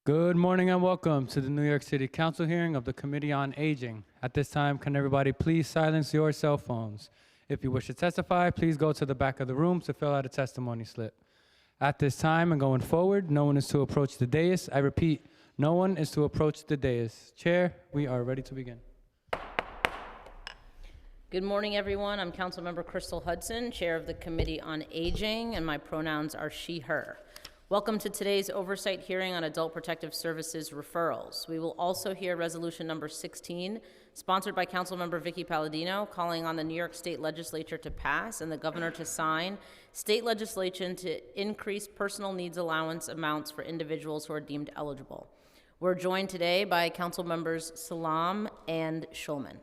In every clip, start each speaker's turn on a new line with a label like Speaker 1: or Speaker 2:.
Speaker 1: Good morning and welcome to the New York City Council hearing of the Committee on Aging. At this time, can everybody please silence your cell phones? If you wish to testify, please go to the back of the room to fill out a testimony slip. At this time and going forward, no one is to approach the dais. I repeat, no one is to approach the dais. Chair, we are ready to begin.
Speaker 2: Good morning, everyone. I'm Councilmember Crystal Hudson, Chair of the Committee on Aging, and my pronouns are she, her. Welcome to today's oversight hearing on Adult Protective Services referrals. We will also hear resolution number 16, sponsored by Councilmember Vicky Palladino, calling on the New York State Legislature to pass and the governor to sign state legislation to increase personal needs allowance amounts for individuals who are deemed eligible. We're joined today by Council members Salam and Schulman.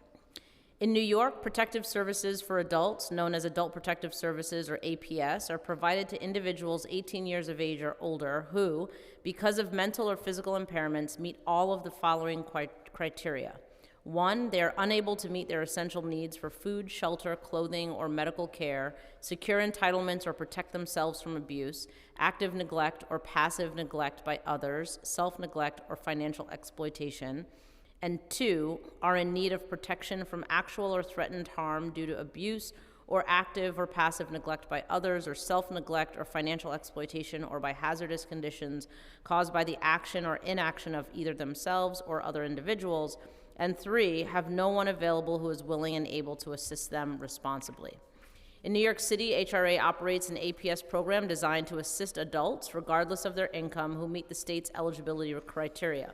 Speaker 2: In New York, protective services for adults, known as Adult Protective Services or APS, are provided to individuals 18 years of age or older who, because of mental or physical impairments, meet all of the following criteria. 1, they are unable to meet their essential needs for food, shelter, clothing, or medical care, secure entitlements or protect themselves from abuse, active neglect or passive neglect by others, self-neglect or financial exploitation, and 2, are in need of protection from actual or threatened harm due to abuse or active or passive neglect by others, or self-neglect or financial exploitation, or by hazardous conditions caused by the action or inaction of either themselves or other individuals, and 3, have no one available who is willing and able to assist them responsibly. In New York City, HRA operates an APS program designed to assist adults, regardless of their income, who meet the state's eligibility criteria.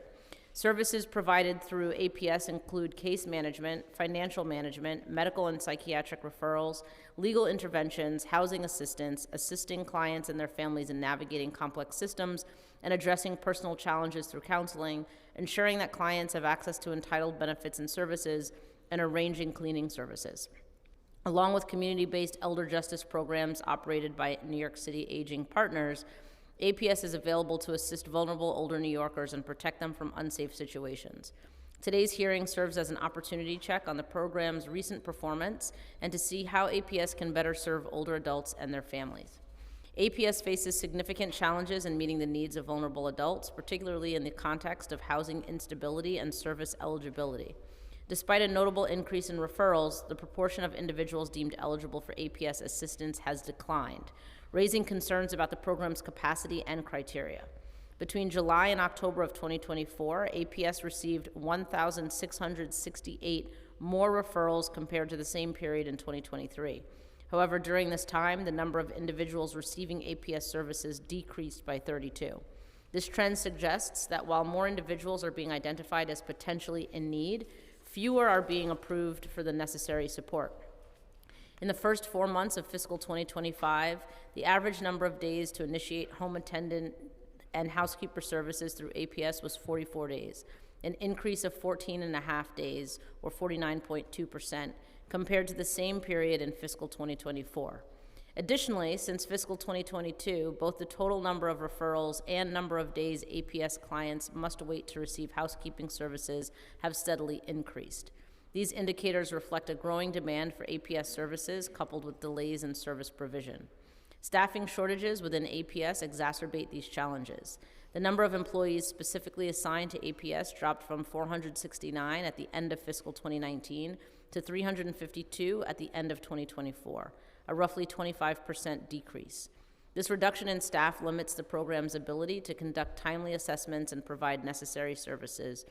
Speaker 2: Services provided through APS include case management, financial management, medical and psychiatric referrals, legal interventions, housing assistance, assisting clients and their families in navigating complex systems, and addressing personal challenges through counseling, ensuring that clients have access to entitled benefits and services, and arranging cleaning services. Along with community-based elder justice programs operated by New York City Aging Partners, APS is available to assist vulnerable older New Yorkers and protect them from unsafe situations. Today's hearing serves as an opportunity check on the program's recent performance and to see how APS can better serve older adults and their families. APS faces significant challenges in meeting the needs of vulnerable adults, particularly in the context of housing instability and service eligibility. Despite a notable increase in referrals, the proportion of individuals deemed eligible for APS assistance has declined, raising concerns about the program's capacity and criteria. Between July and October of 2024, APS received 1,668 more referrals compared to the same period in 2023. However, during this time, the number of individuals receiving APS services decreased by 32. This trend suggests that while more individuals are being identified as potentially in need, fewer are being approved for the necessary support. In the first 4 months of fiscal 2025, the average number of days to initiate home attendant and housekeeper services through APS was 44 days, an increase of 14.5 days, or 49.2%, compared to the same period in fiscal 2024. Additionally, since fiscal 2022, both the total number of referrals and number of days APS clients must wait to receive housekeeping services have steadily increased. These indicators reflect a growing demand for APS services coupled with delays in service provision. Staffing shortages within APS exacerbate these challenges. The number of employees specifically assigned to APS dropped from 469 at the end of fiscal 2019 to 352 at the end of 2024, a roughly 25% decrease. This reduction in staff limits the program's ability to conduct timely assessments and provide necessary services,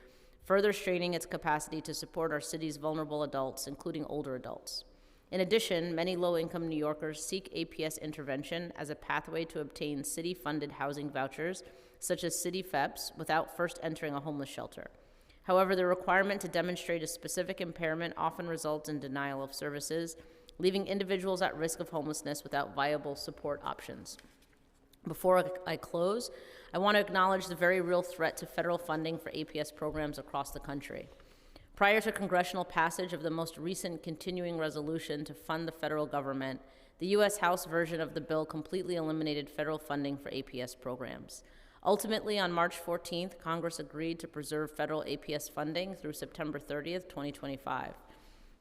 Speaker 2: further straining its capacity to support our city's vulnerable adults, including older adults. In addition, many low-income New Yorkers seek APS intervention as a pathway to obtain city-funded housing vouchers, such as City FEPS, without first entering a homeless shelter. However, the requirement to demonstrate a specific impairment often results in denial of services, leaving individuals at risk of homelessness without viable support options. Before I close, I want to acknowledge the very real threat to federal funding for APS programs across the country. Prior to congressional passage of the most recent continuing resolution to fund the federal government, the U.S. House version of the bill completely eliminated federal funding for APS programs. Ultimately, on March 14th, Congress agreed to preserve federal APS funding through September 30th, 2025.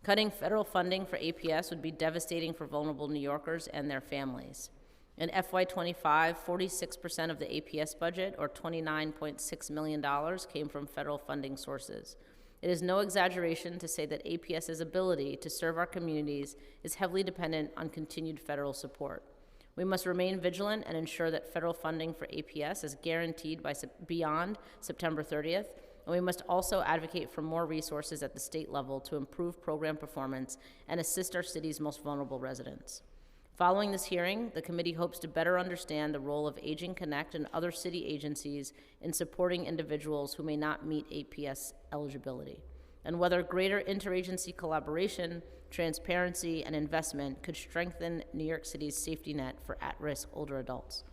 Speaker 2: Cutting federal funding for APS would be devastating for vulnerable New Yorkers and their families. In FY25, 46% of the APS budget, or $29.6 million, came from federal funding sources. It is no exaggeration to say that APS's ability to serve our communities is heavily dependent on continued federal support. We must remain vigilant and ensure that federal funding for APS is guaranteed beyond September 30th, and we must also advocate for more resources at the state level to improve program performance and assist our city's most vulnerable residents. Following this hearing, the committee hopes to better understand the role of Aging Connect and other city agencies in supporting individuals who may not meet APS eligibility, and whether greater interagency collaboration, transparency, and investment could strengthen New York City's safety net for at-risk older adults.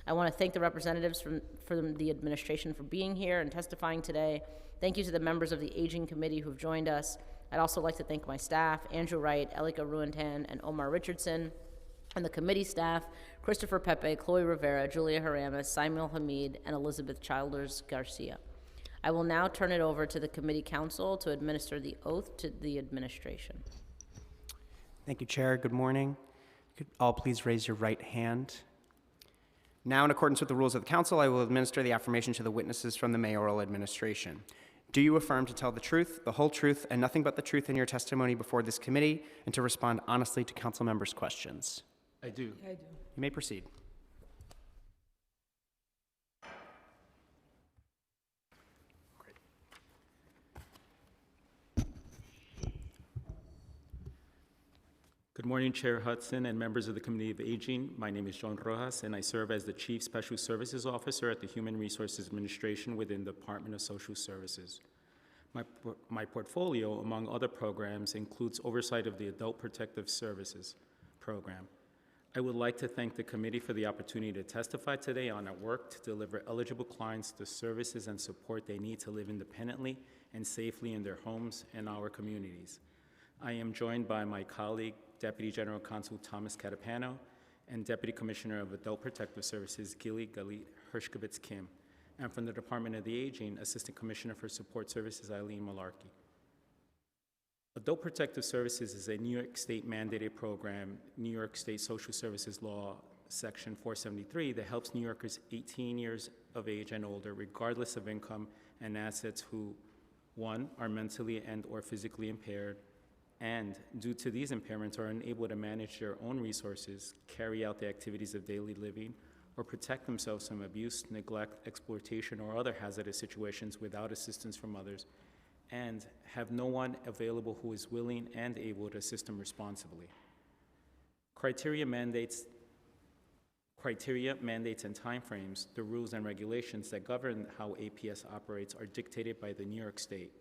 Speaker 2: I want to thank the representatives from the administration for being here and testifying today. Thank you to the members of the Aging Committee who've joined us. I'd also like to thank my staff, Andrew Wright, Elika Ruentan, and Omar Richardson, and the committee staff, Christopher Pepe, Chloe Rivera, Julia Haramis, Samuel Hamid, and Elizabeth Childers Garcia. I will now turn it over to the committee counsel to administer the oath to the administration.
Speaker 3: Thank you, Chair. Good morning. Could all please raise your right hand? Now, in accordance with the rules of the council, I will administer the affirmation to the witnesses from the mayoral administration. Do you affirm to tell the truth, the whole truth, and nothing but the truth in your testimony before this committee, and to respond honestly to council members' questions?
Speaker 4: I do.
Speaker 3: You may proceed.
Speaker 4: Good morning, Chair Hudson and members of the Committee of Aging. My name is John Rojas, and I serve as the Chief Special Services Officer at the Human Resources Administration within the Department of Social Services. My portfolio, among other programs, includes oversight of the Adult Protective Services program. I would like to thank the committee for the opportunity to testify today on our work to deliver eligible clients the services and support they need to live independently and safely in their homes and our communities. I am joined by my colleague, Deputy General Counsel Thomas Catapano, and Deputy Commissioner of Adult Protective Services, Gili Galit Hershkovitz Kim, and from the Department of the Aging, Assistant Commissioner for Support Services, Eileen Malarkey. Adult Protective Services is a New York State mandated program, New York State Social Services Law, Section 473, that helps New Yorkers 18 years of age and older, regardless of income and assets, who, one, are mentally and or physically impaired, and due to these impairments are unable to manage their own resources, carry out the activities of daily living, or protect themselves from abuse, neglect, exploitation, or other hazardous situations without assistance from others, and have no one available who is willing and able to assist them responsibly. Criteria, mandates, and timeframes, the rules and regulations that govern how APS operates are dictated by the New York State.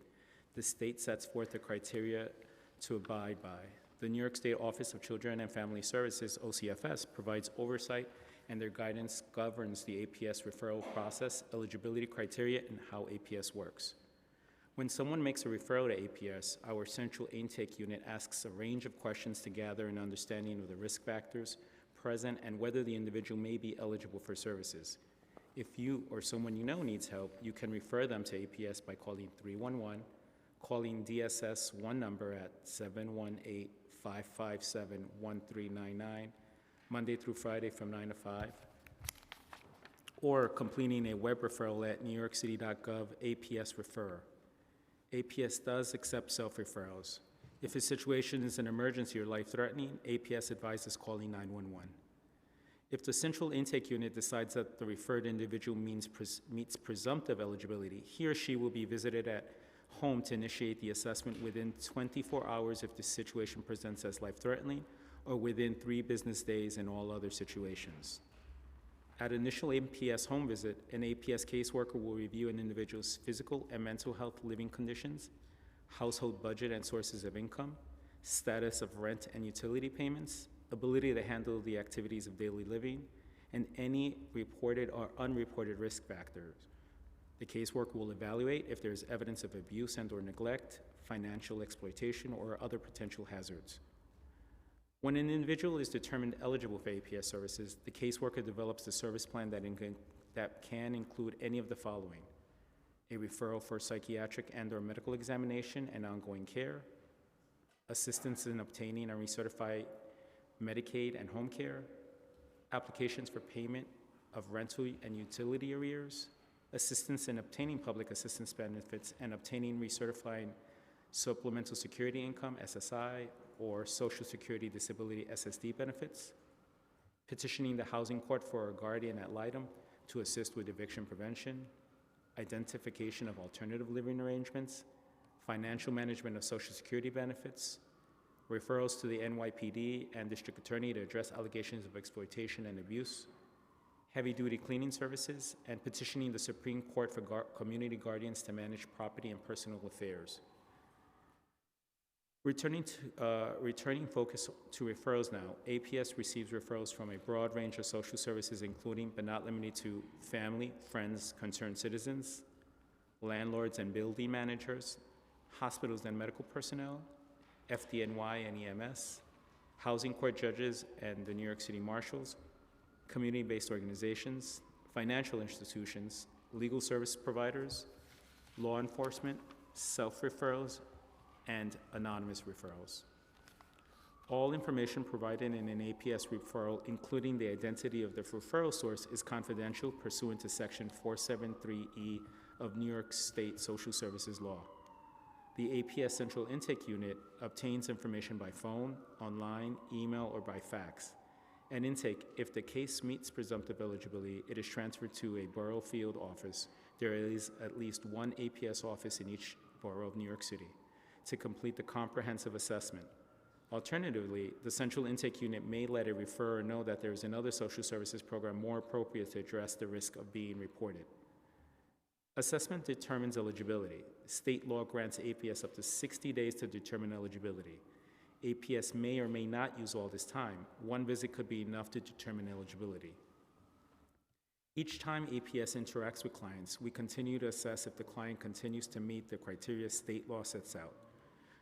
Speaker 4: The state sets forth the criteria to abide by. The New York State Office of Children and Family Services, OCFS, provides oversight, and their guidance governs the APS referral process, eligibility criteria, and how APS works. When someone makes a referral to APS, our central intake unit asks a range of questions to gather an understanding of the risk factors present and whether the individual may be eligible for services. If you or someone you know needs help, you can refer them to APS by calling 311, calling DSS one number at 718-557-1399, Monday through Friday from 9 to 5, or completing a web referral at newyorkcity.gov APS Refer. APS does accept self-referrals. If a situation is an emergency or life-threatening, APS advises calling 911. If the central intake unit decides that the referred individual meets presumptive eligibility, he or she will be visited at home to initiate the assessment within 24 hours if the situation presents as life-threatening, or within 3 business days in all other situations. At initial APS home visit, an APS caseworker will review an individual's physical and mental health living conditions, household budget and sources of income, status of rent and utility payments, ability to handle the activities of daily living, and any reported or unreported risk factors. The caseworker will evaluate if there is evidence of abuse and or neglect, financial exploitation, or other potential hazards. When an individual is determined eligible for APS services, the caseworker develops a service plan that can include any of the following: a referral for psychiatric and or medical examination and ongoing care, assistance in obtaining and recertify Medicaid and home care, applications for payment of rental and utility arrears, assistance in obtaining public assistance benefits and obtaining recertifying supplemental security income, SSI, or Social Security Disability SSD benefits, petitioning the housing court for a guardian ad litem to assist with eviction prevention, identification of alternative living arrangements, financial management of Social Security benefits, referrals to the NYPD and District Attorney to address allegations of exploitation and abuse, heavy-duty cleaning services, and petitioning the Supreme Court for community guardians to manage property and personal affairs. Returning focus to referrals now, APS receives referrals from a broad range of social services, including but not limited to family, friends, concerned citizens, landlords and building managers, hospitals and medical personnel, FDNY and EMS, housing court judges and the New York City Marshals, community-based organizations, financial institutions, legal service providers, law enforcement, self-referrals, and anonymous referrals. All information provided in an APS referral, including the identity of the referral source, is confidential pursuant to Section 473E of New York State Social Services Law. The APS Central Intake Unit obtains information by phone, online, email, or by fax. An intake, if the case meets presumptive eligibility, it is transferred to a borough field office. There is at least one APS office in each borough of New York City to complete the comprehensive assessment. Alternatively, the Central Intake Unit may let a referrer know that there is another social services program more appropriate to address the risk of being reported. Assessment determines eligibility. State law grants APS up to 60 days to determine eligibility. APS may or may not use all this time. One visit could be enough to determine eligibility. Each time APS interacts with clients, we continue to assess if the client continues to meet the criteria state law sets out.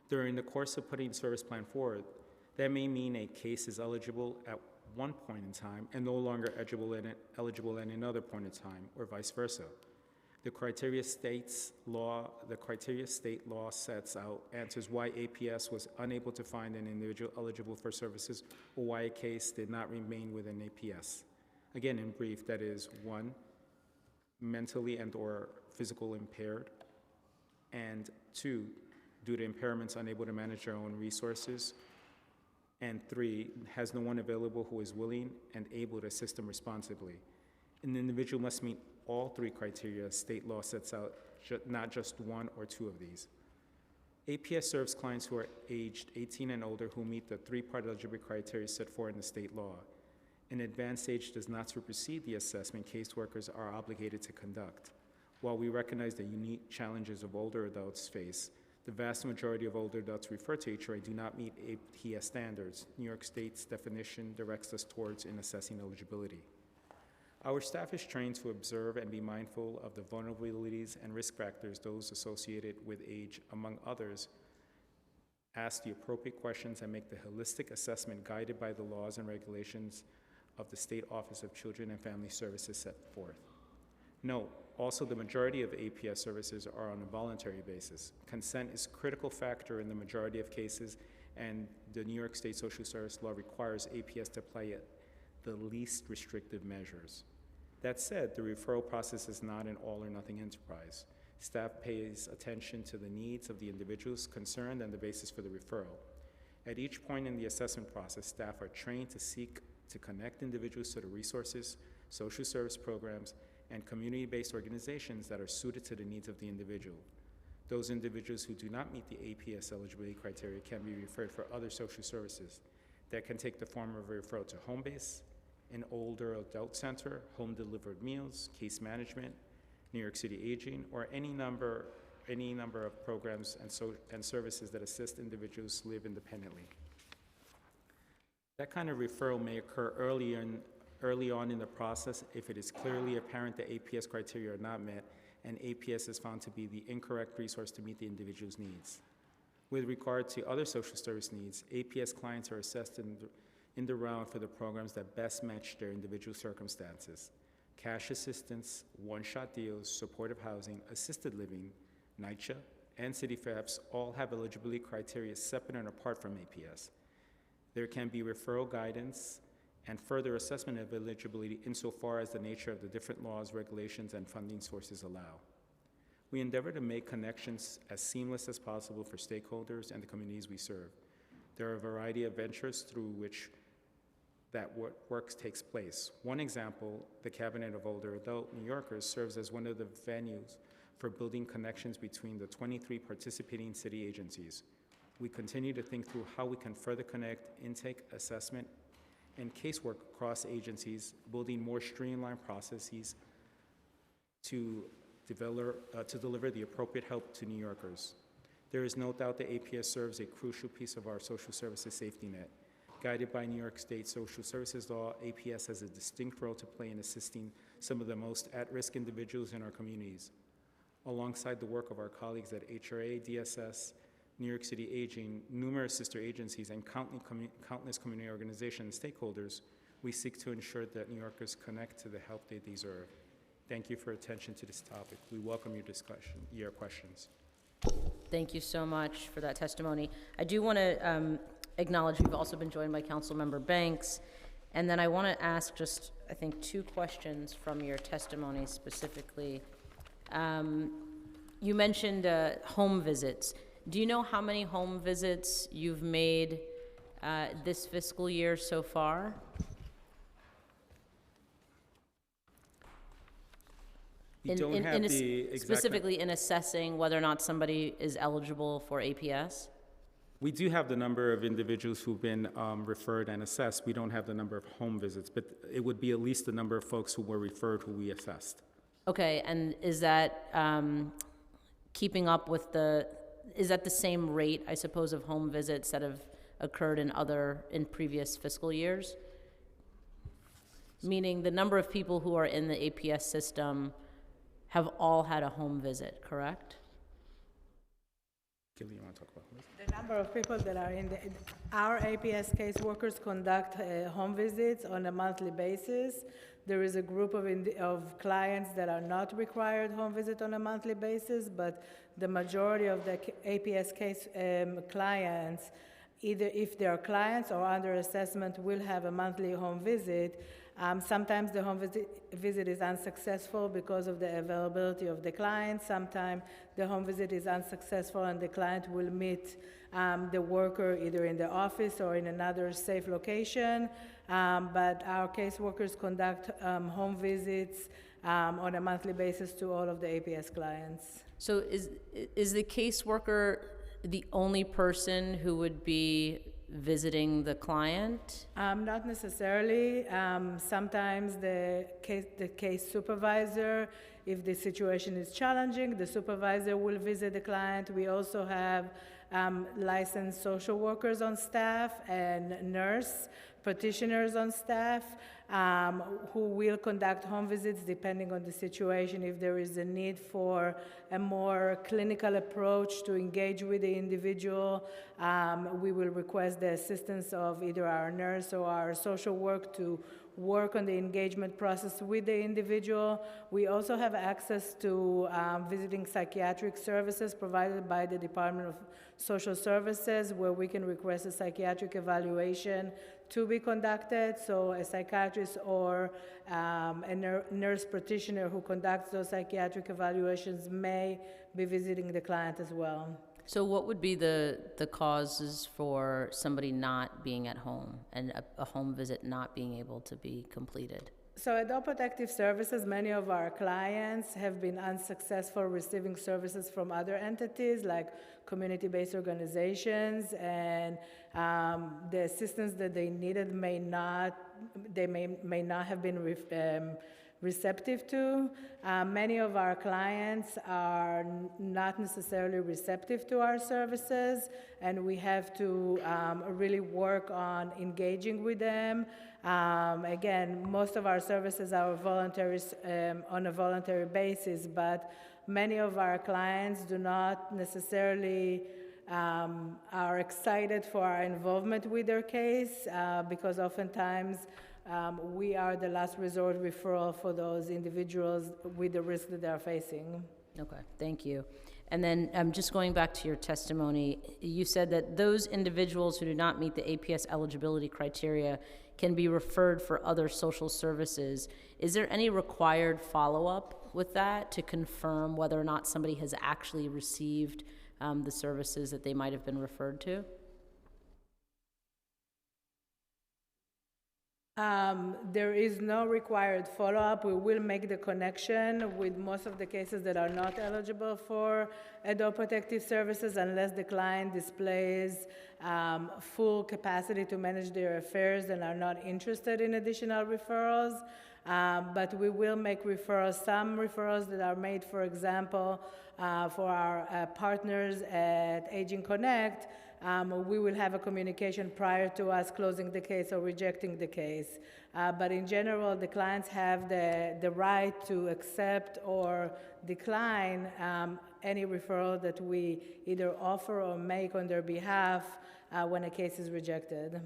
Speaker 4: During the course of putting the service plan forward, that may mean a case is eligible at one point in time and no longer eligible at another point in time, or vice versa. The criteria state law sets out answers why APS was unable to find an individual eligible for services or why a case did not remain within APS. Again, in brief, that is 1, mentally and/or physical impaired, and 2, due to impairments unable to manage their own resources, and 3, has no one available who is willing and able to assist them responsibly. An individual must meet all 3 criteria state law sets out, not just 1 or 2 of these. APS serves clients who are aged 18 and older who meet the 3-part eligibility criteria set forth in the state law. An advanced age does not supersede the assessment caseworkers are obligated to conduct. While we recognize the unique challenges of older adults face, the vast majority of older adults referred to HRA do not meet APS standards. New York State's definition directs us towards in assessing eligibility. Our staff is trained to observe and be mindful of the vulnerabilities and risk factors, those associated with age, among others, ask the appropriate questions and make the holistic assessment guided by the laws and regulations of the State Office of Children and Family Services set forth. Note, also the majority of APS services are on a voluntary basis. Consent is a critical factor in the majority of cases, and the New York State Social Service Law requires APS to apply the least restrictive measures. That said, the referral process is not an all-or-nothing enterprise. Staff pays attention to the needs of the individuals concerned and the basis for the referral. At each point in the assessment process, staff are trained to seek to connect individuals to the resources, social service programs, and community-based organizations that are suited to the needs of the individual. Those individuals who do not meet the APS eligibility criteria can be referred for other social services that can take the form of a referral to home base, an older adult center, home-delivered meals, case management, New York City Aging, or any number of programs and services that assist individuals live independently. That kind of referral may occur early on in the process if it is clearly apparent that APS criteria are not met and APS is found to be the incorrect resource to meet the individual's needs. With regard to other social service needs, APS clients are assessed in the round for the programs that best match their individual circumstances. Cash assistance, one-shot deals, supportive housing, assisted living, NYCHA, and City FAPS all have eligibility criteria separate and apart from APS. There can be referral guidance and further assessment of eligibility insofar as the nature of the different laws, regulations, and funding sources allow. We endeavor to make connections as seamless as possible for stakeholders and the communities we serve. There are a variety of ventures through which that work takes place. One example, the Cabinet of Older Adult New Yorkers serves as one of the venues for building connections between the 23 participating city agencies. We continue to think through how we can further connect intake, assessment, and casework across agencies, building more streamlined processes to deliver the appropriate help to New Yorkers. There is no doubt that APS serves a crucial piece of our social services safety net. Guided by New York State social services law, APS has a distinct role to play in assisting some of the most at-risk individuals in our communities. Alongside the work of our colleagues at HRA, DSS, New York City Aging, numerous sister agencies, and countless community organizations and stakeholders, we seek to ensure that New Yorkers connect to the help they deserve. Thank you for attention to this topic. We welcome your questions.
Speaker 2: Thank you so much for that testimony. I do want to acknowledge we've also been joined by Councilmember Banks. And then I want to ask just, I think, 2 questions from your testimony specifically. You mentioned home visits. Do you know how many home visits you've made this fiscal year so far?
Speaker 4: We don't have the exact...
Speaker 2: Specifically in assessing whether or not somebody is eligible for APS?
Speaker 4: We do have the number of individuals who've been referred and assessed. We don't have the number of home visits, but it would be at least the number of folks who were referred who we assessed.
Speaker 2: Okay, and is that keeping up with is that the same rate, I suppose, of home visits that have occurred in previous fiscal years? Meaning the number of people who are in the APS system have all had a home visit, correct?
Speaker 4: Gilly, you want to talk about this?
Speaker 5: The number of people that are in our APS caseworkers conduct home visits on a monthly basis. There is a group of clients that are not required home visit on a monthly basis, but the majority of the APS case clients, either if they are clients or under assessment, will have a monthly home visit. Sometimes the home visit is unsuccessful because of the availability of the client. Sometimes the home visit is unsuccessful and the client will meet the worker either in the office or in another safe location. But our caseworkers conduct home visits on a monthly basis to all of the APS clients.
Speaker 2: So is the caseworker the only person who would be visiting the client?
Speaker 5: Not necessarily. Sometimes the case supervisor, if the situation is challenging, the supervisor will visit the client. We also have licensed social workers on staff and nurse practitioners on staff who will conduct home visits depending on the situation. If there is a need for a more clinical approach to engage with the individual, we will request the assistance of either our nurse or our social work to work on the engagement process with the individual. We also have access to visiting psychiatric services provided by the Department of Social Services, where we can request a psychiatric evaluation to be conducted. So a psychiatrist or a nurse practitioner who conducts those psychiatric evaluations may be visiting the client as well.
Speaker 2: So what would be the causes for somebody not being at home and a home visit not being able to be completed?
Speaker 5: So at Adult Protective Services, many of our clients have been unsuccessful receiving services from other entities like community-based organizations, and the assistance that they needed may not have been receptive to. Many of our clients are not necessarily receptive to our services, and we have to really work on engaging with them. Again, most of our services are voluntary, on a voluntary basis, but many of our clients do not necessarily are excited for our involvement with their case because oftentimes we are the last resort referral for those individuals with the risk that they're facing.
Speaker 2: Okay, thank you. And then just going back to your testimony, you said that those individuals who do not meet the APS eligibility criteria can be referred for other social services. Is there any required follow-up with that to confirm whether or not somebody has actually received the services that they might have been referred to?
Speaker 5: There is no required follow-up. We will make the connection with most of the cases that are not eligible for adult protective services unless the client displays full capacity to manage their affairs and are not interested in additional referrals. But we will make referrals, some referrals that are made, for example, for our partners at Aging Connect. We will have a communication prior to us closing the case or rejecting the case. But in general, the clients have the right to accept or decline any referral that we either offer or make on their behalf when a case is rejected.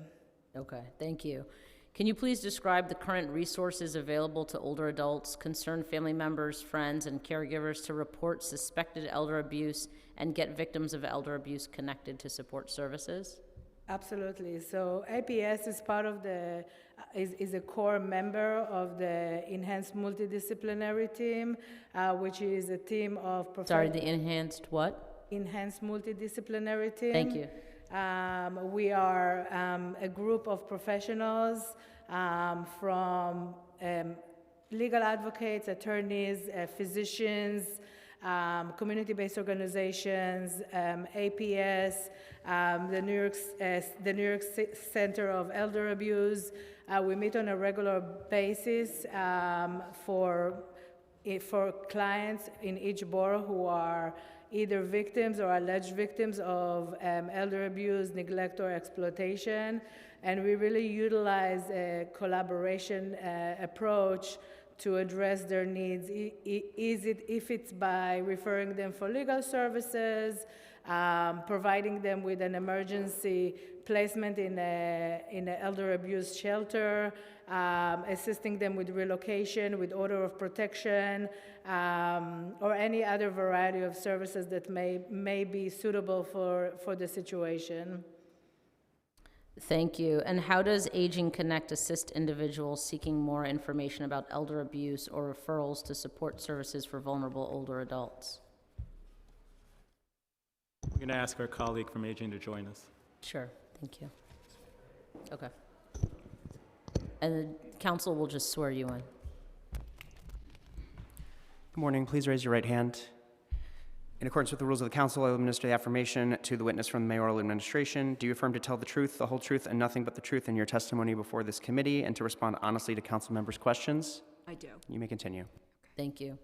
Speaker 2: Okay, thank you. Can you please describe the current resources available to older adults, concerned family members, friends, and caregivers to report suspected elder abuse and get victims of elder abuse connected to support services?
Speaker 5: Absolutely. So APS is part of the, is a core member of the Enhanced Multidisciplinary Team, which is a team of
Speaker 2: Sorry, the enhanced what?
Speaker 5: Enhanced Multidisciplinary Team.
Speaker 2: Thank you.
Speaker 5: We are a group of professionals from legal advocates, attorneys, physicians, community-based organizations, APS, the New York Center of Elder Abuse. We meet on a regular basis for clients in each borough who are either victims or alleged victims of elder abuse, neglect, or exploitation. And we really utilize a collaboration approach to address their needs. If it's by referring them for legal services, providing them with an emergency placement in an elder abuse shelter, assisting them with relocation, with order of protection, or any other variety of services that may be suitable for the situation.
Speaker 2: Thank you. And how does Aging Connect assist individuals seeking more information about elder abuse or referrals to support services for vulnerable older adults?
Speaker 4: We're going to ask our colleague from Aging to join us.
Speaker 2: Sure, thank you. Okay. And the council will just swear you in.
Speaker 3: Good morning. Please raise your right hand. In accordance with the rules of the council, I will administer the affirmation to the witness from the mayoral administration. Do you affirm to tell the truth, the whole truth, and nothing but the truth in your testimony before this committee, and to respond honestly to council members' questions?
Speaker 6: I do.
Speaker 3: You may continue.
Speaker 2: Thank you.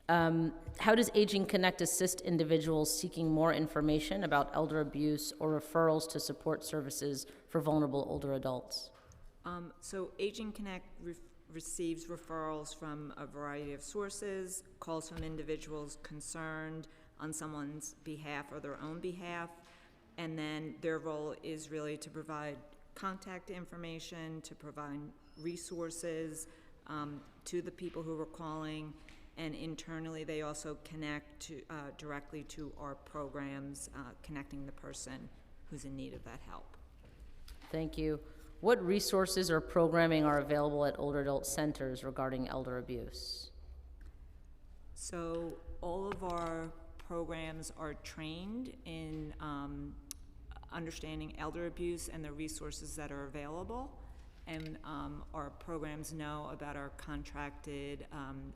Speaker 2: How does Aging Connect assist individuals seeking more information about elder abuse or referrals to support services for vulnerable older adults?
Speaker 6: So Aging Connect receives referrals from a variety of sources, calls from individuals concerned on someone's behalf or their own behalf, and then their role is really to provide contact information, to provide resources to the people who are calling, and internally they also connect to, directly to our programs, connecting the person who's in need of that help.
Speaker 2: Thank you. What resources or programming are available at older adult centers regarding elder abuse?
Speaker 6: So all of our programs are trained in understanding elder abuse and the resources that are available. And our programs know about our contracted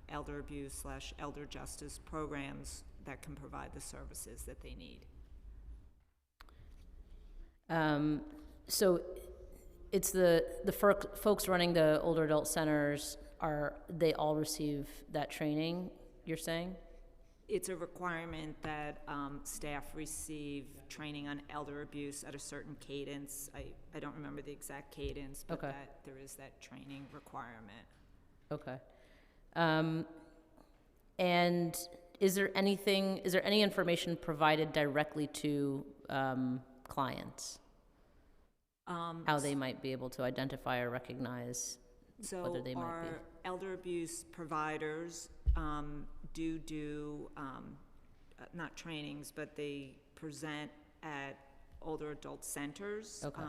Speaker 6: elder abuse / elder justice programs that can provide the services that they need.
Speaker 2: So it's the folks running the older adult centers, they all receive that training, you're saying?
Speaker 6: It's a requirement that staff receive training on elder abuse at a certain cadence. I don't remember the exact cadence, but
Speaker 2: Okay.
Speaker 6: that there is that training requirement.
Speaker 2: Okay. And is there any information provided directly to clients? How they might be able to identify or recognize whether they might be?
Speaker 6: Our elder abuse providers do not trainings, but they present at older adult centers.
Speaker 2: Okay.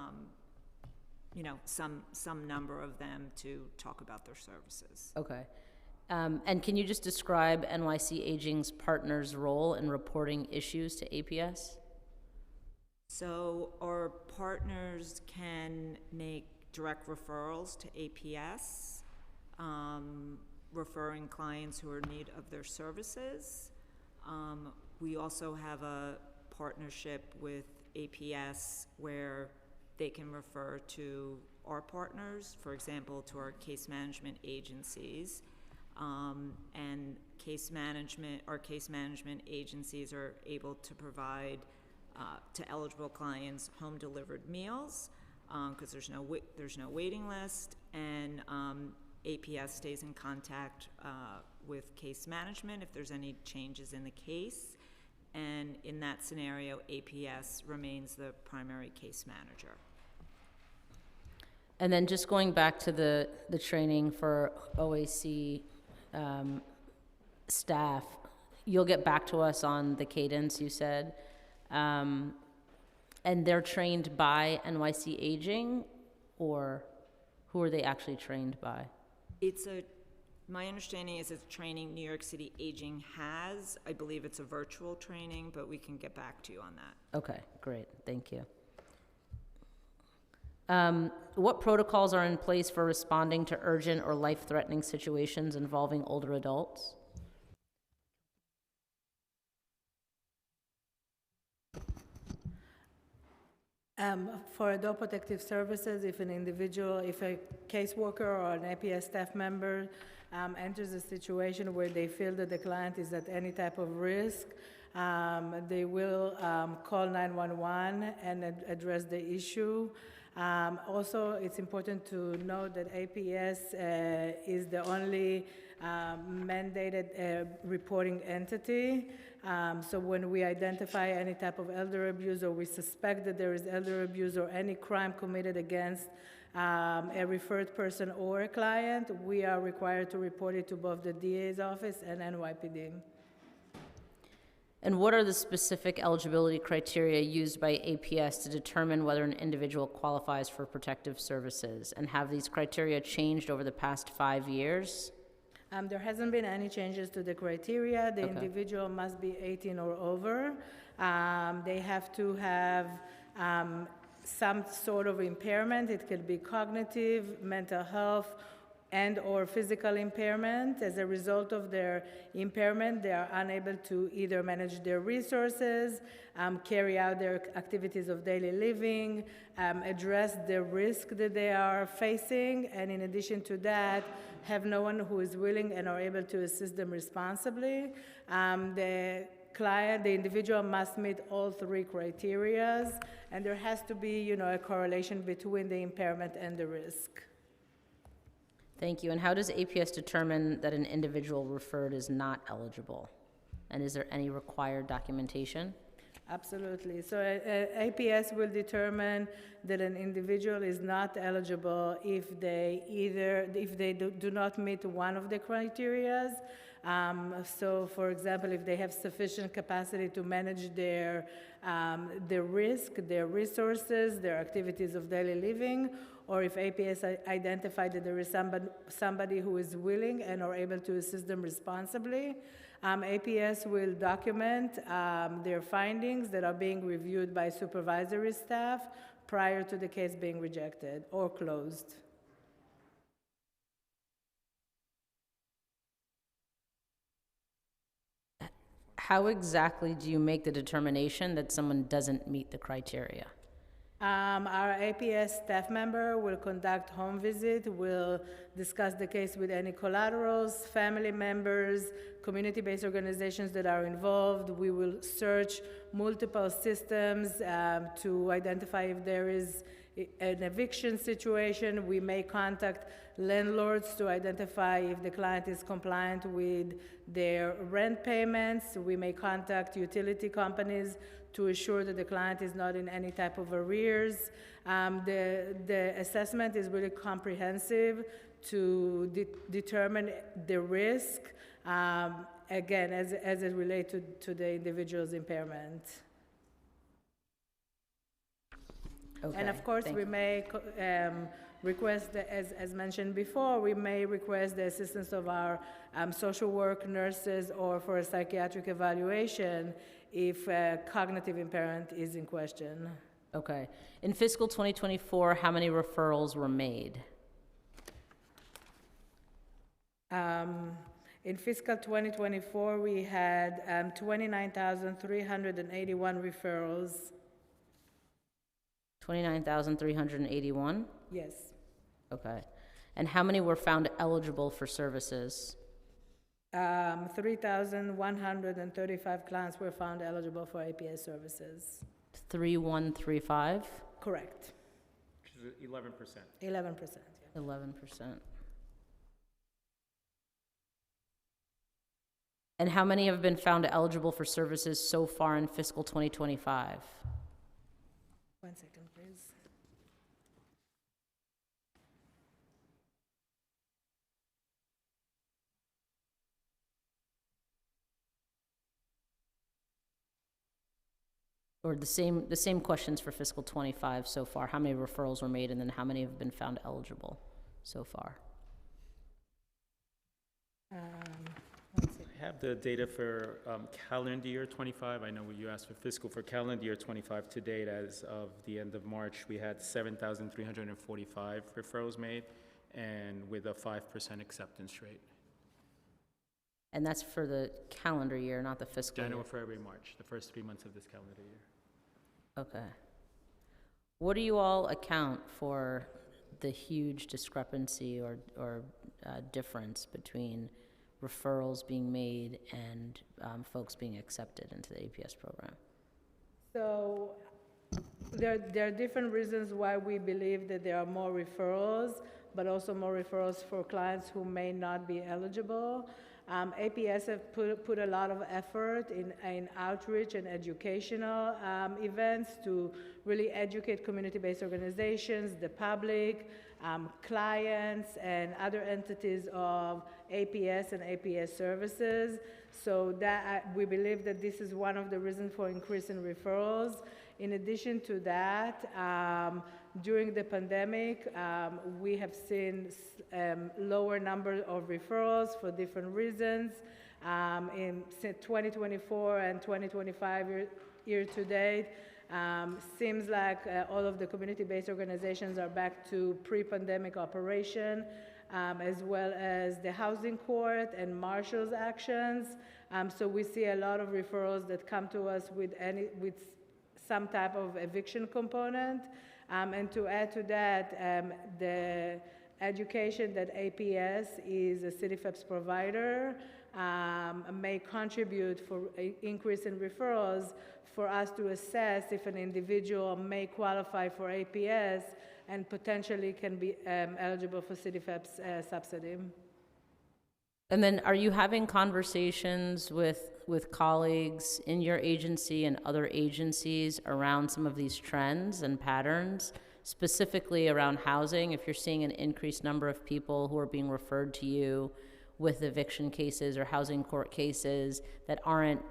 Speaker 6: You know, some number of them to talk about their services.
Speaker 2: Okay. And can you just describe NYC Aging's partner's role in reporting issues to APS?
Speaker 6: So our partners can make direct referrals to APS, referring clients who are in need of their services. We also have a partnership with APS where they can refer to our partners, for example, to our case management agencies. And our case management agencies are able to provide to eligible clients home-delivered meals, because there's no waiting list, and APS stays in contact with case management if there's any changes in the case, and in that scenario, APS remains the primary case manager.
Speaker 2: And then just going back to the training for OAC staff, you'll get back to us on the cadence, you said. And they're trained by NYC Aging, or who are they actually trained by?
Speaker 6: My understanding is it's training New York City Aging has. I believe it's a virtual training, but we can get back to you on that.
Speaker 2: Okay, great, thank you. What protocols are in place for responding to urgent or life-threatening situations involving older adults?
Speaker 5: For Adult Protective Services, if a caseworker or an APS staff member enters a situation where they feel that the client is at any type of risk, they will call 911 and address the issue. Also, it's important to note that APS is the only mandated reporting entity. So when we identify any type of elder abuse, or we suspect that there is elder abuse or any crime committed against a referred person or a client, we are required to report it to both the DA's office and NYPD.
Speaker 2: And what are the specific eligibility criteria used by APS to determine whether an individual qualifies for protective services? And have these criteria changed over the past 5 years?
Speaker 5: There hasn't been any changes to the criteria. The
Speaker 2: Okay.
Speaker 5: individual must be 18 or over. They have to have some sort of impairment. It could be cognitive, mental health, and or physical impairment. As a result of their impairment, they are unable to either manage their resources, carry out their activities of daily living, address the risk that they are facing, and in addition to that, have no one who is willing and are able to assist them responsibly. The individual must meet all 3 criteria, and there has to be, a correlation between the impairment and the risk.
Speaker 2: Thank you. And how does APS determine that an individual referred is not eligible? And is there any required documentation?
Speaker 5: Absolutely. So APS will determine that an individual is not eligible if they do not meet one of the criteria. So, for example, if they have sufficient capacity to manage their risk, their resources, their activities of daily living, or if APS identified that there is somebody who is willing and are able to assist them responsibly, APS will document their findings that are being reviewed by supervisory staff prior to the case being rejected or closed.
Speaker 2: How exactly do you make the determination that someone doesn't meet the criteria?
Speaker 5: Our APS staff member will conduct home visit, will discuss the case with any collaterals, family members, community-based organizations that are involved. We will search multiple systems to identify if there is an eviction situation. We may contact landlords to identify if the client is compliant with their rent payments. We may contact utility companies to assure that the client is not in any type of arrears. The assessment is really comprehensive to determine the risk again, as it relates to the individual's impairment.
Speaker 2: Okay,
Speaker 5: And of course,
Speaker 2: thank
Speaker 5: we
Speaker 2: you.
Speaker 5: may request, as mentioned before, we may request the assistance of our social work nurses or for a psychiatric evaluation if cognitive impairment is in question.
Speaker 2: Okay. In fiscal 2024, how many referrals were made?
Speaker 5: In fiscal 2024, we had 29,381 referrals.
Speaker 2: 29,381?
Speaker 5: Yes.
Speaker 2: Okay. And how many were found eligible for services?
Speaker 5: 3,135 clients were found eligible for APS services.
Speaker 2: 3135?
Speaker 5: Correct.
Speaker 4: Which is 11%.
Speaker 5: 11%. Yeah.
Speaker 2: 11%. And how many have been found eligible for services so far in fiscal 2025?
Speaker 5: 1 second, please.
Speaker 2: Or the same questions for fiscal 25 so far. How many referrals were made, and then how many have been found eligible so far?
Speaker 5: One second.
Speaker 4: I have the data for calendar year 25. I know you asked for fiscal. For calendar year 25 to date, as of the end of March, we had 7,345 referrals made, and with a 5% acceptance rate.
Speaker 2: And that's for the calendar year, not the fiscal
Speaker 4: January,
Speaker 2: year.
Speaker 4: February, March, the first 3 months of this calendar year.
Speaker 2: Okay. What do you all account for the huge discrepancy or difference between referrals being made and folks being accepted into the APS program?
Speaker 5: So there are different reasons why we believe that there are more referrals, but also more referrals for clients who may not be eligible. APS have put a lot of effort in outreach and educational events to really educate community-based organizations, the public, clients, and other entities of APS and APS services. So that we believe that this is one of the reasons for increase in referrals. In addition to that, during the pandemic, we have seen lower number of referrals for different reasons. In 2024 and 2025 year to date, seems like all of the community-based organizations are back to pre-pandemic operation, as well as the housing court and marshal's actions. So we see a lot of referrals that come to us with some type of eviction component. And to add to that, the education that APS is a CityFEPS provider may contribute for an increase in referrals for us to assess if an individual may qualify for APS and potentially can be eligible for CityFEPS subsidy.
Speaker 2: And then are you having conversations with colleagues in your agency and other agencies around some of these trends and patterns, specifically around housing? If you're seeing an increased number of people who are being referred to you with eviction cases or housing court cases that aren't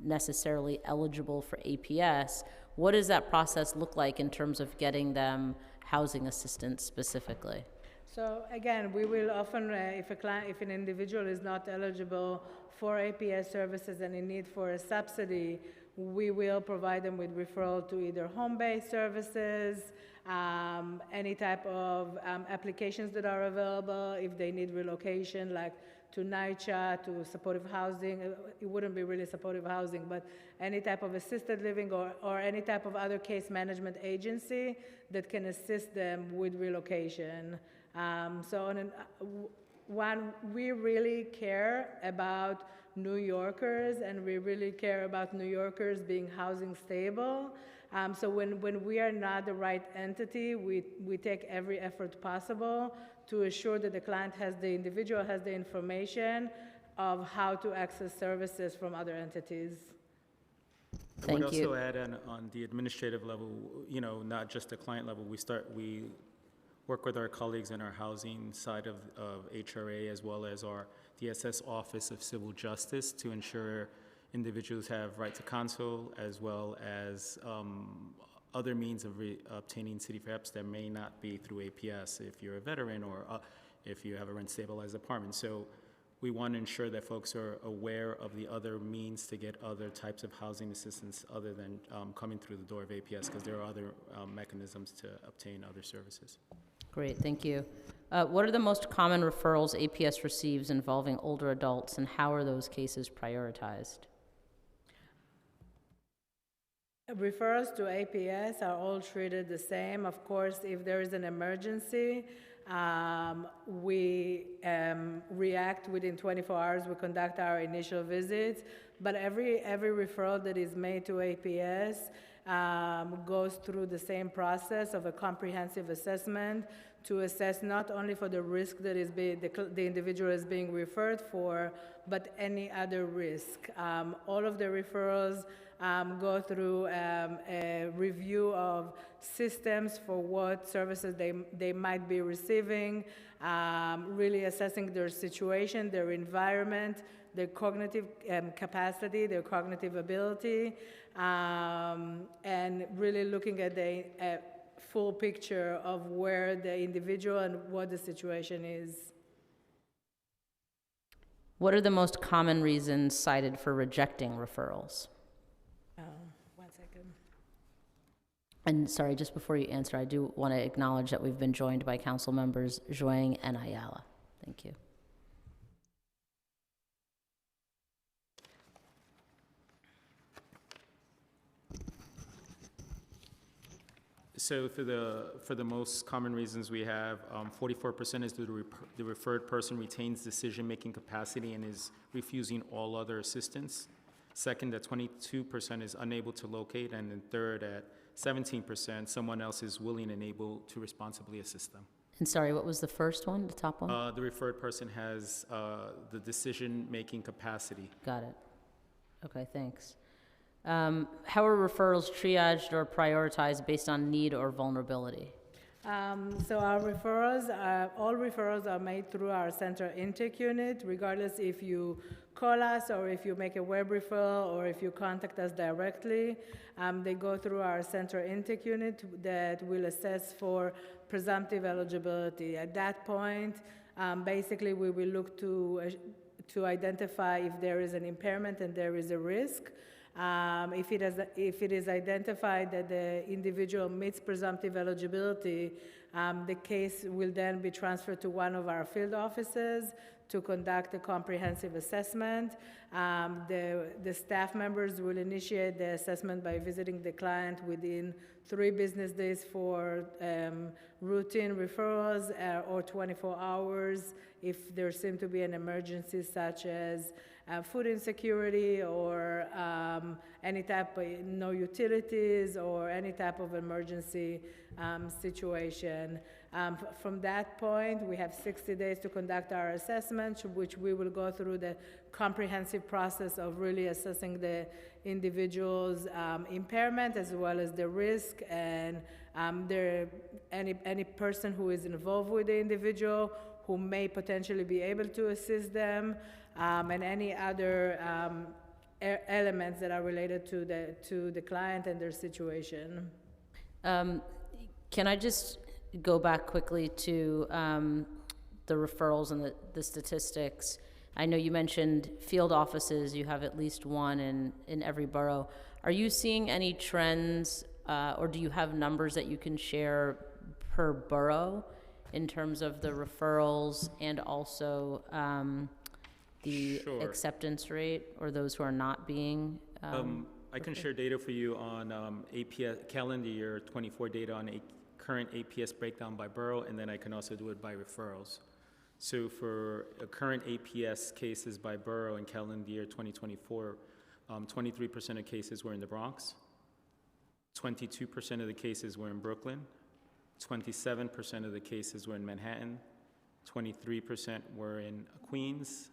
Speaker 2: necessarily eligible for APS, what does that process look like in terms of getting them housing assistance specifically?
Speaker 5: So again, we will often, if an individual is not eligible for APS services and in need for a subsidy, we will provide them with referral to either home-based services, any type of applications that are available. If they need relocation, like to NYCHA, to supportive housing, it wouldn't be really supportive housing, but any type of assisted living or any type of other case management agency that can assist them with relocation. We really care about New Yorkers, and we really care about New Yorkers being housing stable. So when we are not the right entity, we take every effort possible to assure that the individual has the information of how to access services from other entities.
Speaker 2: Thank
Speaker 4: I would
Speaker 2: you.
Speaker 4: also add on the administrative level, not just the client level, work with our colleagues in our housing side of HRA, as well as our DSS Office of Civil Justice, to ensure individuals have right to counsel, as well as other means of obtaining city reps that may not be through APS if you're a veteran or if you have a rent-stabilized apartment. So we want to ensure that folks are aware of the other means to get other types of housing assistance other than coming through the door of APS, because there are other mechanisms to obtain other services.
Speaker 2: Great, thank you. What are the most common referrals APS receives involving older adults, and how are those cases prioritized?
Speaker 5: Referrals to APS are all treated the same. Of course, if there is an emergency, we react within 24 hours. We conduct our initial visits, but every referral that is made to APS goes through the same process of a comprehensive assessment to assess not only for the risk that is the individual is being referred for, but any other risk. All of the referrals go through a review of systems for what services they might be receiving, really assessing their situation, their environment, their cognitive capacity, their cognitive ability, and really looking at the full picture of where the individual and what the situation is.
Speaker 2: What are the most common reasons cited for rejecting referrals?
Speaker 5: 1 second.
Speaker 2: And sorry, just before you answer, I do want to acknowledge that we've been joined by council members Zhuang and Ayala. Thank you.
Speaker 4: So for the most common reasons we have, 44% is due to the referred person retains decision-making capacity and is refusing all other assistance. Second, at 22% is unable to locate, and then third, at 17%, someone else is willing and able to responsibly assist them.
Speaker 2: And sorry, what was the first one, the top one?
Speaker 4: The referred person has the decision-making capacity.
Speaker 2: Got it. Okay, thanks. How are referrals triaged or prioritized based on need or vulnerability?
Speaker 5: So our referrals, all referrals are made through our center intake unit, regardless if you call us or if you make a web referral or if you contact us directly. They go through our center intake unit that will assess for presumptive eligibility. At that point, basically we will look to identify if there is an impairment and there is a risk. If it is identified that the individual meets presumptive eligibility, the case will then be transferred to one of our field offices to conduct a comprehensive assessment. The staff members will initiate the assessment by visiting the client within 3 business days for routine referrals or 24 hours if there seems to be an emergency such as food insecurity or any type of no utilities or any type of emergency situation. From that point, we have 60 days to conduct our assessment, which we will go through the comprehensive process of really assessing the individual's impairment as well as the risk and any person who is involved with the individual who may potentially be able to assist them, and any other elements that are related to the client and their situation.
Speaker 2: Can I just go back quickly to the referrals and the statistics? I know you mentioned field offices, you have at least one in every borough. Are you seeing any trends, or do you have numbers that you can share per borough in terms of the referrals and also the
Speaker 4: Sure.
Speaker 2: acceptance rate, or those who are not being?
Speaker 4: I can share data for you on APS calendar year 24 data on current APS breakdown by borough, and then I can also do it by referrals. So for current APS cases by borough in calendar year 2024, 23% of cases were in the Bronx, 22% of the cases were in Brooklyn, 27% of the cases were in Manhattan, 23% were in Queens,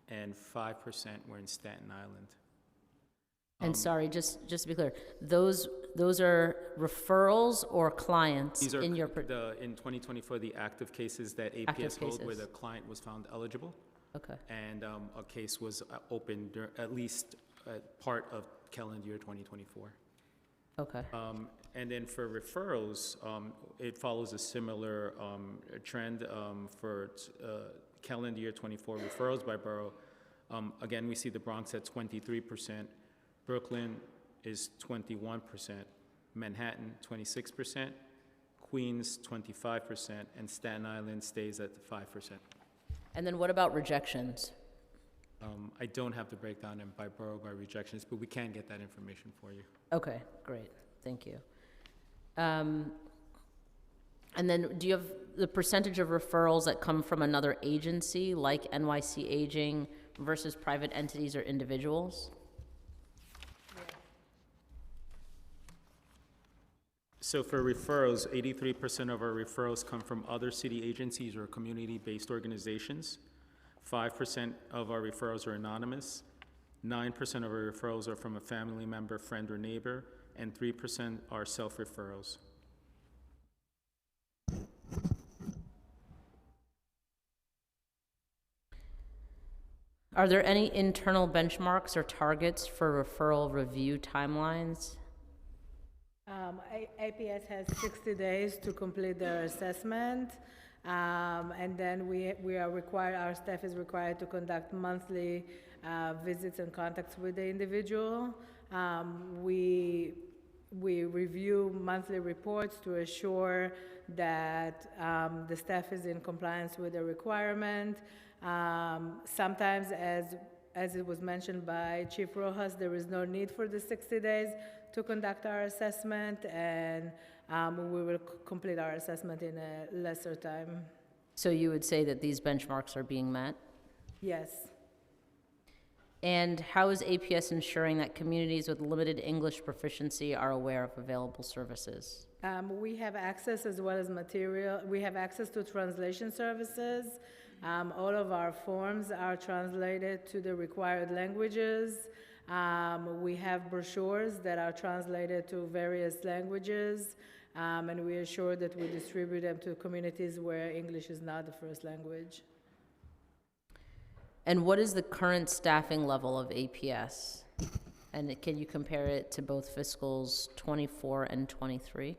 Speaker 4: and 5% were in Staten Island.
Speaker 2: And sorry, just to be clear, those are referrals or clients
Speaker 4: These are
Speaker 2: in your,
Speaker 4: in 2024, the active cases that
Speaker 2: Active
Speaker 4: APS hold where
Speaker 2: cases.
Speaker 4: the client was found eligible,
Speaker 2: okay.
Speaker 4: and a case was opened at least part of calendar year 2024.
Speaker 2: Okay.
Speaker 4: And then for referrals, it follows a similar trend for calendar year 24 referrals by borough. Again, we see the Bronx at 23%, Brooklyn is 21%, Manhattan 26%, Queens 25%, and Staten Island stays at 5%.
Speaker 2: And then what about rejections?
Speaker 4: I don't have the breakdown in by borough by rejections, but we can get that information for you.
Speaker 2: Okay, great, thank you. And then do you have the percentage of referrals that come from another agency, like NYC Aging, versus private entities or individuals?
Speaker 4: So for referrals, 83% of our referrals come from other city agencies or community-based organizations. 5% of our referrals are anonymous. 9% of our referrals are from a family member, friend, or neighbor, and 3% are self-referrals.
Speaker 2: Are there any internal benchmarks or targets for referral review timelines?
Speaker 5: APS has 60 days to complete their assessment, and then we are required, our staff is required to conduct monthly visits and contacts with the individual. We review monthly reports to assure that the staff is in compliance with the requirement. Sometimes, as it was mentioned by Chief Rojas, there is no need for the 60 days to conduct our assessment, and we will complete our assessment in a lesser time.
Speaker 2: So you would say that these benchmarks are being met?
Speaker 5: Yes.
Speaker 2: And how is APS ensuring that communities with limited English proficiency are aware of available services?
Speaker 5: We have access as well as material. We have access to translation services. All of our forms are translated to the required languages. We have brochures that are translated to various languages, and we assure that we distribute them to communities where English is not the first language.
Speaker 2: And what is the current staffing level of APS? And can you compare it to both fiscals 24 and 23?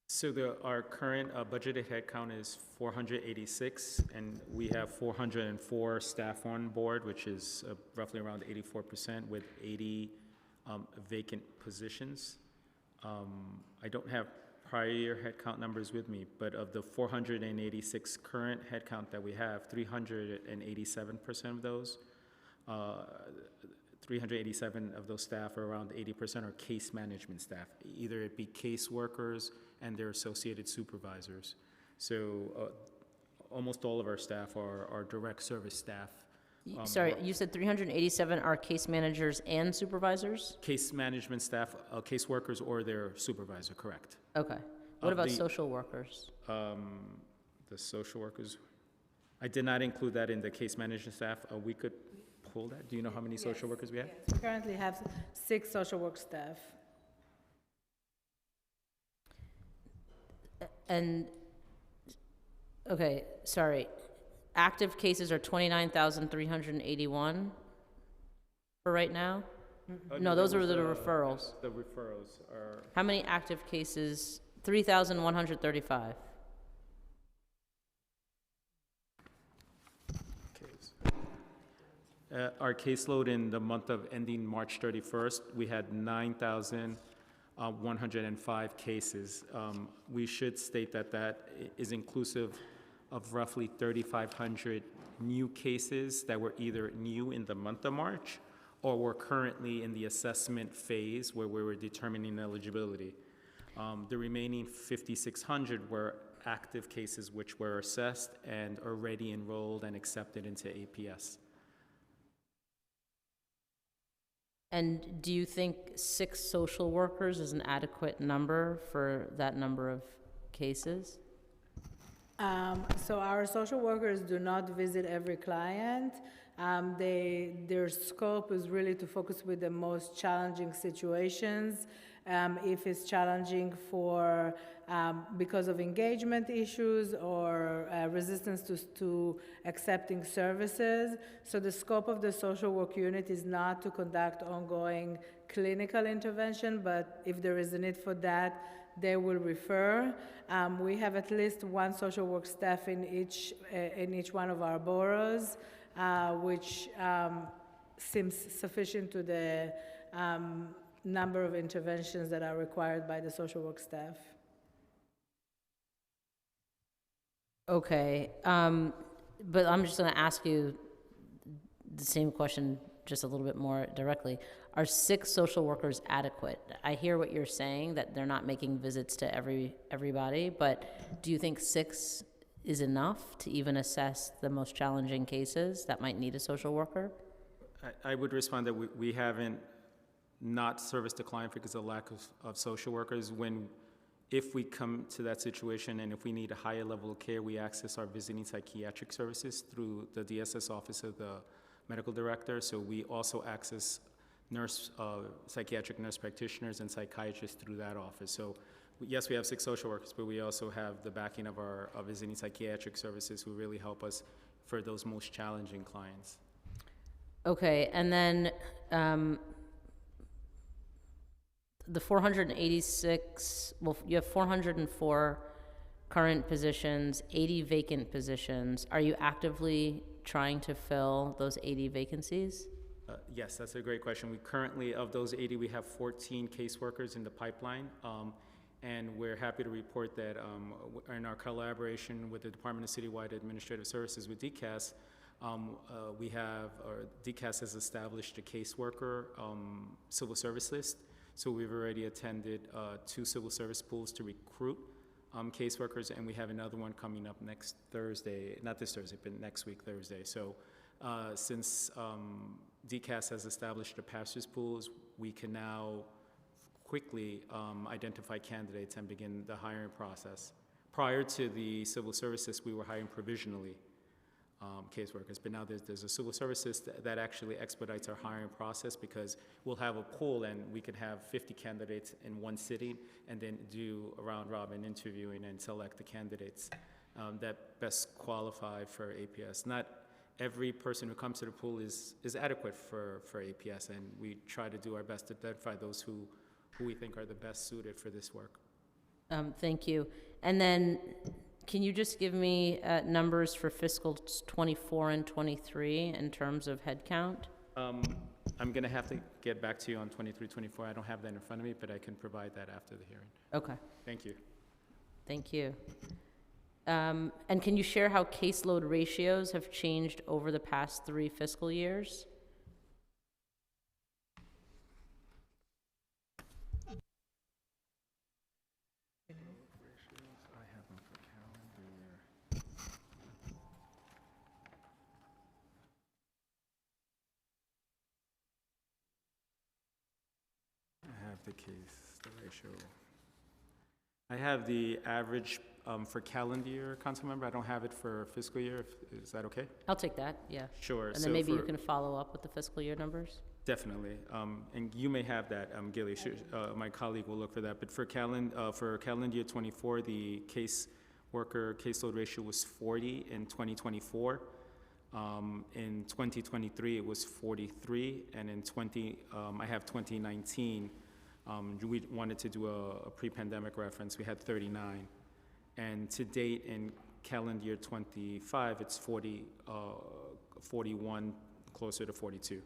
Speaker 4: So our current budgeted headcount is 486, and we have 404 staff on board, which is roughly around 84%, with 80 vacant positions. I don't have prior year headcount numbers with me, but of the 486 current headcount that we have, 387% of those, 387 of those staff, or around 80%, are case management staff. Either it be case workers and their associated supervisors. So almost all of our staff are direct service staff.
Speaker 2: Sorry, you said 387 are case managers and supervisors?
Speaker 4: Case management staff, case workers or their supervisor, correct.
Speaker 2: Okay. What
Speaker 4: Of
Speaker 2: about
Speaker 4: the-
Speaker 2: social workers?
Speaker 4: The social workers, I did not include that in the case management staff. We could pull that. Do you know how many social workers we have?
Speaker 5: We currently have 6 social work staff.
Speaker 2: And, okay, sorry. Active cases are 29,381 for right now? No, those are the referrals.
Speaker 4: The referrals are,
Speaker 2: How many active cases? 3,135.
Speaker 4: our caseload in the month of ending March 31st, we had 9,105 cases. We should state that that is inclusive of roughly 3,500 new cases that were either new in the month of March or were currently in the assessment phase where we were determining eligibility. The remaining 5,600 were active cases which were assessed and already enrolled and accepted into APS.
Speaker 2: And do you think 6 social workers is an adequate number for that number of cases?
Speaker 5: So our social workers do not visit every client. Their scope is really to focus with the most challenging situations. If it's challenging because of engagement issues or resistance to accepting services. So the scope of the social work unit is not to conduct ongoing clinical intervention, but if there is a need for that, they will refer. We have at least one social work staff in each one of our boroughs, which seems sufficient to the number of interventions that are required by the social work staff.
Speaker 2: Okay, but I'm just going to ask you the same question just a little bit more directly. Are 6 social workers adequate? I hear what you're saying, that they're not making visits to everybody, but do you think 6 is enough to even assess the most challenging cases that might need a social worker?
Speaker 4: I would respond that we haven't not serviced the client because of lack of social workers. If we come to that situation and if we need a higher level of care, we access our visiting psychiatric services through the DSS office of the medical director. So we also access psychiatric nurse practitioners and psychiatrists through that office. So yes, we have 6 social workers, but we also have the backing of our visiting psychiatric services who really help us for those most challenging clients.
Speaker 2: Okay, and then the 486, well, you have 404 current positions, 80 vacant positions. Are you actively trying to fill those 80 vacancies?
Speaker 4: Yes, that's a great question. We currently, of those 80, we have 14 caseworkers in the pipeline. And we're happy to report that in our collaboration with the Department of Citywide Administrative Services with DCAS, DCAS has established a caseworker civil service list. So we've already attended 2 civil service pools to recruit caseworkers, and we have another one coming up next Thursday, not this Thursday, but next week, Thursday. So since DCAS has established the pastors pools, we can now quickly identify candidates and begin the hiring process. Prior to the civil services, we were hiring provisionally caseworkers, but now there's a civil services that actually expedites our hiring process, because we'll have a pool and we could have 50 candidates in one sitting and then do a round-robin interviewing and select the candidates that best qualify for APS. Not every person who comes to the pool is adequate for APS, and we try to do our best to identify those who we think are the best suited for this work.
Speaker 2: Thank you. And then can you just give me numbers for fiscal 24 and 23 in terms of headcount?
Speaker 4: I'm going to have to get back to you on 23, 24. I don't have that in front of me, but I can provide that after the hearing.
Speaker 2: Okay.
Speaker 4: Thank you.
Speaker 2: Thank you. And can you share how caseload ratios have changed over the past 3 fiscal years?
Speaker 4: The ratio. I have the average for calendar year, Councilmember. I don't have it for fiscal year. Is that okay?
Speaker 2: I'll take that, yeah.
Speaker 4: Sure.
Speaker 2: And then maybe you can follow up with the fiscal year numbers?
Speaker 4: Definitely. And you may have that, Gilly. My colleague will look for that. But for calendar year 24, the caseload ratio was 40 in 2024. In 2023, it was 43, and in I have 2019. We wanted to do a pre-pandemic reference. We had 39, and to date in calendar year 25, it's 41, closer to 42.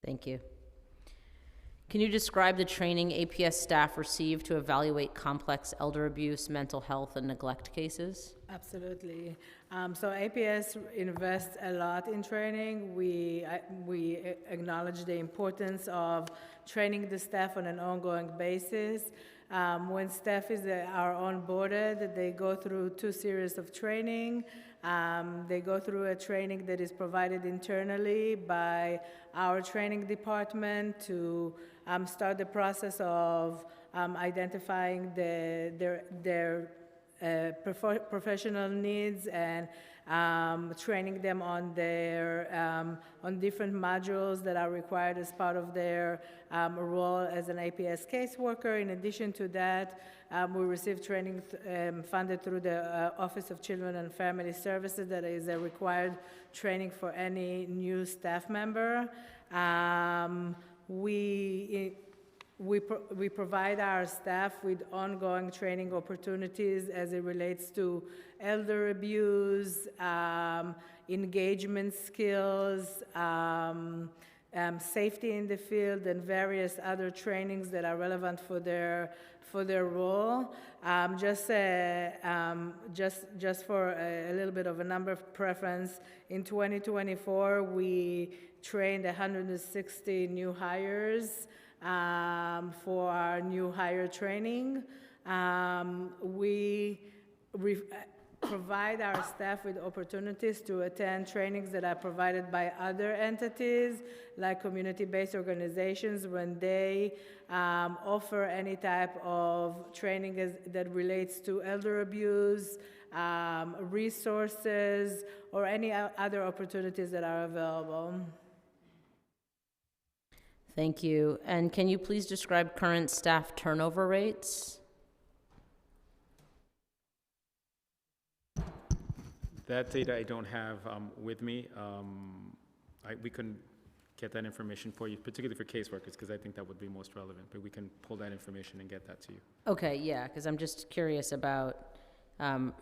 Speaker 2: Thank you. Can you describe the training APS staff receive to evaluate complex elder abuse, mental health, and neglect cases?
Speaker 5: Absolutely. So APS invests a lot in training. We acknowledge the importance of training the staff on an ongoing basis. When staff are onboarded, they go through 2 series of training. They go through a training that is provided internally by our training department to start the process of identifying their professional needs and training them on on different modules that are required as part of their role as an APS caseworker. In addition to that, we receive training funded through the Office of Children and Family Services. That is a required training for any new staff member. We provide our staff with ongoing training opportunities as it relates to elder abuse, engagement skills, safety in the field, and various other trainings that are relevant for their role. Just for a little bit of a number of preference, in 2024 we trained 160 new hires for our new hire training. We provide our staff with opportunities to attend trainings that are provided by other entities, like community-based organizations, when they offer any type of training that relates to elder abuse, resources, or any other opportunities that are available.
Speaker 2: Thank you. And can you please describe current staff turnover rates?
Speaker 4: That data I don't have with me. We can get that information for you, particularly for caseworkers, because I think that would be most relevant, but we can pull that information and get that to you.
Speaker 2: Okay, yeah, because I'm just curious about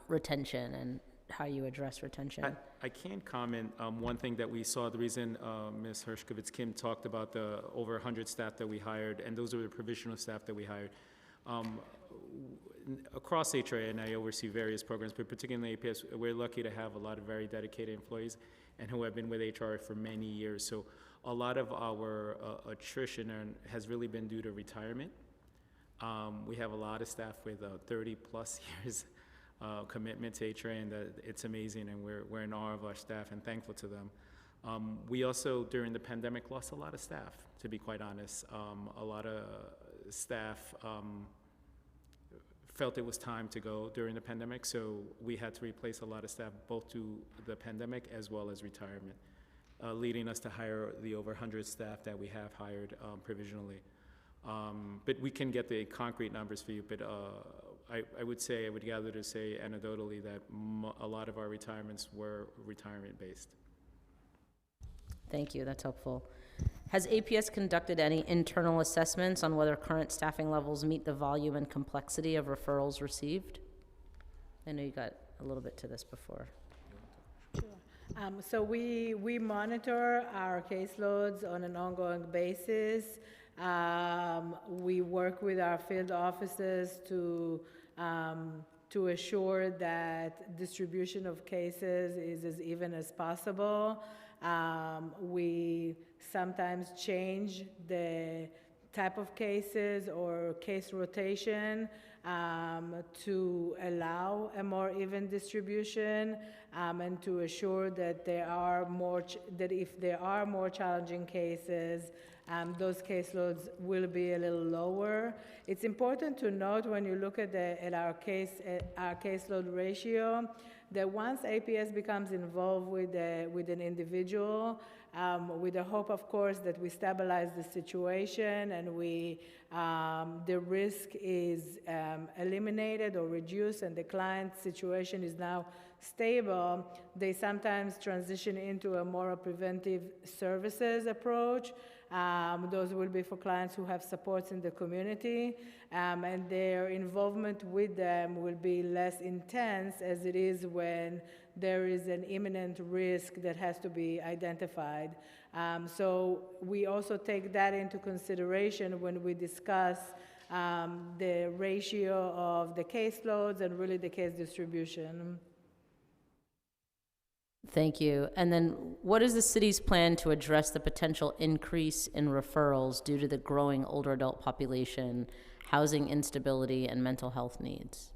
Speaker 2: retention and how you address retention.
Speaker 4: I can comment. One thing that we saw, the reason Ms. Hershkovitz-Kim talked about the over 100 staff that we hired, and those are the provisional staff that we hired. Across HRA, and I oversee various programs, but particularly in the APS, we're lucky to have a lot of very dedicated employees and who have been with HRA for many years. So a lot of our attrition has really been due to retirement. We have a lot of staff with 30 plus years commitment to HRA, and it's amazing, and we're in awe of our staff and thankful to them. We also, during the pandemic, lost a lot of staff, to be quite honest. A lot of staff felt it was time to go during the pandemic, so we had to replace a lot of staff, both to the pandemic as well as retirement, leading us to hire the over 100 staff that we have hired provisionally. But we can get the concrete numbers for you, but I would gather to say anecdotally that a lot of our retirements were retirement-based.
Speaker 2: Thank you, that's helpful. Has APS conducted any internal assessments on whether current staffing levels meet the volume and complexity of referrals received? I know you got a little bit to this before.
Speaker 5: So we monitor our caseloads on an ongoing basis. We work with our field offices to assure that distribution of cases is as even as possible. We sometimes change the type of cases or case rotation to allow a more even distribution and to assure that that if there are more challenging cases, those caseloads will be a little lower. It's important to note when you look at our caseload ratio that once APS becomes involved with an individual, with the hope, of course, that we stabilize the situation and the risk is eliminated or reduced and the client's situation is now stable, they sometimes transition into a more preventive services approach. Those will be for clients who have supports in the community, and their involvement with them will be less intense as it is when there is an imminent risk that has to be identified. So we also take that into consideration when we discuss the ratio of the caseloads and really the case distribution.
Speaker 2: Thank you. And then what is the city's plan to address the potential increase in referrals due to the growing older adult population, housing instability, and mental health needs?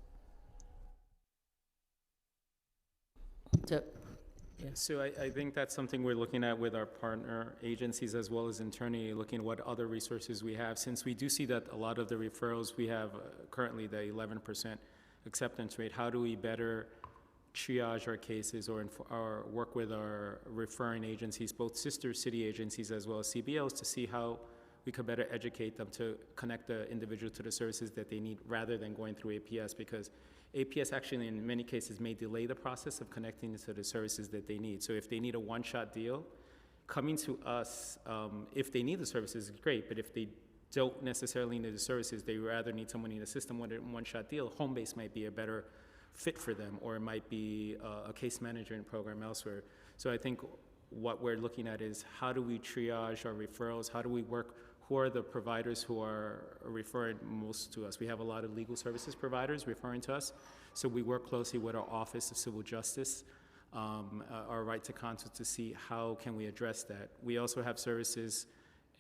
Speaker 4: So I think that's something we're looking at with our partner agencies as well as internally, looking at what other resources we have. Since we do see that a lot of the referrals we have currently, the 11% acceptance rate, how do we better triage our cases or work with our referring agencies, both sister city agencies as well as CBOs, to see how we could better educate them to connect the individual to the services that they need rather than going through APS, because APS actually in many cases may delay the process of connecting to the services that they need. So if they need a one-shot deal, coming to us, if they need the services, is great, but if they don't necessarily need the services, they rather need someone in the system with a one-shot deal, home base might be a better fit for them, or it might be a case management program elsewhere. So I think what we're looking at is how do we triage our referrals? How do we work? Who are the providers who are referring most to us? We have a lot of legal services providers referring to us, so we work closely with our Office of Civil Justice, our right to counsel, to see how can we address that. We also have services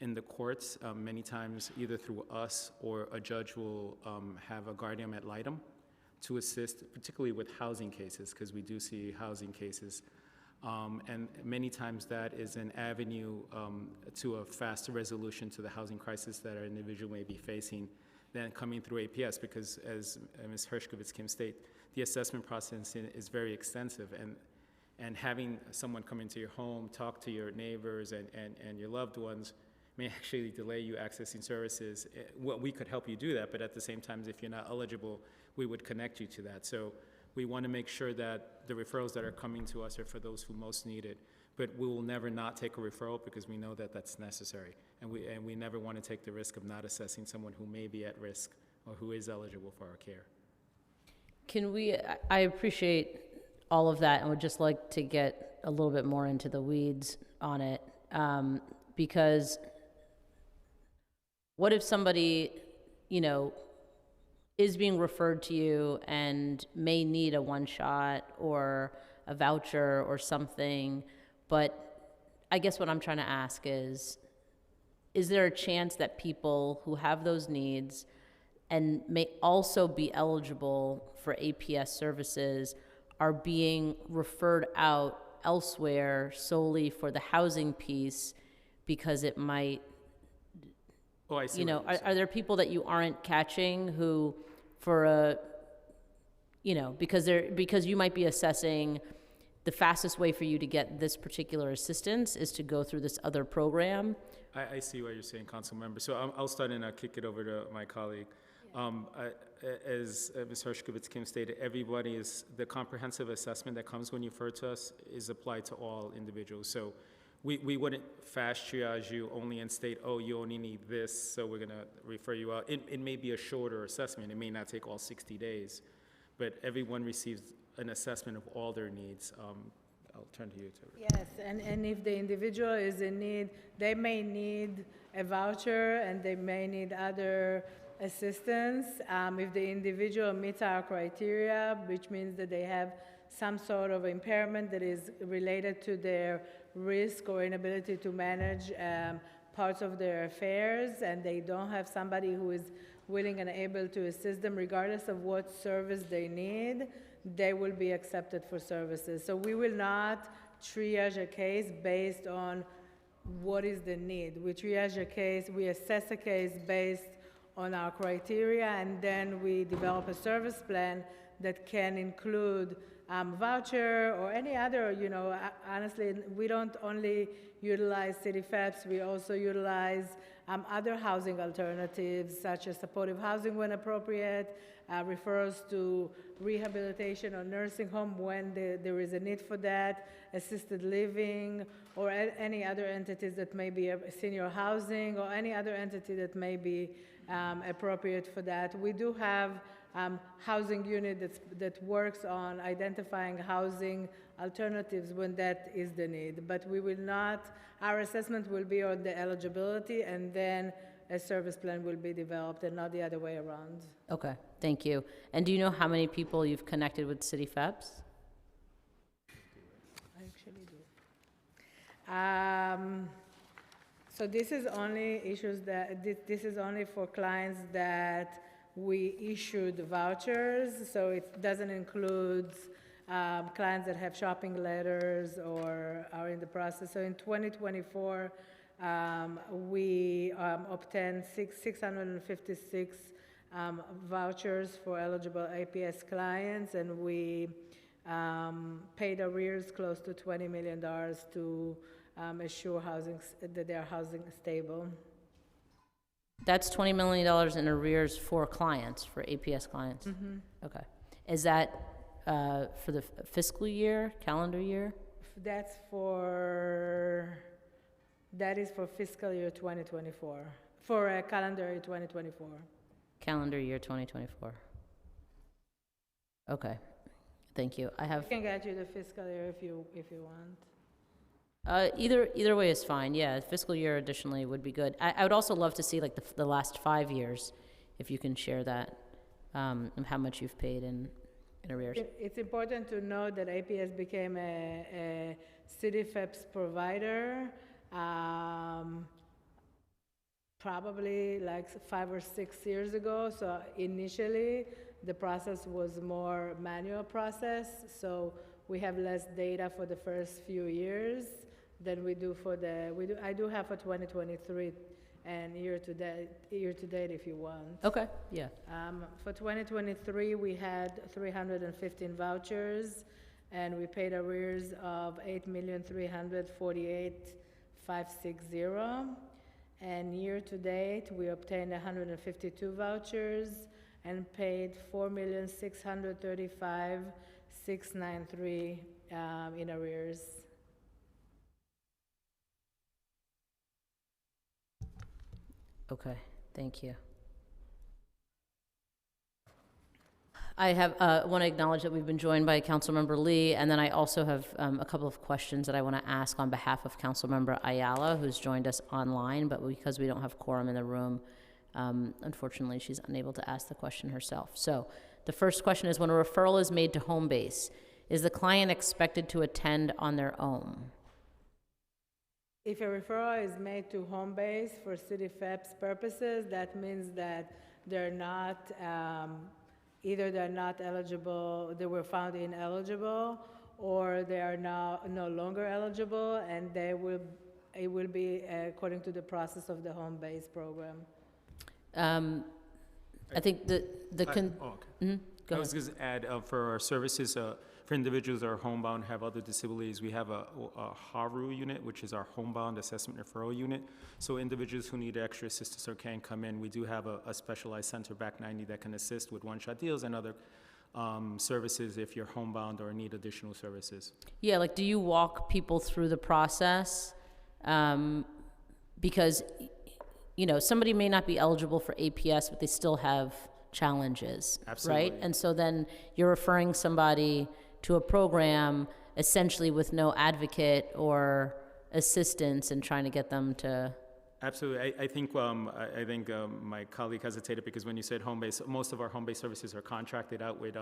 Speaker 4: in the courts, many times either through us or a judge will have a guardian ad litem to assist, particularly with housing cases, because we do see housing cases. And many times that is an avenue to a faster resolution to the housing crisis that our individual may be facing than coming through APS, because as Ms. Hershkovitz Kim stated, the assessment process is very extensive, and having someone come into your home, talk to your neighbors and your loved ones may actually delay you accessing services. Well, we could help you do that, but at the same time, if you're not eligible, we would connect you to that. So we want to make sure that the referrals that are coming to us are for those who most need it. But we will never not take a referral because we know that that's necessary. And we never want to take the risk of not assessing someone who may be at risk or who is eligible for our care.
Speaker 2: I appreciate all of that and would just like to get a little bit more into the weeds on it. Because what if somebody, is being referred to you and may need a one-shot or a voucher or something, but I guess what I'm trying to ask is there a chance that people who have those needs and may also be eligible for APS services are being referred out elsewhere solely for the housing piece because it might,
Speaker 4: Oh, I see.
Speaker 2: are there people that you aren't catching who because you might be assessing the fastest way for you to get this particular assistance is to go through this other program?
Speaker 4: I see what you're saying, Council Member. So I'll start and I'll kick it over to my colleague. As Ms. Hershkovitz Kim stated, the comprehensive assessment that comes when you refer to us is applied to all individuals. So we wouldn't fast triage you only and state, oh, you only need this, so we're going to refer you out. It may be a shorter assessment. It may not take all 60 days, but everyone receives an assessment of all their needs. I'll turn to you.
Speaker 5: Yes, and if the individual is in need, they may need a voucher and they may need other assistance. If the individual meets our criteria, which means that they have some sort of impairment that is related to their risk or inability to manage parts of their affairs, and they don't have somebody who is willing and able to assist them regardless of what service they need, they will be accepted for services. So we will not triage a case based on what is the need. We triage a case, we assess a case based on our criteria, and then we develop a service plan that can include voucher or any other, honestly, we don't only utilize CityFEPS, we also utilize other housing alternatives such as supportive housing when appropriate, referrals to rehabilitation or nursing home when there is a need for that, assisted living, or any other entities that may be senior housing or any other entity that may be appropriate for that. We do have housing unit that works on identifying housing alternatives when that is the need. But we will not, our assessment will be on the eligibility and then a service plan will be developed and not the other way around.
Speaker 2: Okay, thank you. And do you know how many people you've connected with CityFEPS?
Speaker 5: I actually do. So this is only issues that, this is only for clients that we issued vouchers, so it doesn't include clients that have shopping letters or are in the process. So in 2024, we obtained 656 vouchers for eligible APS clients, and we paid arrears close to $20 million to assure that their housing is stable.
Speaker 2: That's $20 million in arrears for clients, for APS clients? Okay. Is that for the fiscal year, calendar year?
Speaker 5: That is for fiscal year 2024, for calendar year 2024.
Speaker 2: Calendar year 2024. Okay, thank you. I have,
Speaker 5: I can get you the fiscal year if you want.
Speaker 2: either way is fine, yeah. Fiscal year additionally would be good. I would also love to see like the last 5 years, if you can share that, and how much you've paid in arrears.
Speaker 5: It's important to note that APS became a city FEPS provider probably like 5 or 6 years ago. So initially, the process was more manual process. So we have less data for the first few years than we do for I do have for 2023 and year to date if you want.
Speaker 2: Okay, yeah.
Speaker 5: For 2023, we had 315 vouchers, and we paid arrears of $8,348,560. And year to date, we obtained 152 vouchers and paid $4,635,693 in arrears.
Speaker 2: Okay, thank you. I want to acknowledge that we've been joined by Councilmember Lee, and then I also have a couple of questions that I want to ask on behalf of Councilmember Ayala, who's joined us online, but because we don't have quorum in the room, unfortunately, she's unable to ask the question herself. So the first question is, when a referral is made to home base, is the client expected to attend on their own?
Speaker 5: If a referral is made to home base for city FEPS purposes, that means that they're not, either they're not eligible, they were found ineligible, or they are now no longer eligible, and it will be according to the process of the home base program.
Speaker 2: I think
Speaker 4: Okay.
Speaker 2: Go
Speaker 4: I was
Speaker 2: ahead.
Speaker 4: going to add, for our services, for individuals that are homebound, have other disabilities, we have a HARU unit, which is our homebound assessment referral unit. So individuals who need extra assistance or can come in, we do have a specialized center, Back 90, that can assist with one-shot deals and other services if you're homebound or need additional services.
Speaker 2: Yeah, like, do you walk people through the process? Because, you know, somebody may not be eligible for APS, but they still have challenges, right?
Speaker 4: Absolutely.
Speaker 2: And so then you're referring somebody to a program essentially with no advocate or assistance and trying to get them to...
Speaker 4: Absolutely. I think my colleague hesitated because when you said home-based, most of our home-based services are contracted out with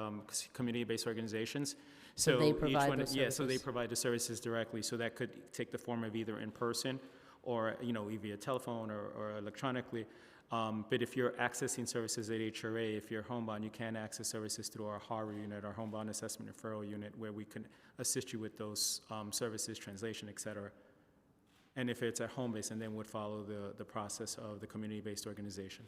Speaker 4: community-based organizations.
Speaker 2: So they
Speaker 4: each
Speaker 2: provide
Speaker 4: one,
Speaker 2: those
Speaker 4: yeah, so they
Speaker 2: services.
Speaker 4: provide the services directly. So that could take the form of either in person or, you know, via telephone or electronically. But if you're accessing services at HRA, if you're homebound, you can access services through our HARU unit, our homebound assessment referral unit, where we can assist you with those services, translation, et cetera. And if it's at home base, and then would follow the process of the community-based organization.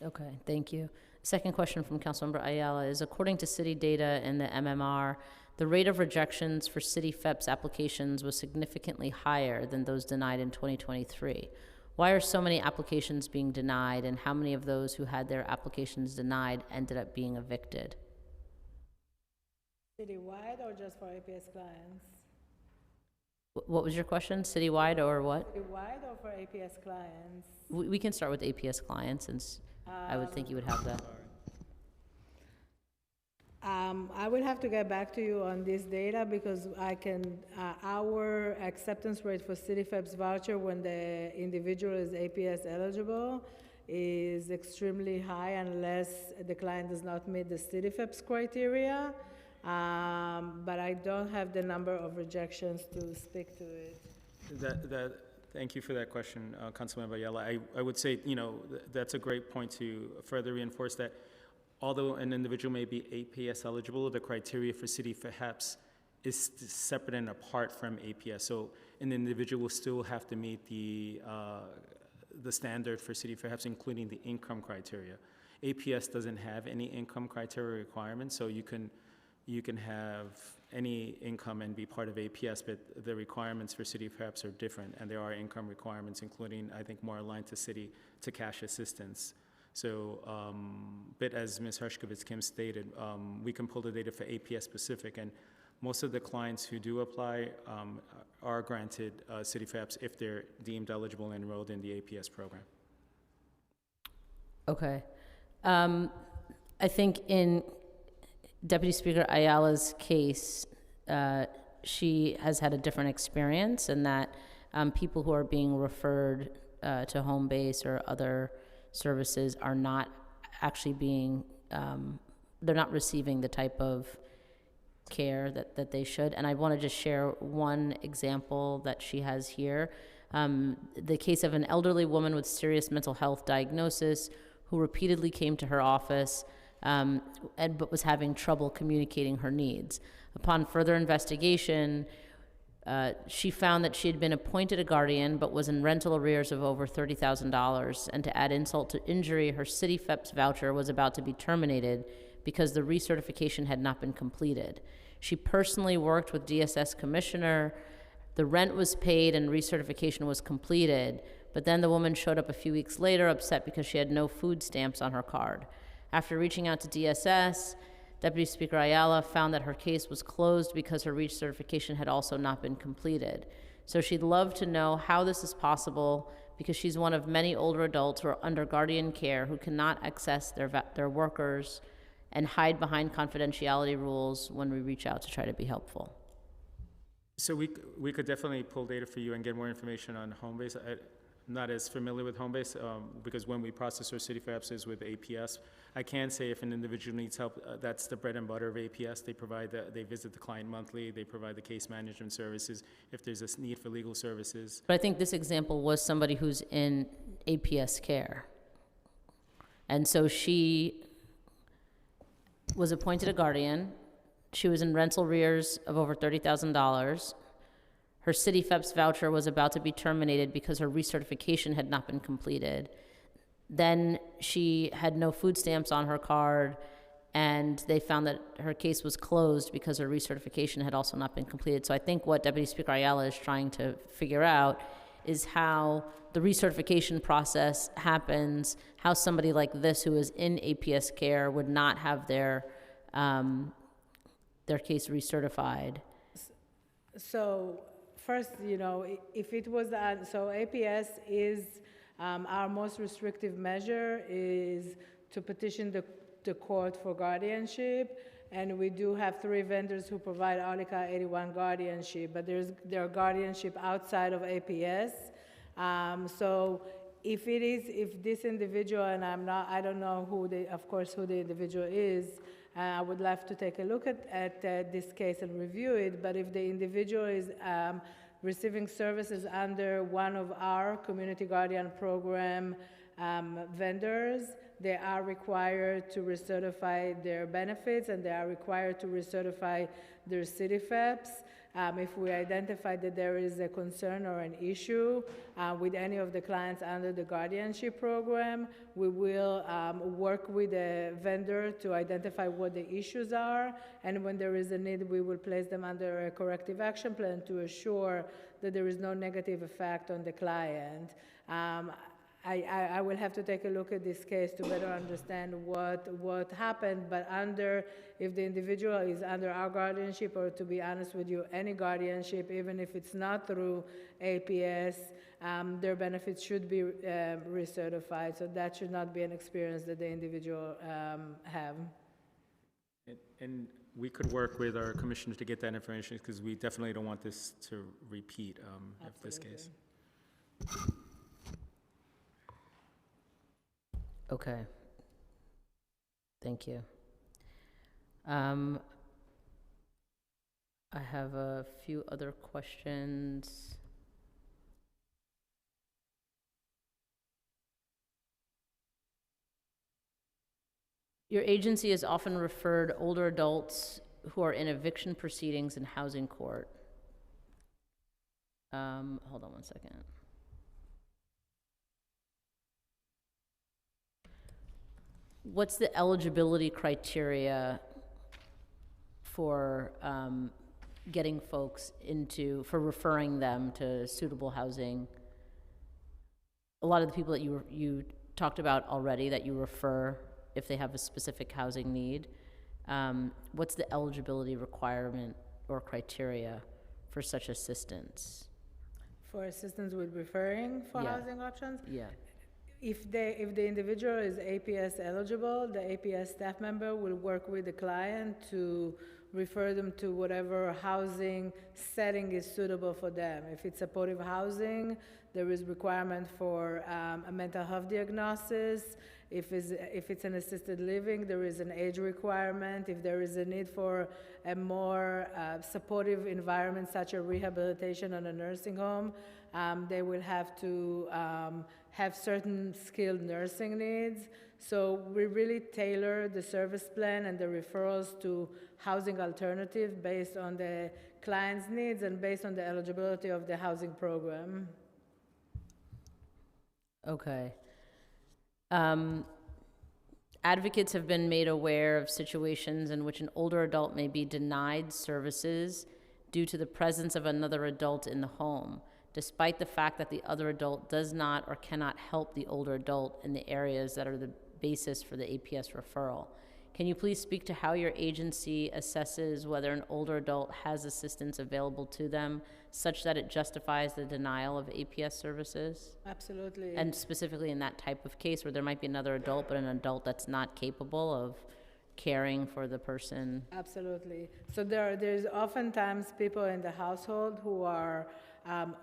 Speaker 2: Okay, thank you. Second question from Councilmember Ayala is, according to city data in the MMR, the rate of rejections for city FEPS applications was significantly higher than those denied in 2023. Why are so many applications being denied, and how many of those who had their applications denied ended up being evicted?
Speaker 5: Citywide or just for APS clients?
Speaker 2: What was your question? Citywide or what?
Speaker 5: Citywide or for APS clients?
Speaker 2: We can start with APS clients, since I would think you would have that.
Speaker 5: I will have to get back to you on this data because our acceptance rate for city FEPS voucher when the individual is APS eligible is extremely high unless the client does not meet the city FEPS criteria. But I don't have the number of rejections to speak to it.
Speaker 4: Thank you for that question, Councilmember Ayala. I would say, you know, that's a great point to further reinforce that although an individual may be APS eligible, the criteria for city FEPS is separate and apart from APS. So an individual will still have to meet the standard for city FEPS, including the income criteria. APS doesn't have any income criteria requirements, so you can you can have any income and be part of APS, but the requirements for city preps are different, and there are income requirements, including, I think, more aligned to city, to cash assistance. So, but as Ms. Hershkovitz Kim stated, we can pull the data for APS specific, and most of the clients who do apply are granted city preps if they're deemed eligible and enrolled in the APS program.
Speaker 2: Okay. I think in Deputy Speaker Ayala's case, she has had a different experience in that people who are being referred to home base or other services are not actually being, they're not receiving the type of care that they should. And I want to just share one example that she has here. The case of an elderly woman with serious mental health diagnosis who repeatedly came to her office but was having trouble communicating her needs. Upon further investigation, she found that she had been appointed a guardian but was in rental arrears of over $30,000, and to add insult to injury, her City FEPS voucher was about to be terminated because the recertification had not been completed. She personally worked with DSS Commissioner, the rent was paid and recertification was completed, but then the woman showed up a few weeks later upset because she had no food stamps on her card. After reaching out to DSS, Deputy Speaker Ayala found that her case was closed because her recertification had also not been completed. So she'd love to know how this is possible, because she's one of many older adults who are under guardian care who cannot access their workers and hide behind confidentiality rules when we reach out to try to be helpful.
Speaker 4: So we could definitely pull data for you and get more information on Homebase. I'm not as familiar with Homebase because when we process our city FAPs is with APS. I can say if an individual needs help, that's the bread and butter of APS. They visit the client monthly, they provide the case management services if there's a need for legal services.
Speaker 2: But I think this example was somebody who's in APS care. And so she was appointed a guardian. She was in rental arrears of over $30,000. Her City FEPS voucher was about to be terminated because her recertification had not been completed. Then she had no food stamps on her card, and they found that her case was closed because her recertification had also not been completed. So I think what Deputy Speaker Ayala is trying to figure out is how the recertification process happens, how somebody like this who is in APS care would not have their case recertified.
Speaker 5: So first, if it was, so APS is, our most restrictive measure is to petition the court for guardianship, and we do have 3 vendors who provide Article 81 guardianship, but there are guardianship outside of APS. So if this individual, and I don't know who the individual is, I would love to take a look at this case and review it, but if the individual is receiving services under one of our Community Guardian Program vendors, they are required to recertify their benefits, and they are required to recertify their city FEPS. If we identify that there is a concern or an issue with any of the clients under the guardianship program, we will work with the vendor to identify what the issues are, and when there is a need, we will place them under a corrective action plan to assure that there is no negative effect on the client. I will have to take a look at this case to better understand what happened, but if the individual is under our guardianship, or to be honest with you, any guardianship, even if it's not through APS, their benefits should be recertified, so that should not be an experience that the individual have.
Speaker 4: And we could work with our commissioner to get that information, because we definitely don't want this to repeat if this case.
Speaker 2: Okay. Thank you. I have a few other questions. Your agency has often referred older adults who are in eviction proceedings in housing court. Hold on one second. What's the eligibility criteria for getting folks for referring them to suitable housing? A lot of the people that you talked about already that you refer if they have a specific housing need, what's the eligibility requirement or criteria for such assistance?
Speaker 5: For assistance with referring for
Speaker 2: Yeah.
Speaker 5: housing options,
Speaker 2: Yeah.
Speaker 5: if the individual is APS eligible, the APS staff member will work with the client to refer them to whatever housing setting is suitable for them. If it's supportive housing, there is requirement for a mental health diagnosis. If it's an assisted living, there is an age requirement. If there is a need for a more supportive environment, such as rehabilitation on a nursing home, they will have to have certain skilled nursing needs. So we really tailor the service plan and the referrals to housing alternative based on the client's needs and based on the eligibility of the housing program.
Speaker 2: Okay. Advocates have been made aware of situations in which an older adult may be denied services due to the presence of another adult in the home, despite the fact that the other adult does not or cannot help the older adult in the areas that are the basis for the APS referral. Can you please speak to how your agency assesses whether an older adult has assistance available to them such that it justifies the denial of APS services?
Speaker 5: Absolutely.
Speaker 2: And specifically in that type of case where there might be another adult, but an adult that's not capable of caring for the person?
Speaker 5: Absolutely. So there's oftentimes people in the household who are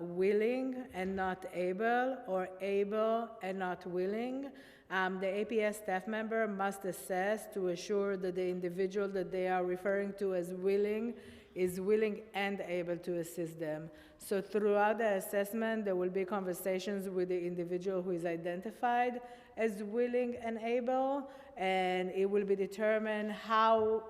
Speaker 5: willing and not able, or able and not willing. The APS staff member must assess to assure that the individual that they are referring to as willing is willing and able to assist them. So throughout the assessment, there will be conversations with the individual who is identified as willing and able, and it will be determined how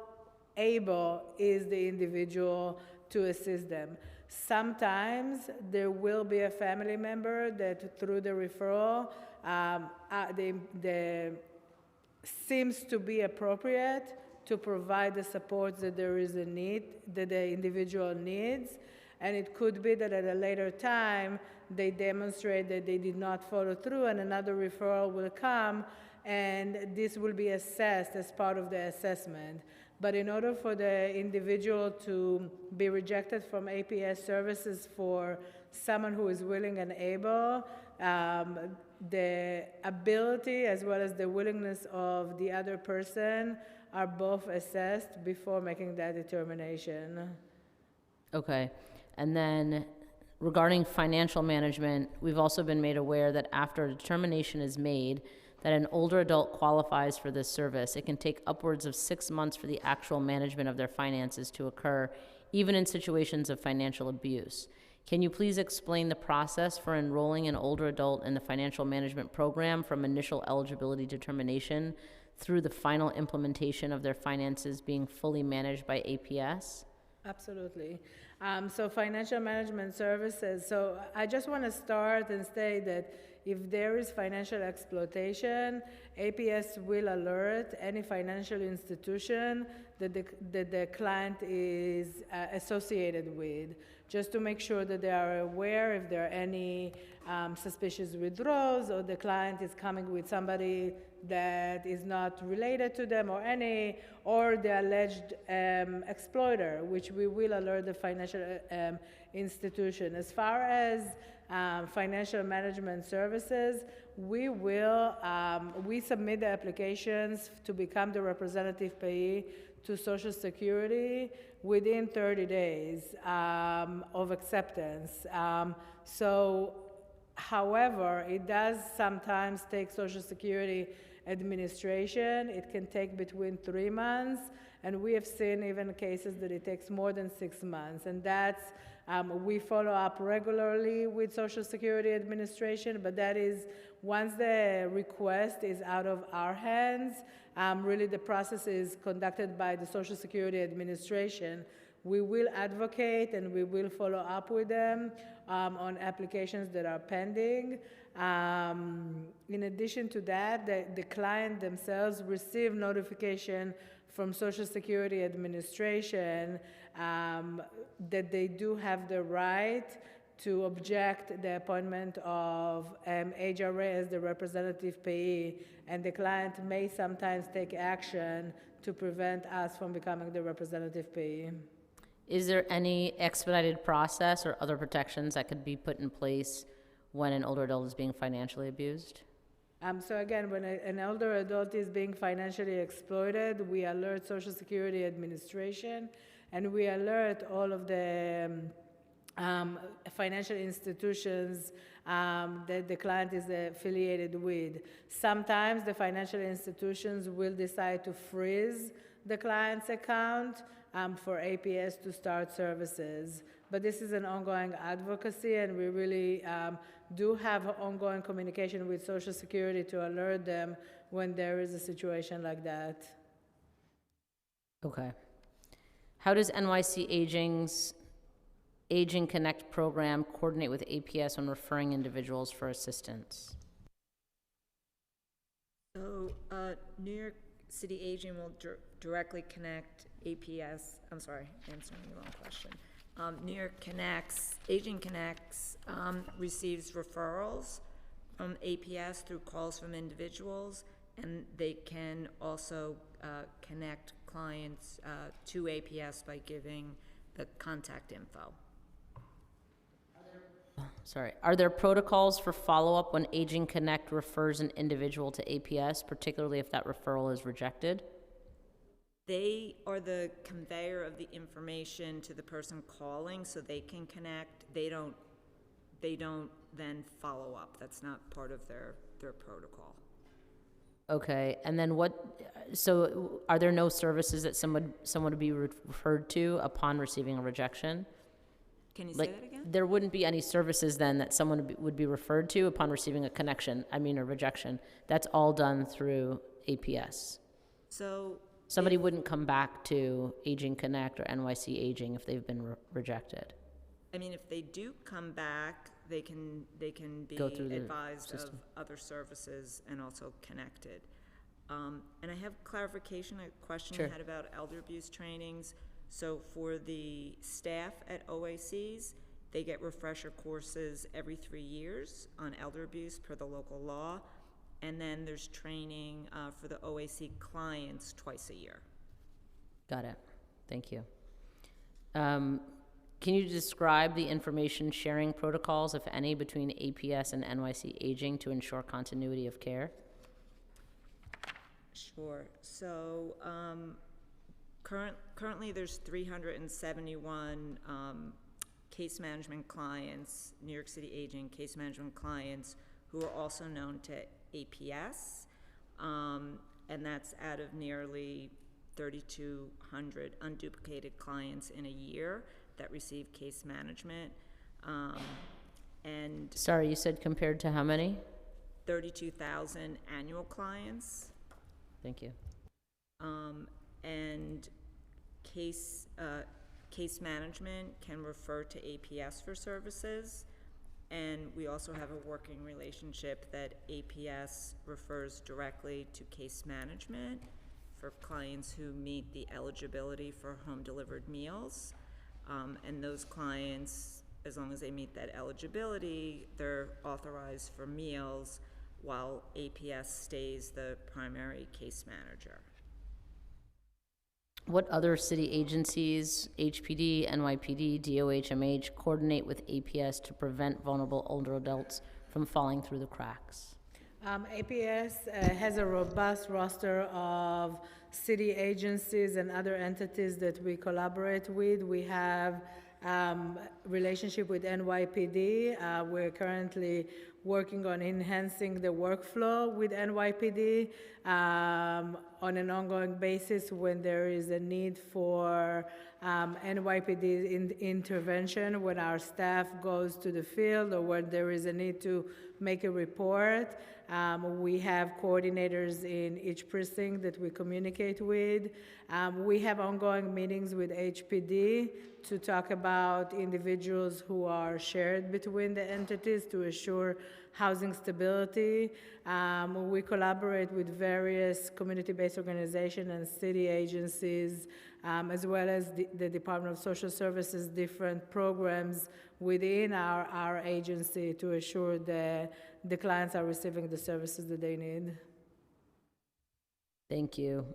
Speaker 5: able is the individual to assist them. Sometimes there will be a family member that through the referral seems to be appropriate to provide the support that there is a need, that the individual needs. And it could be that at a later time, they demonstrate that they did not follow through and another referral will come, and this will be assessed as part of the assessment. But in order for the individual to be rejected from APS services for someone who is willing and able, the ability as well as the willingness of the other person are both assessed before making that determination.
Speaker 2: Okay. And then regarding financial management, we've also been made aware that after a determination is made that an older adult qualifies for this service, it can take upwards of 6 months for the actual management of their finances to occur, even in situations of financial abuse. Can you please explain the process for enrolling an older adult in the financial management program from initial eligibility determination through the final implementation of their finances being fully managed by APS?
Speaker 5: Absolutely. So financial management services, so I just want to start and say that if there is financial exploitation, APS will alert any financial institution that the client is associated with, just to make sure that they are aware if there are any suspicious withdrawals or the client is coming with somebody that is not related to them, or the alleged exploiter, which we will alert the financial institution. As far as financial management services, we submit the applications to become the representative payee to Social Security within 30 days of acceptance. However, it does sometimes take Social Security administration. It can take between 3 months, and we have seen even cases that it takes more than 6 months. And that's, we follow up regularly with Social Security administration, but that is, once the request is out of our hands, really the process is conducted by the Social Security administration. We will advocate and we will follow up with them on applications that are pending. In addition to that, the client themselves receive notification from Social Security Administration that they do have the right to object the appointment of HRA as the representative payee, and the client may sometimes take action to prevent us from becoming the representative payee.
Speaker 2: Is there any expedited process or other protections that could be put in place when an older adult is being financially abused?
Speaker 5: So again, when an older adult is being financially exploited, we alert Social Security Administration, and we alert all of the financial institutions that the client is affiliated with. Sometimes the financial institutions will decide to freeze the client's account for APS to start services. But this is an ongoing advocacy, and we really do have ongoing communication with Social Security to alert them when there is a situation like that.
Speaker 2: Okay. How does NYC Aging's Aging Connect program coordinate with APS when referring individuals for assistance?
Speaker 6: So, New York City Aging will directly connect APS, I'm sorry, answering the wrong question. New York Connects, Aging Connects receives referrals from APS through calls from individuals, and they can also connect clients to APS by giving the contact info.
Speaker 2: Sorry. Are there protocols for follow-up when Aging Connect refers an individual to APS, particularly if that referral is rejected?
Speaker 6: They are the conveyor of the information to the person calling, so they can connect. They don't then follow up. That's not part of their protocol.
Speaker 2: Okay, and then so are there no services that someone would be referred to upon receiving a rejection?
Speaker 6: Can you say that again?
Speaker 2: There wouldn't be any services then that someone would be referred to upon receiving a rejection. That's all done through APS.
Speaker 6: So
Speaker 2: Somebody wouldn't come back to Aging Connect or NYC Aging if they've been rejected.
Speaker 6: I mean, if they do come back, they can be
Speaker 2: Go through the
Speaker 6: advised
Speaker 2: system.
Speaker 6: of other services and also connected. And I have clarification, a question
Speaker 2: Sure.
Speaker 6: I had about elder abuse trainings. So for the staff at OACs, they get refresher courses every 3 years on elder abuse per the local law. And then there's training for the OAC clients twice a year.
Speaker 2: Got it. Thank you. Can you describe the information sharing protocols, if any, between APS and NYC Aging to ensure continuity of care?
Speaker 6: Sure. So currently there's 371 case management clients, New York City Aging case management clients, who are also known to APS, and that's out of nearly 3,200 unduplicated clients in a year that receive case management. And
Speaker 2: Sorry, you said compared to how many?
Speaker 6: 32,000 annual clients.
Speaker 2: Thank you.
Speaker 6: And case management can refer to APS for services. And we also have a working relationship that APS refers directly to case management for clients who meet the eligibility for home-delivered meals. And those clients, as long as they meet that eligibility, they're authorized for meals while APS stays the primary case manager.
Speaker 2: What other city agencies, HPD, NYPD, DOHMH, coordinate with APS to prevent vulnerable older adults from falling through the cracks?
Speaker 5: APS has a robust roster of city agencies and other entities that we collaborate with. We have relationship with NYPD. We're currently working on enhancing the workflow with NYPD on an ongoing basis when there is a need for NYPD intervention, when our staff goes to the field or when there is a need to make a report. We have coordinators in each precinct that we communicate with. We have ongoing meetings with HPD to talk about individuals who are shared between the entities to assure housing stability. We collaborate with various community-based organizations and city agencies, as well as the Department of Social Services, different programs within our agency to assure that the clients are receiving the services that they need.
Speaker 2: Thank you.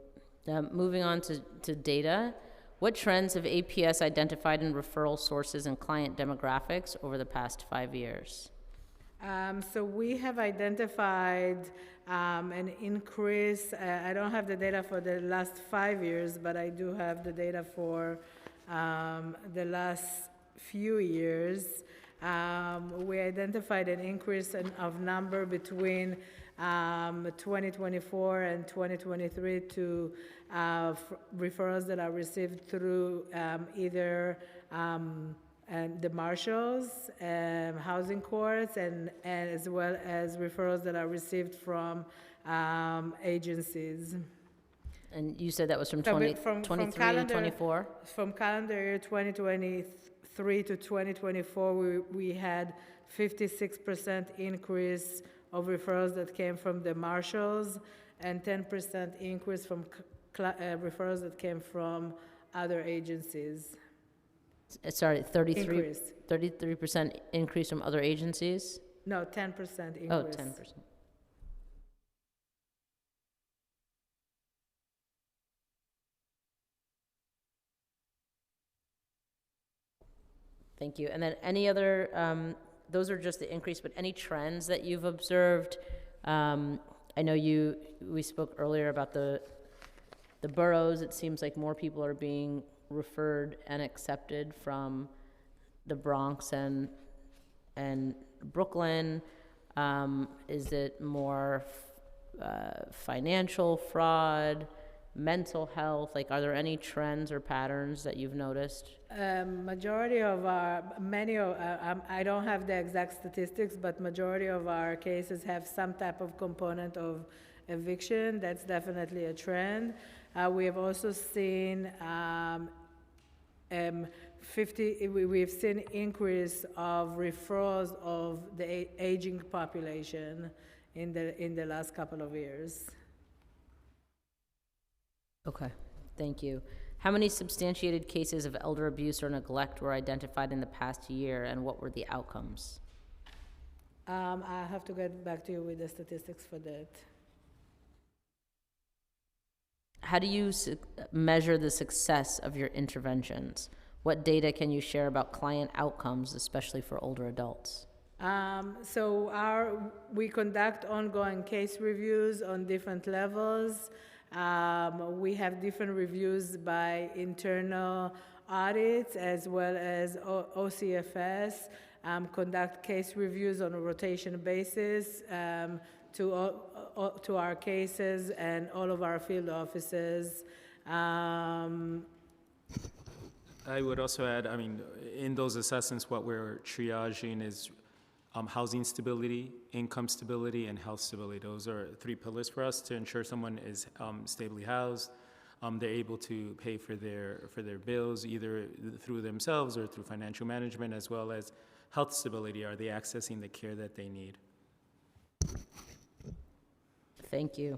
Speaker 2: Moving on to data, what trends have APS identified in referral sources and client demographics over the past 5 years?
Speaker 5: So we have identified an increase. I don't have the data for the last 5 years, but I do have the data for the last few years. We identified an increase of number between 2024 and 2023 to referrals that are received through either and the marshals, housing courts, and as well as referrals that are received from agencies.
Speaker 2: And you said that was from
Speaker 5: So
Speaker 2: 23 to
Speaker 5: calendar-
Speaker 2: 24?
Speaker 5: From calendar year 2023 to 2024, we had 56% increase of referrals that came from the marshals and 10% increase from referrals that came from other agencies.
Speaker 2: Sorry, 33,
Speaker 5: Increase.
Speaker 2: 33% increase from other agencies?
Speaker 5: No, 10% increase.
Speaker 2: Oh, 10%. Thank you. And then any other, those are just the increase, but any trends that you've observed? I know we spoke earlier about the boroughs. It seems like more people are being referred and accepted from the Bronx and Brooklyn. Is it more financial fraud, mental health? Like, are there any trends or patterns that you've noticed?
Speaker 5: Majority of I don't have the exact statistics, but majority of our cases have some type of component of eviction. That's definitely a trend. We have also seen we've seen increase of referrals of the aging population in the last couple of years.
Speaker 2: Okay, thank you. How many substantiated cases of elder abuse or neglect were identified in the past year, and what were the outcomes?
Speaker 5: I have to get back to you with the statistics for that.
Speaker 2: How do you measure the success of your interventions? What data can you share about client outcomes, especially for older adults?
Speaker 5: We conduct ongoing case reviews on different levels. We have different reviews by internal audits as well as OCFS, conduct case reviews on a rotation basis to our cases and all of our field offices.
Speaker 4: I would also add, in those assessments, what we're triaging is housing stability, income stability, and health stability. Those are 3 pillars for us to ensure someone is stably housed. They're able to pay for their bills either through themselves or through financial management, as well as health stability. Are they accessing the care that they need?
Speaker 2: Thank you.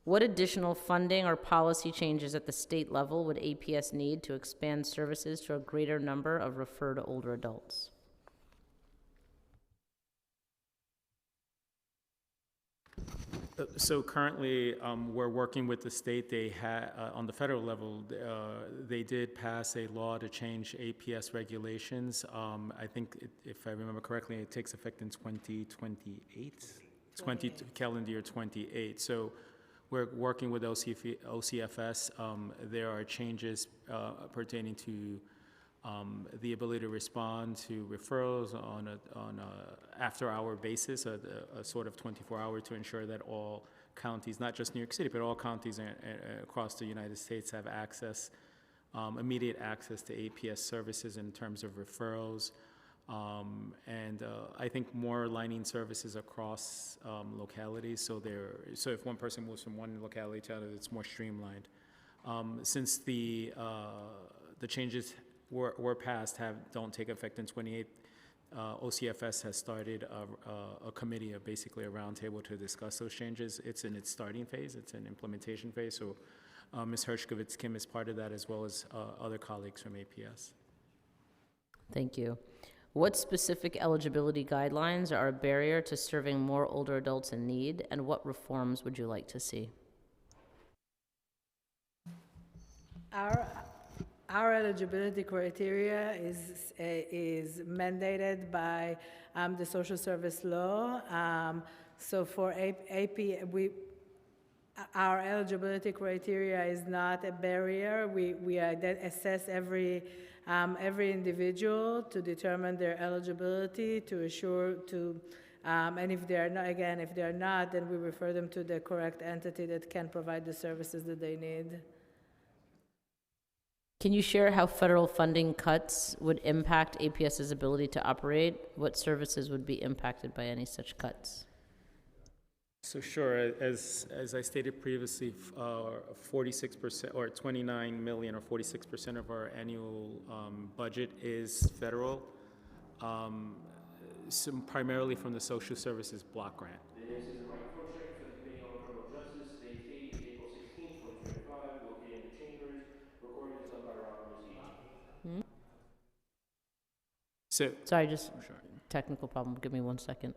Speaker 2: What additional funding or policy changes at the state level would APS need to expand services to a greater number of referred older adults?
Speaker 4: So currently, we're working with the state. They on the federal level, they did pass a law to change APS regulations. I think, if I remember correctly, it takes effect in 2028, calendar year 28. So we're working with OCFS. There are changes pertaining to the ability to respond to referrals on a after-hour basis, a sort of 24-hour, to ensure that all counties, not just New York City, but all counties across the United States have access, immediate access to APS services in terms of referrals. I think more aligning services across localities, so if one person moves from one locality to another, it's more streamlined. Since the changes were passed, don't take effect in 28, OCFS has started a committee, basically a roundtable to discuss those changes. It's in its starting phase, it's an implementation phase, so Ms. Hershkovitz Kim is part of that, as well as other colleagues from APS.
Speaker 2: Thank you. What specific eligibility guidelines are a barrier to serving more older adults in need, and what reforms would you like to see?
Speaker 5: Our eligibility criteria is mandated by the social service law. So for our eligibility criteria is not a barrier. We assess every individual to determine their eligibility, to assure and if they are not, again, if they are not, then we refer them to the correct entity that can provide the services that they need.
Speaker 2: Can you share how federal funding cuts would impact APS's ability to operate? What services would be impacted by any such cuts?
Speaker 4: So sure, as I stated previously, 46% or 29 million or 46% of our annual budget is federal, primarily from the social services block grant.
Speaker 7: This is a microphone check for the Committee on Criminal Justice. Today's date is April 16, 2025, located in the chambers. Recording is done by Robert Rossi.
Speaker 4: So,
Speaker 2: Sorry, just
Speaker 4: sure.
Speaker 2: technical problem. Give me 1 second.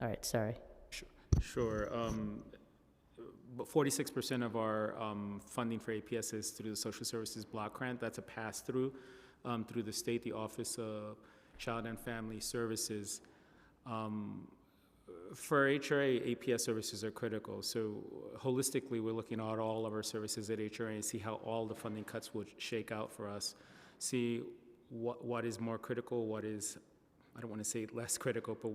Speaker 2: All right, sorry.
Speaker 4: Sure. But 46% of our funding for APS is through the Social Services Block Grant. That's a pass-through through the state, the Office of Child and Family Services. For HRA, APS services are critical. So holistically, we're looking at all of our services at HRA and see how all the funding cuts will shake out for us. See what is more critical, what is, I don't want to say less critical, but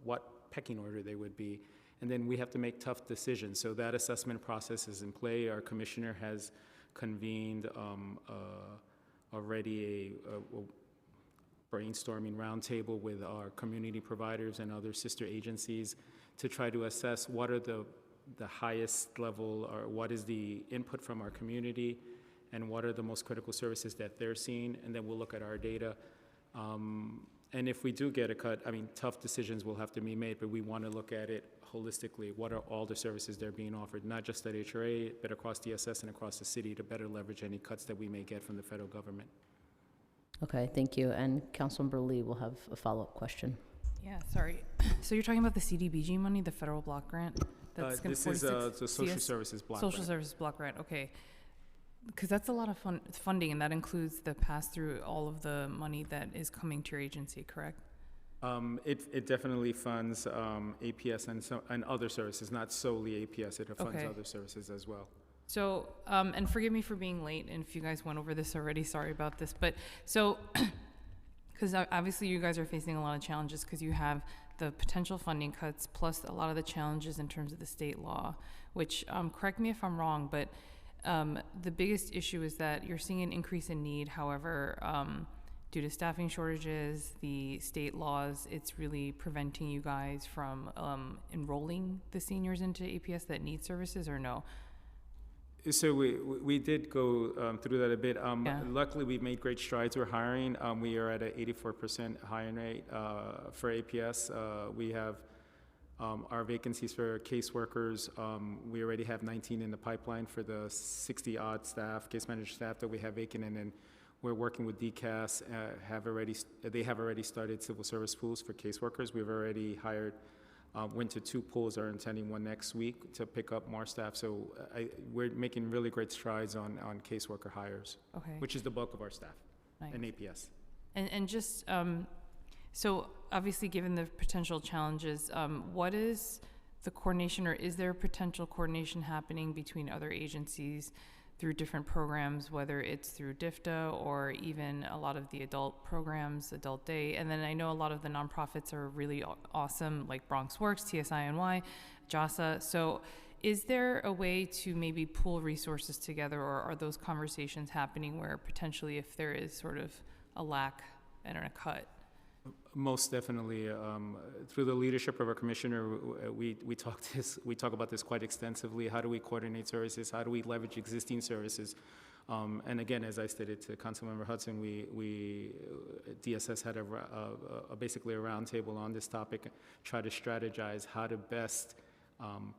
Speaker 4: what pecking order they would be. And then we have to make tough decisions. So that assessment process is in play. Our commissioner has convened already a brainstorming roundtable with our community providers and other sister agencies to try to assess what are the highest level, or what is the input from our community, and what are the most critical services that they're seeing. And then we'll look at our data. And if we do get a cut, I mean, tough decisions will have to be made, but we want to look at it holistically. What are all the services that are being offered, not just at HRA, but across DSS and across the city, to better leverage any cuts that we may get from the federal government.
Speaker 2: Okay, thank you. And Councilmember Lee will have a follow-up question.
Speaker 8: Yeah, sorry. So you're talking about the CDBG money, the federal block grant? That's gonna
Speaker 4: This is the social services block
Speaker 8: Social
Speaker 4: grant.
Speaker 8: services block grant, okay. Because that's a lot of funding, and that includes the pass-through, all of the money that is coming to your agency, correct?
Speaker 4: It definitely funds APS and other services, not solely APS. It funds
Speaker 8: Okay.
Speaker 4: other services as well.
Speaker 8: So, and forgive me for being late, and if you guys went over this already, sorry about this, but, so, because obviously you guys are facing a lot of challenges, because you have the potential funding cuts, plus a lot of the challenges in terms of the state law, which, correct me if I'm wrong, but the biggest issue is that you're seeing an increase in need. However, due to staffing shortages, the state laws, it's really preventing you guys from enrolling the seniors into APS that need services, or no?
Speaker 4: So we did go through that a bit.
Speaker 8: Yeah.
Speaker 4: Luckily, we've made great strides. We're hiring. We are at an 84% hiring rate for APS. We have our vacancies for caseworkers. We already have 19 in the pipeline for the 60-odd staff, case manager staff that we have vacant, and then we're working with DCAS. They have already started civil service pools for caseworkers. We've already hired. Went to 2 pools, are intending one next week to pick up more staff. So we're making really great strides on caseworker hires,
Speaker 8: Okay.
Speaker 4: which is the bulk of our staff
Speaker 8: Nice.
Speaker 4: in APS.
Speaker 8: And just, so obviously, given the potential challenges, what is the coordination, or is there potential coordination happening between other agencies through different programs, whether it's through DIFTA or even a lot of the adult programs, Adult Day. And then I know a lot of the nonprofits are really awesome, like Bronx Works, TSINY, JASA. So is there a way to maybe pool resources together, or are those conversations happening where potentially if there is sort of a lack and a cut?
Speaker 4: Most definitely. Through the leadership of our commissioner, we talk about this quite extensively. How do we coordinate services? How do we leverage existing services? And again, as I stated to Councilmember Hudson, DSS had basically a roundtable on this topic, try to strategize how to best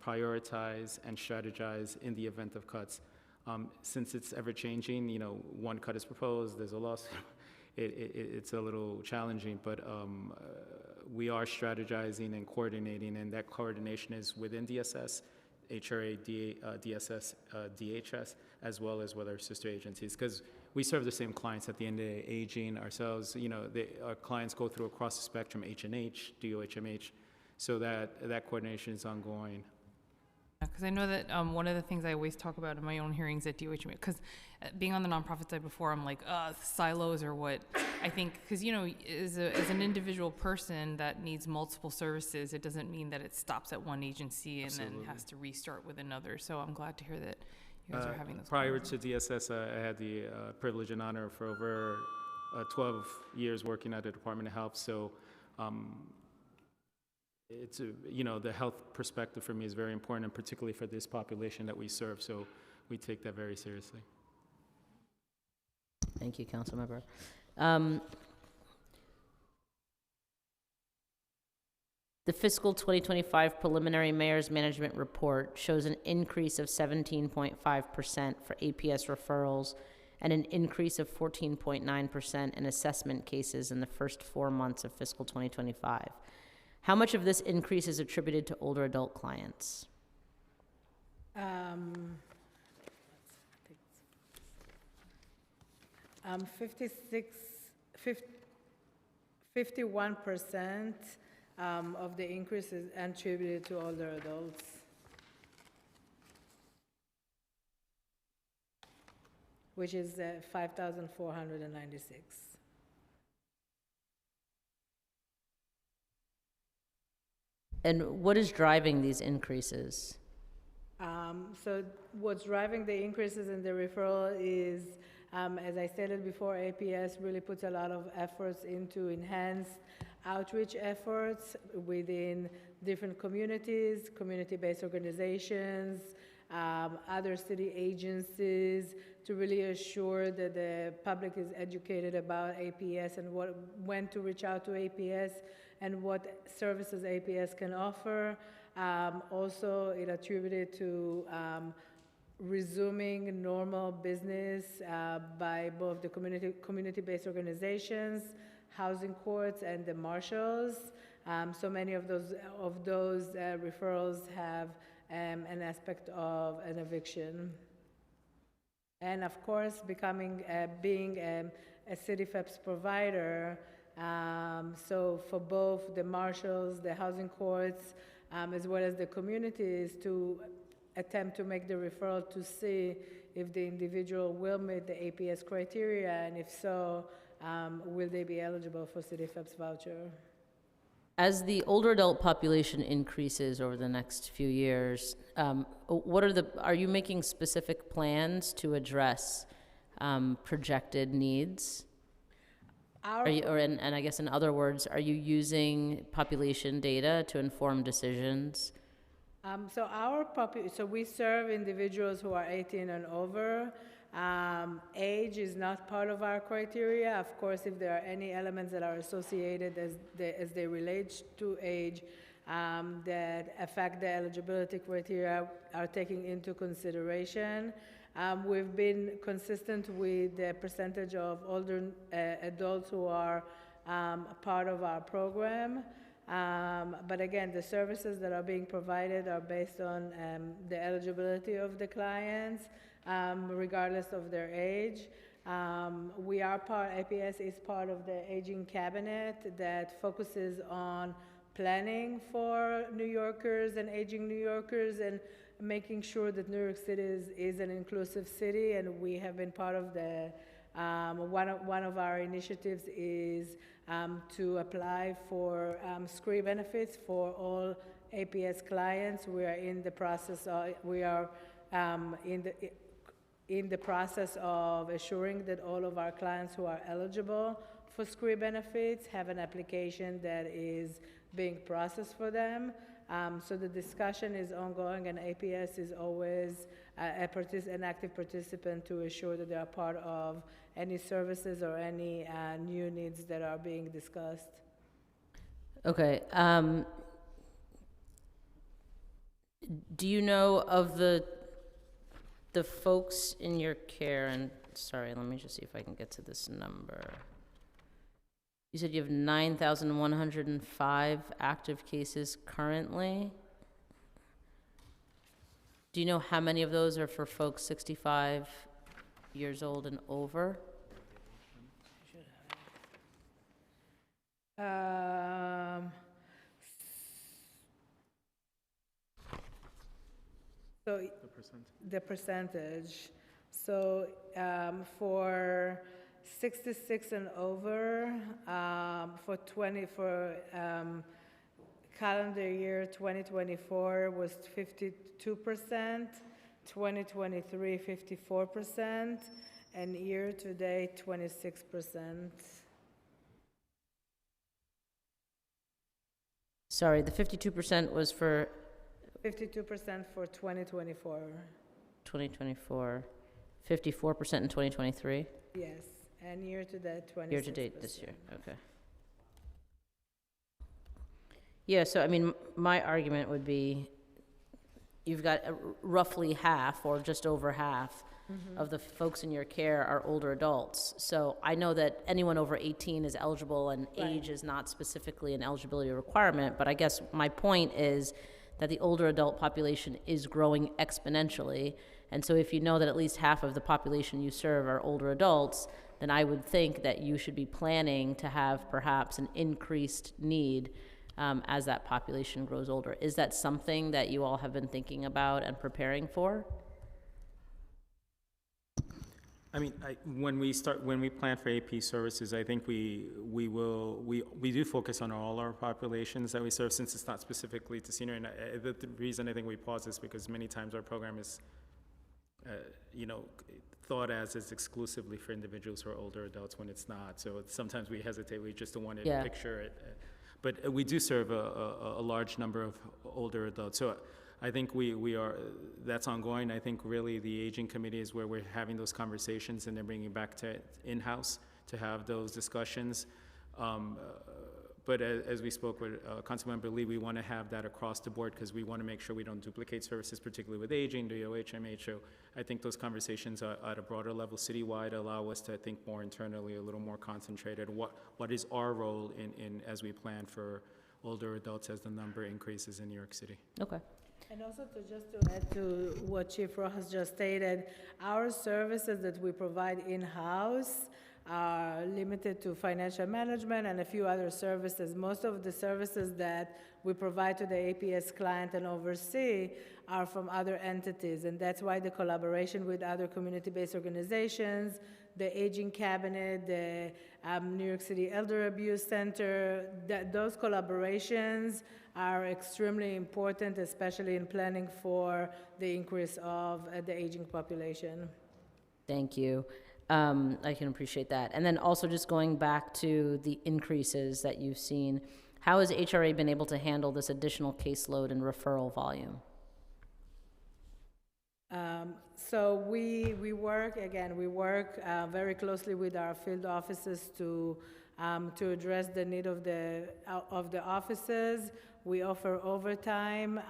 Speaker 4: prioritize and strategize in the event of cuts. Since it's ever changing, one cut is proposed, there's a lawsuit. It's a little challenging, but we are strategizing and coordinating, and that coordination is within DSS, HRA, DSS, DHS, as well as with our sister agencies, because we serve the same clients at the end of the day, aging ourselves. Our clients go through across the spectrum, H&H, DOHMH, so that coordination is ongoing.
Speaker 8: Because I know that one of the things I always talk about in my own hearings at DOHMH, because being on the nonprofit side before, I'm like, silos are what I think, because, as an individual person that needs multiple services, it doesn't mean that it stops at one agency and
Speaker 4: Absolutely.
Speaker 8: then has to restart with another. So I'm glad to hear that you guys are having those
Speaker 4: Prior
Speaker 8: conversations.
Speaker 4: to DSS, I had the privilege and honor for over 12 years working at the Department of Health, so it's the health perspective for me is very important, and particularly for this population that we serve, so we take that very seriously.
Speaker 2: Thank you, Councilmember. The fiscal 2025 preliminary mayor's management report shows an increase of 17.5% for APS referrals and an increase of 14.9% in assessment cases in the first 4 months of fiscal 2025. How much of this increase is attributed to older adult clients?
Speaker 5: 51% of the increase is attributed to older adults. Which is 5,496.
Speaker 2: And what is driving these increases?
Speaker 5: So what's driving the increases in the referral is, as I stated before, APS really puts a lot of efforts into enhanced outreach efforts within different communities, community-based organizations, other city agencies, to really assure that the public is educated about APS and when to reach out to APS and what services APS can offer. Also, it attributed to resuming normal business by both the community-based organizations, housing courts, and the marshals. So many of those referrals have an aspect of an eviction. And of course, being a city FEPS provider, so for both the marshals, the housing courts, as well as the communities, to attempt to make the referral to see if the individual will meet the APS criteria, and if so, will they be eligible for city FEPS voucher?
Speaker 2: As the older adult population increases over the next few years, are you making specific plans to address projected needs? And I guess in other words, are you using population data to inform decisions? So we serve individuals who are 18 and over. Age is not part of our criteria. Of course, if there are any elements that are associated as they relate to age that affect the eligibility criteria are taken into consideration. We've been consistent with the percentage of older adults who are part of our program. But again, the services that are being provided are based on the eligibility of the clients, regardless of their age. APS is part of the aging cabinet that focuses on planning for New Yorkers and aging New Yorkers, and
Speaker 5: making sure that New York City is an inclusive city, and we have been part of the, one of our initiatives is to apply for SCREE benefits for all APS clients. We are in the process of, in the process of assuring that all of our clients who are eligible for SCREE benefits have an application that is being processed for them. So the discussion is ongoing, and APS is always an active participant to assure that they are part of any services or any new needs that are being discussed.
Speaker 2: Okay. Do you know of the folks in your care, and sorry, let me just see if I can get to this number. You said you have 9,105 active cases currently. Do you know how many of those are for folks 65 years old and over?
Speaker 5: So the percentage. So for 66 and over, for calendar year 2024 was 52%, 2023 54%, and year to date 26%.
Speaker 2: Sorry, the 52% was for
Speaker 5: 52% for 2024.
Speaker 2: 2024, 54% in 2023?
Speaker 5: Yes, and year to date 26%.
Speaker 2: Year to date this year, okay. Yeah, so I mean, my argument would be, you've got roughly half, or just over half, of the folks in your care are older adults. So I know that anyone over 18 is eligible, and age is not specifically an eligibility requirement, but I guess my point is that the older adult population is growing exponentially. And so if you know that at least half of the population you serve are older adults, then I would think that you should be planning to have perhaps an increased need as that population grows older. Is that something that you all have been thinking about and preparing for?
Speaker 4: I mean, when we plan for AP services, I think we do focus on all our populations that we serve, since it's not specifically to senior. And the reason I think we pause is because many times our program is, thought as exclusively for individuals who are older adults when it's not. So sometimes we hesitate. We just don't want to picture it. But we do serve a large number of older adults. So I think that's ongoing. I think really the aging committee is where we're having those conversations, and then bringing back to in-house to have those discussions. But as we spoke with Councilmember Lee, we want to have that across the board, because we want to make sure we don't duplicate services, particularly with aging, DOH, MHO. I think those conversations at a broader level citywide allow us to think more internally, a little more concentrated. What is our role in as we plan for older adults as the number increases in New York City?
Speaker 2: Okay.
Speaker 5: And also to add to what Chief Rojas just stated, our services that we provide in-house are limited to financial management and a few other services. Most of the services that we provide to the APS client and oversee are from other entities, and that's why the collaboration with other community-based organizations, the Aging Cabinet, the New York City Elder Abuse Center, those collaborations are extremely important, especially in planning for the increase of the aging population.
Speaker 2: Thank you. I can appreciate that. And then also just going back to the increases that you've seen, how has HRA been able to handle this additional caseload and referral volume?
Speaker 5: So we work very closely with our field offices to address the need of the offices. We offer overtime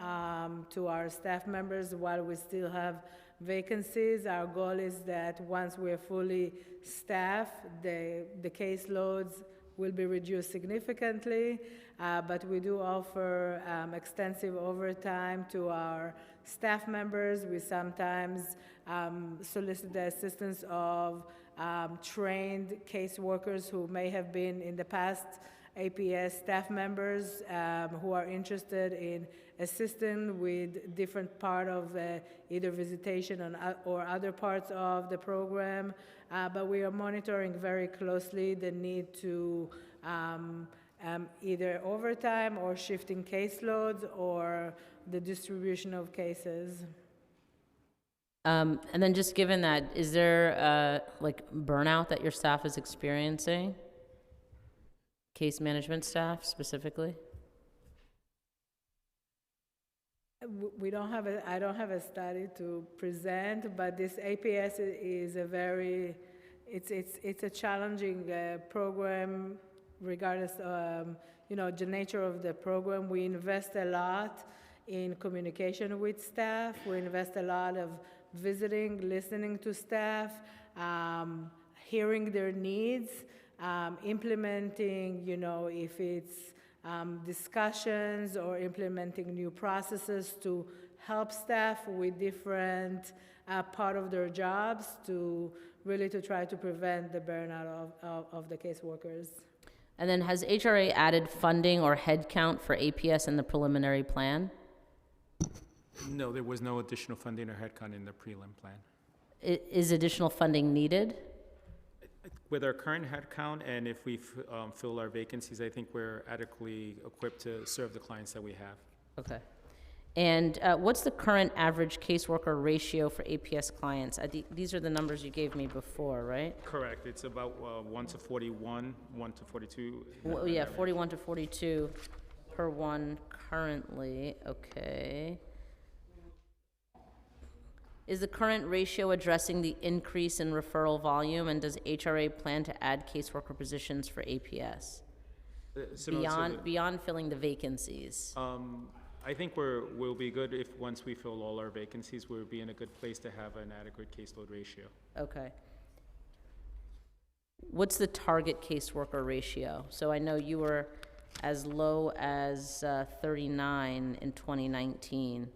Speaker 5: to our staff members while we still have vacancies. Our goal is that once we're fully staffed, the caseloads will be reduced significantly, but we do offer extensive overtime to our staff members. We sometimes solicit the assistance of trained caseworkers who may have been in the past APS staff members who are interested in assisting with different part of either visitation or other parts of the program. But we are monitoring very closely the need to either overtime or shifting caseloads or the distribution of cases.
Speaker 2: And then just given that, is there like burnout that your staff is experiencing? Case management staff specifically?
Speaker 5: We don't have I don't have a study to present, but this APS is a very, it's a challenging program, regardless the nature of the program. We invest a lot in communication with staff. We invest a lot of visiting, listening to staff, hearing their needs, implementing, if it's discussions or implementing new processes to help staff with different part of their jobs to try to prevent the burnout of the caseworkers.
Speaker 2: And then has HRA added funding or headcount for APS in the preliminary plan?
Speaker 4: No, there was no additional funding or headcount in the prelim plan.
Speaker 2: Is additional funding needed?
Speaker 4: With our current headcount, and if we fill our vacancies, I think we're adequately equipped to serve the clients that we have.
Speaker 2: Okay. And what's the current average caseworker ratio for APS clients? These are the numbers you gave me before, right?
Speaker 4: Correct. It's about 1 to 41, 1 to 42.
Speaker 2: Well, yeah, 41 to 42 per one currently. Okay. Is the current ratio addressing the increase in referral volume, and does HRA plan to add caseworker positions for APS? Beyond filling the vacancies?
Speaker 4: I think we'll be good if once we fill all our vacancies, we'll be in a good place to have an adequate caseload ratio.
Speaker 2: Okay. What's the target caseworker ratio? So I know you were as low as 39 in 2019.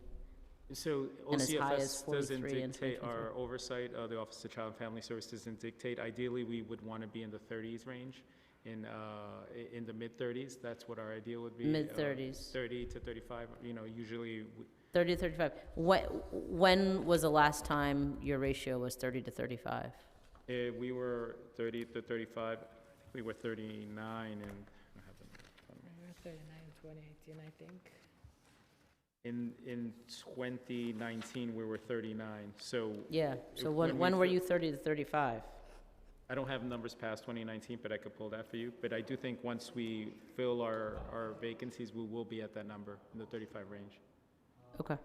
Speaker 4: So
Speaker 2: And as high as
Speaker 4: OCFS doesn't
Speaker 2: 43 in
Speaker 4: dictate
Speaker 2: 2023.
Speaker 4: our oversight. The Office of Child and Family Services doesn't dictate. Ideally, we would want to be in the 30s range, in the mid-30s. That's what our ideal would be.
Speaker 2: Mid-30s.
Speaker 4: 30 to 35. Usually.
Speaker 2: 30 to 35. When was the last time your ratio was 30 to 35?
Speaker 4: We were 30 to 35. I think we were 39 and.
Speaker 5: We were 39 in 2018, I think.
Speaker 4: In 2019, we were 39. So.
Speaker 2: Yeah. So
Speaker 4: if-
Speaker 2: when
Speaker 4: we
Speaker 2: were
Speaker 4: fi-
Speaker 2: you 30 to 35?
Speaker 4: I don't have numbers past 2019, but I could pull that for you. But I do think once we fill our vacancies, we will be at that number, in the 35 range.
Speaker 2: Okay.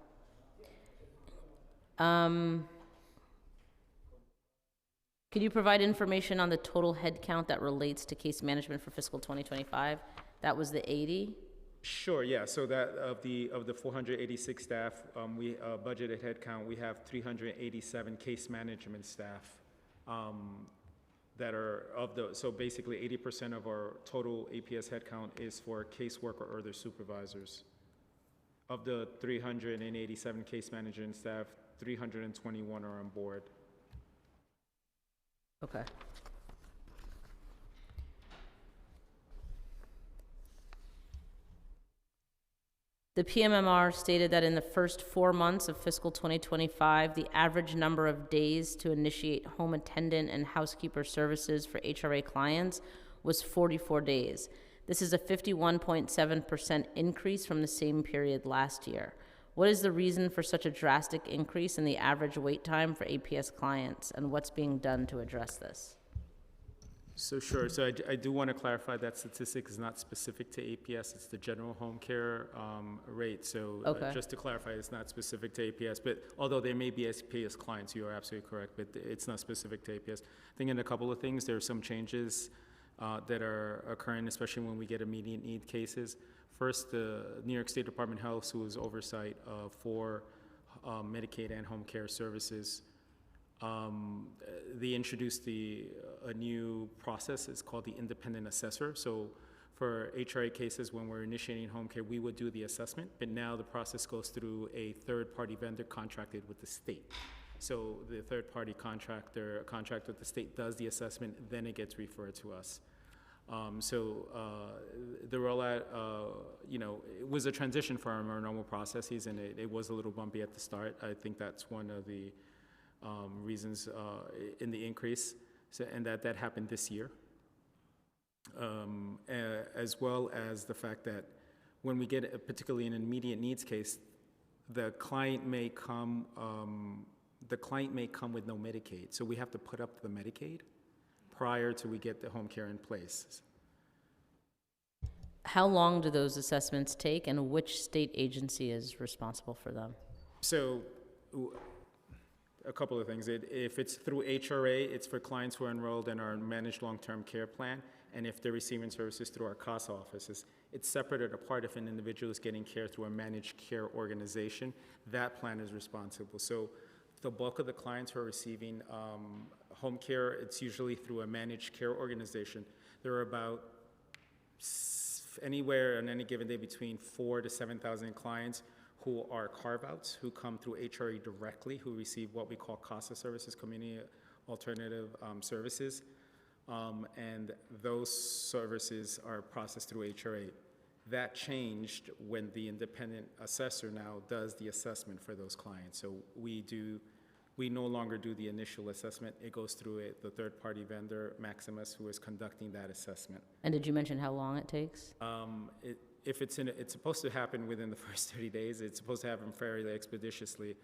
Speaker 2: Could you provide information on the total headcount that relates to case management for fiscal 2025? That was the 80?
Speaker 4: Sure, yeah. So that of the 486 staff, we budgeted headcount, we have 387 case management staff that are so basically 80% of our total APS headcount is for caseworker or their supervisors. Of the 387 case management staff, 321 are on board.
Speaker 2: Okay. The PMMR stated that in the first 4 months of fiscal 2025, the average number of days to initiate home attendant and housekeeper services for HRA clients was 44 days. This is a 51.7% increase from the same period last year. What is the reason for such a drastic increase in the average wait time for APS clients, and what's being done to address this?
Speaker 4: So sure, so I do want to clarify that statistic is not specific to APS, it's the general home care rate. So
Speaker 2: Okay.
Speaker 4: Just to clarify, it's not specific to APS, but although there may be APS clients, you are absolutely correct, but it's not specific to APS. I think in a couple of things, there are some changes that are occurring, especially when we get immediate need cases. First, the New York State Department of Health, who is oversight for Medicaid and home care services, they introduced a new process. It's called the independent assessor. So for HRA cases, when we're initiating home care, we would do the assessment, but now the process goes through a third-party vendor contracted with the state. So the third-party contract with the state does the assessment, then it gets referred to us. The rollout, it was a transition from our normal processes, and it was a little bumpy at the start. I think that's one of the reasons in the increase, and that happened this year. As well as the fact that when we get particularly an immediate needs case, the client may come with no Medicaid, so we have to put up the Medicaid prior to we get the home care in place.
Speaker 2: How long do those assessments take, and which state agency is responsible for them?
Speaker 4: So, a couple of things. If it's through HRA, it's for clients who are enrolled in our managed long-term care plan, and if they're receiving services through our CASA offices, it's separate and apart. If an individual is getting care through a managed care organization, that plan is responsible. So the bulk of the clients who are receiving home care, it's usually through a managed care organization. There are about anywhere on any given day between 4,000 to 7,000 clients who are carve-outs, who come through HRA directly, who receive what we call CASA services, Community Alternative Services. And those services are processed through HRA. That changed when the independent assessor now does the assessment for those clients. So we no longer do the initial assessment. It goes through the third-party vendor, Maximus, who is conducting that assessment.
Speaker 2: And did you mention how long it takes?
Speaker 4: If it's supposed to happen within the first 30 days. It's supposed to happen fairly expeditiously.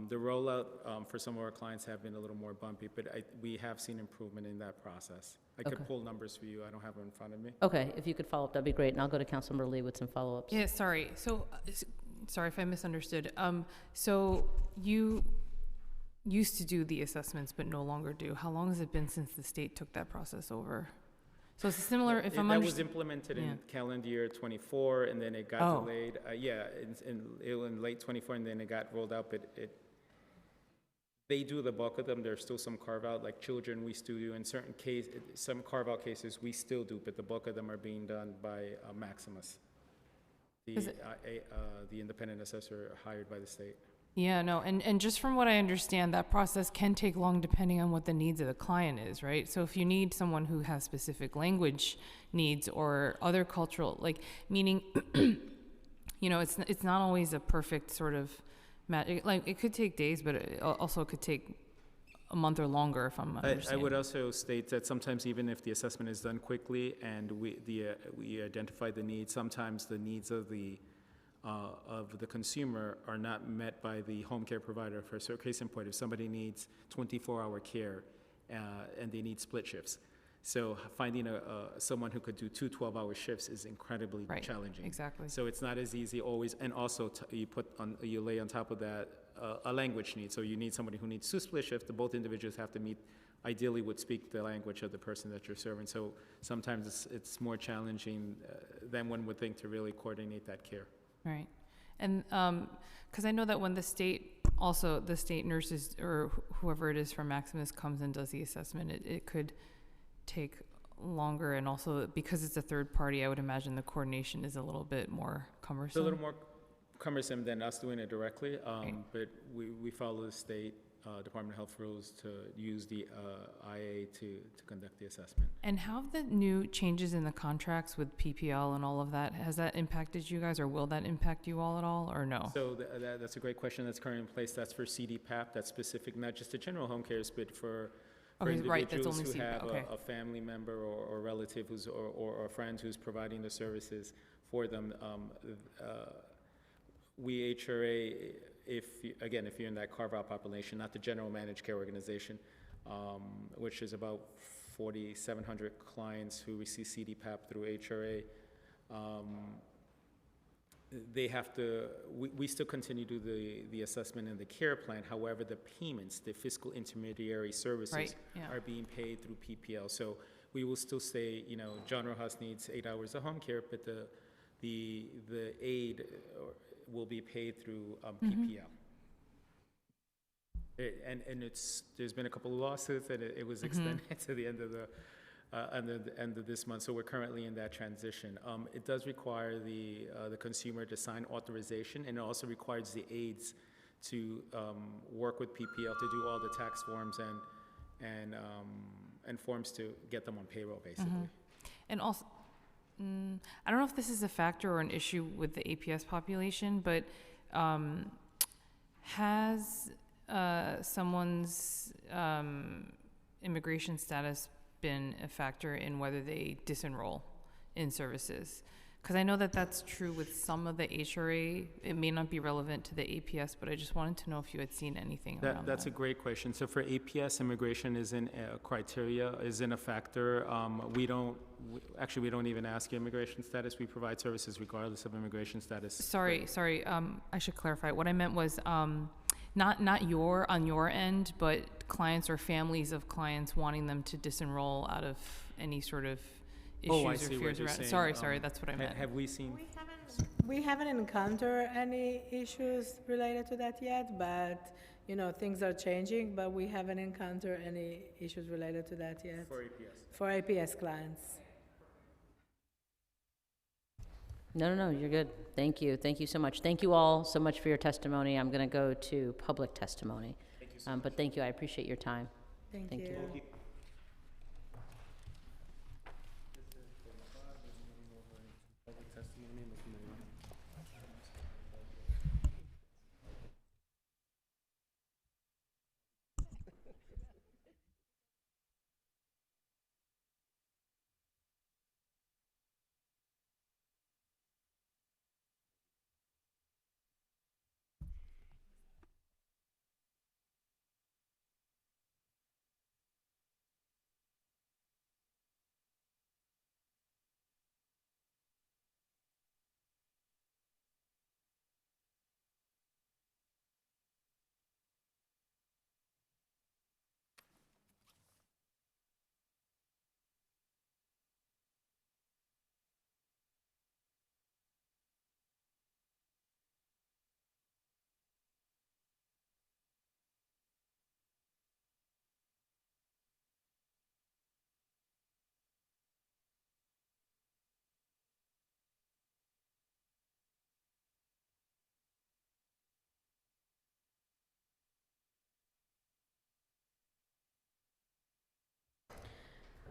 Speaker 4: The rollout for some of our clients have been a little more bumpy, but we have seen improvement in that process. I could pull numbers for you. I don't have them in front of me.
Speaker 2: Okay, if you could follow up, that'd be great, and I'll go to Councilmember Lee with some follow-ups.
Speaker 8: Yeah, sorry. So, sorry if I misunderstood. So you used to do the assessments, but no longer do. How long has it been since the state took that process over? So it's similar, if I'm
Speaker 4: That was implemented in calendar year 24, and then it got delayed. In late 24, and then it got rolled out, but they do the bulk of them. There's still some carve-out, like children we still do. In certain cases, some carve-out cases we still do, but the bulk of them are being done by Maximus, the independent assessor hired by the state.
Speaker 8: Yeah, no, and just from what I understand, that process can take long depending on what the needs of the client is, right? So if you need someone who has specific language needs or other cultural, meaning, it's not always a perfect sort of match. Like, it could take days, but it also could take a month or longer, if I'm understanding.
Speaker 4: I would also state that sometimes even if the assessment is done quickly and we identify the needs, sometimes the needs of the consumer are not met by the home care provider. For a case in point, if somebody needs 24-hour care and they need split shifts, so finding someone who could do 2 12-hour shifts is incredibly challenging.
Speaker 8: Exactly.
Speaker 4: So it's not as easy always, and also you lay on top of that a language need. So you need somebody who needs 2 split shifts. Both individuals have to meet. Ideally, would speak the language of the person that you're serving. So sometimes it's more challenging than one would think to really coordinate that care.
Speaker 8: Right. And because I know that when the state nurses or whoever it is from Maximus comes and does the assessment, it could take longer. And also because it's a third party, I would imagine the coordination is a little bit more cumbersome.
Speaker 4: It's a little more cumbersome than us doing it directly, but we follow the state Department of Health rules to use the IA to conduct the assessment.
Speaker 8: And how have the new changes in the contracts with PPL and all of that, has that impacted you guys, or will that impact you all at all, or no?
Speaker 4: So that's a great question that's currently in place. That's for CDPAP. That's specific not just to general home cares, but for individuals who have a family member or relative or a friend who's providing the services for them. We HRA, if you're in that carve-out population, not the general managed care organization, which is about 4,700 clients who receive CDPAP through HRA, they have to, we still continue to do the assessment and the care plan. However, the payments, the fiscal intermediary services are being paid through PPL. So we will still say, John Rojas needs 8 hours of home care, but the aid will be paid through PPL. There's been a couple of lawsuits, and it was extended to the end of this month. So we're currently in that transition. It does require the consumer to sign authorization, and it also requires the aides to work with PPL to do all the tax forms and forms to get them on payroll, basically.
Speaker 8: And also, I don't know if this is a factor or an issue with the APS population, but has someone's immigration status been a factor in whether they disenroll in services? Because I know that that's true with some of the HRA. It may not be relevant to the APS, but I just wanted to know if you had seen anything around that.
Speaker 4: That's a great question. So for APS, immigration isn't a criteria, isn't a factor. We don't even ask immigration status. We provide services regardless of immigration status.
Speaker 8: Sorry. I should clarify. What I meant was not on your end, but clients or families of clients wanting them to disenroll out of any sort of issues
Speaker 4: I
Speaker 8: or
Speaker 4: see what
Speaker 8: fears
Speaker 4: you're
Speaker 8: around.
Speaker 4: saying.
Speaker 8: Sorry, that's what I meant.
Speaker 4: Have we seen?
Speaker 5: We haven't encountered any issues related to that yet, but, you know, things are changing, but we haven't encountered any issues related to that yet.
Speaker 4: For APS.
Speaker 5: For APS clients.
Speaker 2: No, you're good. Thank you. Thank you so much. Thank you all so much for your testimony. I'm going to go to public testimony.
Speaker 4: Thank you so much.
Speaker 2: But thank you. I appreciate your time.
Speaker 5: Thank
Speaker 2: Thank
Speaker 5: you.
Speaker 2: you.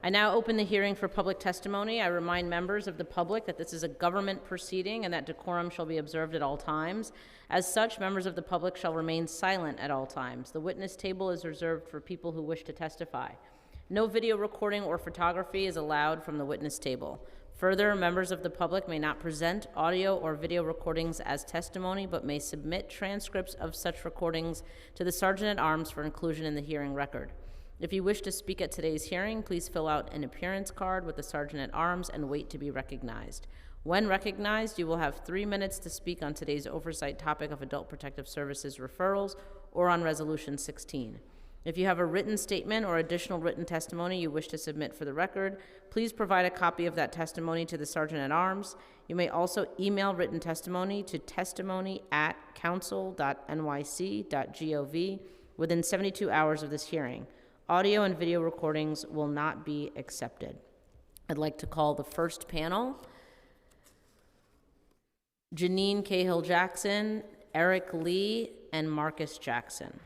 Speaker 2: I now open the hearing for public testimony. I remind members of the public that this is a government proceeding and that decorum shall be observed at all times. As such, members of the public shall remain silent at all times. The witness table is reserved for people who wish to testify. No video recording or photography is allowed from the witness table. Further, members of the public may not present audio or video recordings as testimony, but may submit transcripts of such recordings to the Sergeant-at-Arms for inclusion in the hearing record. If you wish to speak at today's hearing, please fill out an appearance card with the Sergeant-at-Arms and wait to be recognized. When recognized, you will have 3 minutes to speak on today's oversight topic of Adult Protective Services referrals or on Resolution 16. If you have a written statement or additional written testimony you wish to submit for the record, please provide a copy of that testimony to the Sergeant-at-Arms. You may also email written testimony to testimony@council.nyc.gov within 72 hours of this hearing. Audio and video recordings will not be accepted. I'd like to call the first panel. Janine Cahill-Jackson, Eric Lee, and Marcus Jackson.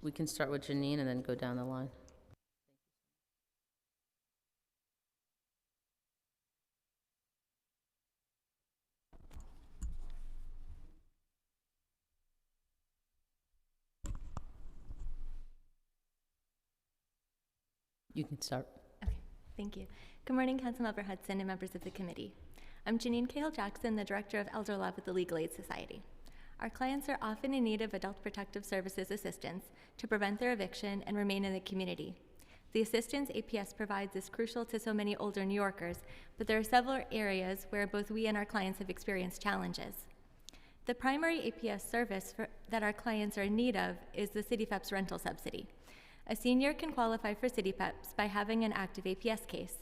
Speaker 2: We can start with Janine and then go down the line. You can start.
Speaker 9: Okay, thank you. Good morning, Councilmember Hudson and members of the committee. I'm Janine Cahill-Jackson, the Director of Elder Law with the Legal Aid Society. Our clients are often in need of Adult Protective Services assistance to prevent their eviction and remain in the community. The assistance APS provides is crucial to so many older New Yorkers, but there are several areas where both we and our clients have experienced challenges. The primary APS service that our clients are in need of is the CityFEPS rental subsidy. A senior can qualify for CityFEPS by having an active APS case.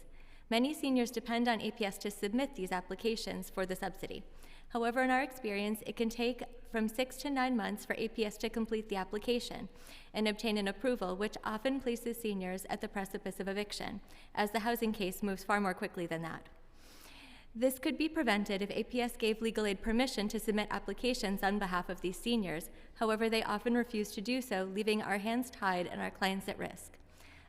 Speaker 9: Many seniors depend on APS to submit these applications for the subsidy. However, in our experience, it can take from 6 to 9 months for APS to complete the application and obtain an approval, which often places seniors at the precipice of eviction, as the housing case moves far more quickly than that. This could be prevented if APS gave legal aid permission to submit applications on behalf of these seniors. However, they often refuse to do so, leaving our hands tied and our clients at risk.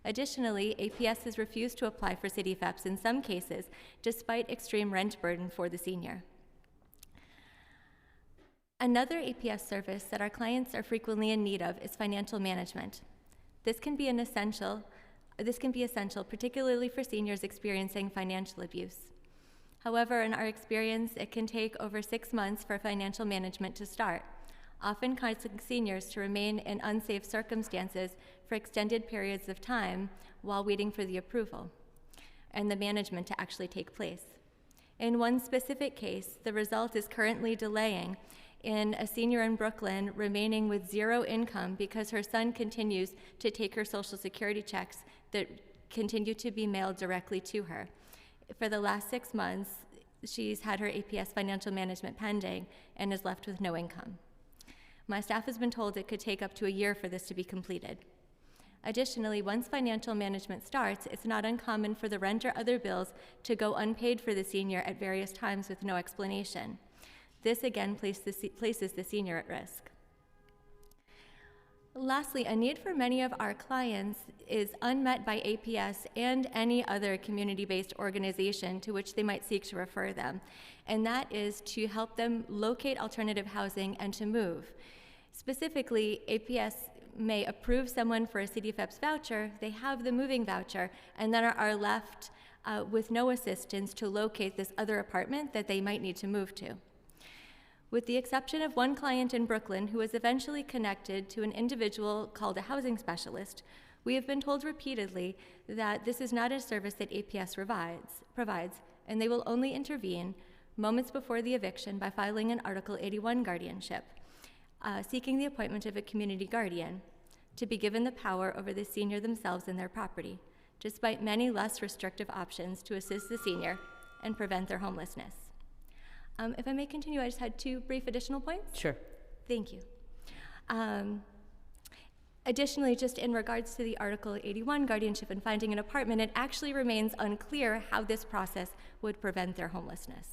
Speaker 9: Additionally, APS has refused to apply for CDFEPs in some cases, despite extreme rent burden for the senior. Another APS service that our clients are frequently in need of is financial management. This can be essential, particularly for seniors experiencing financial abuse. However, in our experience, it can take over 6 months for financial management to start, often causing seniors to remain in unsafe circumstances for extended periods of time while waiting for the approval and the management to actually take place. In one specific case, the result is currently delaying in a senior in Brooklyn remaining with 0 income because her son continues to take her Social Security checks that continue to be mailed directly to her. For the last 6 months, she's had her APS financial management pending and is left with no income. My staff has been told it could take up to a year for this to be completed. Additionally, once financial management starts, it's not uncommon for the rent or other bills to go unpaid for the senior at various times with no explanation. This again places the senior at risk. Lastly, a need for many of our clients is unmet by APS and any other community-based organization to which they might seek to refer them, and that is to help them locate alternative housing and to move. Specifically, APS may approve someone for a CDFEPS voucher, they have the moving voucher, and then are left with no assistance to locate this other apartment that they might need to move to. With the exception of one client in Brooklyn who was eventually connected to an individual called a housing specialist, we have been told repeatedly that this is not a service that APS provides, and they will only intervene moments before the eviction by filing an Article 81 guardianship, seeking the appointment of a community guardian to be given the power over the senior themselves and their property, despite many less restrictive options to assist the senior and prevent their homelessness. If I may continue, I just had 2 brief additional points.
Speaker 2: Sure.
Speaker 9: Thank you. Additionally, just in regards to the Article 81 guardianship and finding an apartment, it actually remains unclear how this process would prevent their homelessness.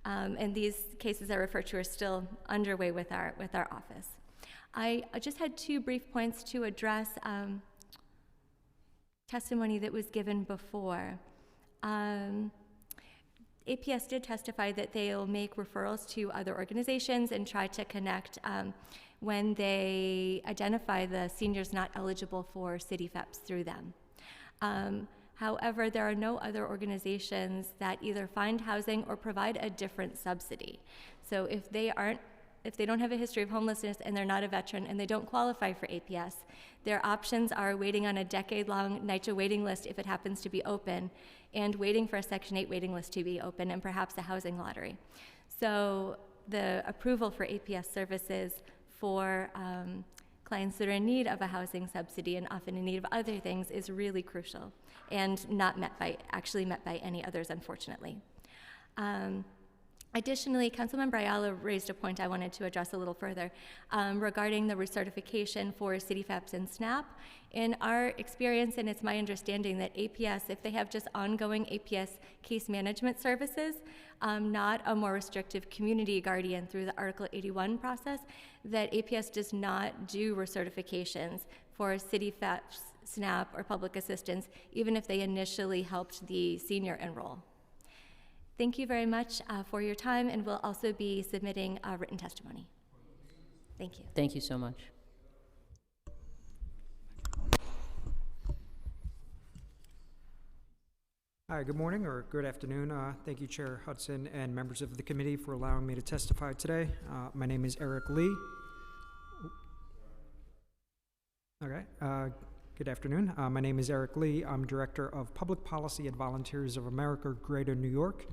Speaker 9: And these cases I refer to are still underway with our office. I just had 2 brief points to address testimony that was given before. APS did testify that they'll make referrals to other organizations and try to connect when they identify the seniors not eligible for CDFEPs through them. However, there are no other organizations that either find housing or provide a different subsidy. So if they don't have a history of homelessness and they're not a veteran and they don't qualify for APS, their options are waiting on a decade-long NYCHA waiting list if it happens to be open, and waiting for a Section 8 waiting list to be open, and perhaps a housing lottery. So the approval for APS services for clients that are in need of a housing subsidy and often in need of other things is really crucial and not met by any others, unfortunately. Additionally, Councilmember Ayala raised a point I wanted to address a little further regarding the recertification for CDFEPs and SNAP. In our experience, and it's my understanding that APS, if they have just ongoing APS case management services, not a more restrictive community guardian through the Article 81 process, that APS does not do recertifications for CDFEPs, SNAP, or public assistance, even if they initially helped the senior enroll. Thank you very much for your time, and we'll also be submitting written testimony. Thank you.
Speaker 2: Thank you so much.
Speaker 10: Hi, good morning or good afternoon. Thank you, Chair Hudson and members of the committee for allowing me to testify today. My name is Eric Lee. Good afternoon. My name is Eric Lee. I'm Director of Public Policy at Volunteers of America, Greater New York.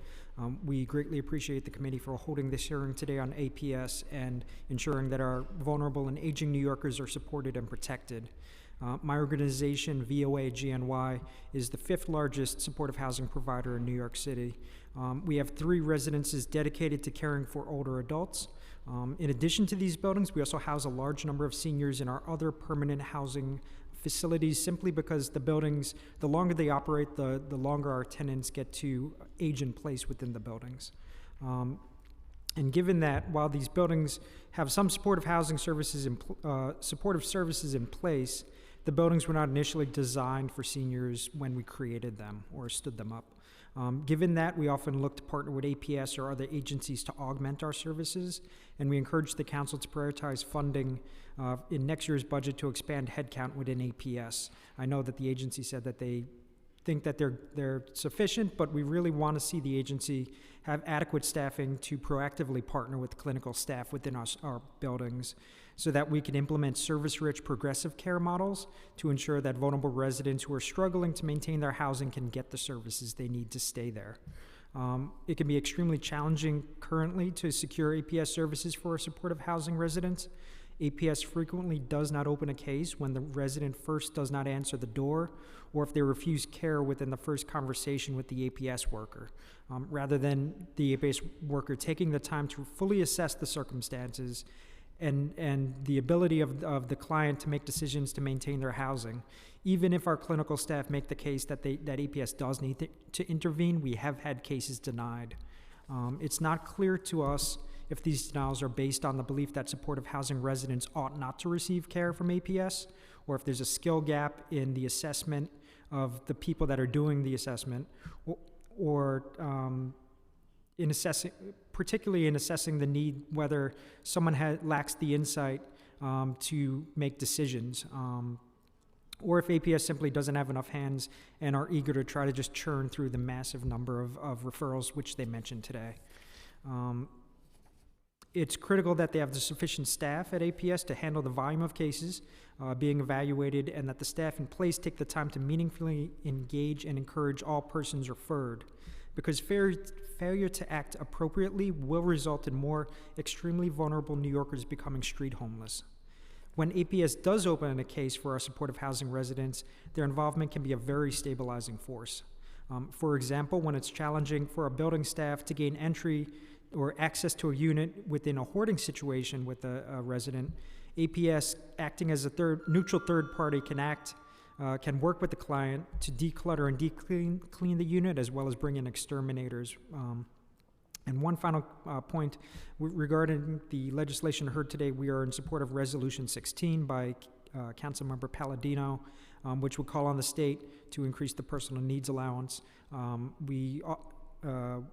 Speaker 10: We greatly appreciate the committee for holding this hearing today on APS and ensuring that our vulnerable and aging New Yorkers are supported and protected. My organization, VOA GNY, is the 5th largest supportive housing provider in New York City. We have 3 residences dedicated to caring for older adults. In addition to these buildings, we also house a large number of seniors in our other permanent housing facilities, simply because the buildings, the longer they operate, the longer our tenants get to age in place within the buildings. And given that while these buildings have some supportive housing services supportive services in place, the buildings were not initially designed for seniors when we created them or stood them up. Given that, we often look to partner with APS or other agencies to augment our services, and we encourage the council to prioritize funding in next year's budget to expand headcount within APS. I know that the agency said that they think that they're sufficient, but we really want to see the agency have adequate staffing to proactively partner with clinical staff within our buildings so that we can implement service-rich progressive care models to ensure that vulnerable residents who are struggling to maintain their housing can get the services they need to stay there. It can be extremely challenging currently to secure APS services for supportive housing residents. APS frequently does not open a case when the resident first does not answer the door, or if they refuse care within the first conversation with the APS worker. Rather than the APS worker taking the time to fully assess the circumstances and the ability of the client to make decisions to maintain their housing. Even if our clinical staff make the case that APS does need to intervene, we have had cases denied. It's not clear to us if these denials are based on the belief that supportive housing residents ought not to receive care from APS, or if there's a skill gap in the assessment of the people that are doing the assessment, or in assessing, particularly in assessing the need, whether someone lacks the insight to make decisions, or if APS simply doesn't have enough hands and are eager to try to just churn through the massive number of referrals which they mentioned today. It's critical that they have the sufficient staff at APS to handle the volume of cases being evaluated, and that the staff in place take the time to meaningfully engage and encourage all persons referred, because failure to act appropriately will result in more extremely vulnerable New Yorkers becoming street homeless. When APS does open a case for our supportive housing residents, their involvement can be a very stabilizing force. For example, when it's challenging for a building staff to gain entry or access to a unit within a hoarding situation with a resident, APS, acting as a neutral third party, can work with the client to declutter and clean the unit, as well as bring in exterminators. And one final point regarding the legislation heard today, we are in support of Resolution 16 by Councilmember Palladino, which would call on the state to increase the personal needs allowance. We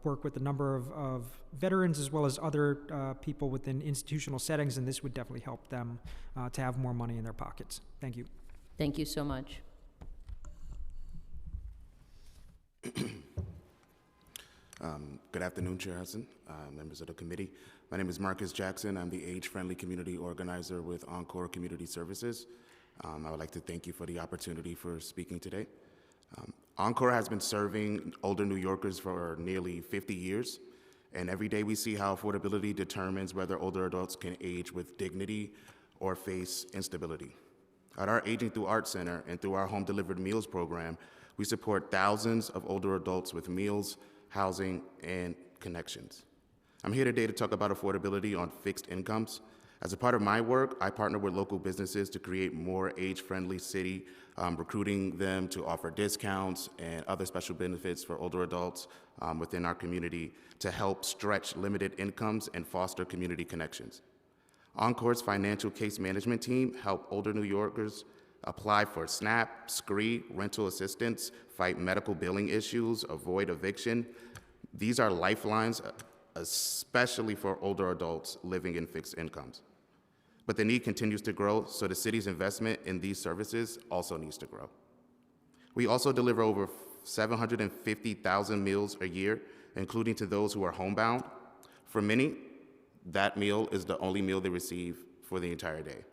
Speaker 10: work with a number of veterans as well as other people within institutional settings, and this would definitely help them to have more money in their pockets. Thank you.
Speaker 2: Thank you so much.
Speaker 11: Good afternoon, Chair Hudson, members of the committee. My name is Marcus Jackson. I'm the age-friendly community organizer with Encore Community Services. I would like to thank you for the opportunity for speaking today. Encore has been serving older New Yorkers for nearly 50 years, and every day we see how affordability determines whether older adults can age with dignity or face instability. At our Aging Through Art Center and through our Home Delivered Meals program, we support thousands of older adults with meals, housing, and connections. I'm here today to talk about affordability on fixed incomes. As a part of my work, I partner with local businesses to create more age-friendly city, recruiting them to offer discounts and other special benefits for older adults within our community to help stretch limited incomes and foster community connections. Encore's financial case management team help older New Yorkers apply for SNAP, SCREE, rental assistance, fight medical billing issues, avoid eviction. These are lifelines, especially for older adults living in fixed incomes. But the need continues to grow, so the city's investment in these services also needs to grow. We also deliver over 750,000 meals a year, including to those who are homebound. For many, that meal is the only meal they receive for the entire day.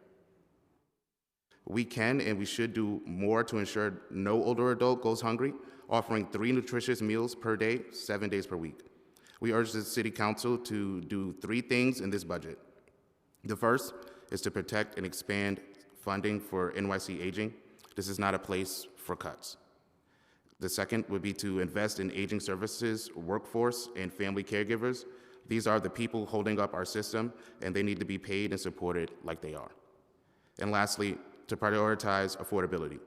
Speaker 11: We can and we should do more to ensure no older adult goes hungry, offering 3 nutritious meals per day, 7 days per week. We urge the City Council to do 3 things in this budget. The first is to protect and expand funding for NYC Aging. This is not a place for cuts. The second would be to invest in aging services, workforce, and family caregivers. These are the people holding up our system, and they need to be paid and supported like they are. And lastly, to prioritize affordability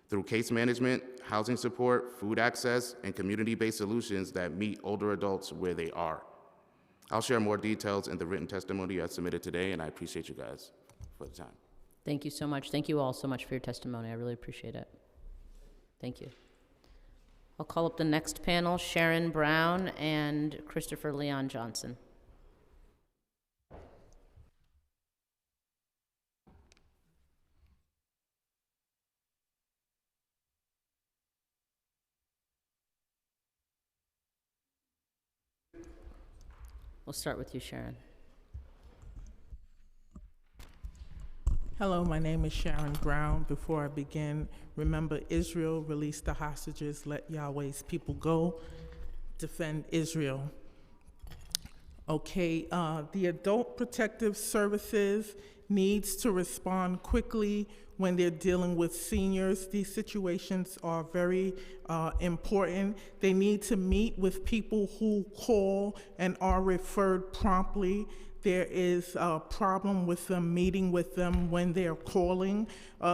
Speaker 11: through case management, housing support, food access, and community-based solutions that meet older adults where they are. I'll share more details in the written testimony I submitted today, and I appreciate you guys for the time.
Speaker 2: Thank you so much. Thank you all so much for your testimony. I really appreciate it. Thank you. I'll call up the next panel, Sharon Brown and Christopher Leon Johnson. We'll start with you, Sharon.
Speaker 12: Hello, my name is Sharon Brown. Before I begin, remember Israel, release the hostages, let Yahweh's people go, defend Israel. Okay, the Adult Protective Services needs to respond quickly when they're dealing with seniors. These situations are very important. They need to meet with people who call and are referred promptly. There is a problem with them meeting with them when they're calling.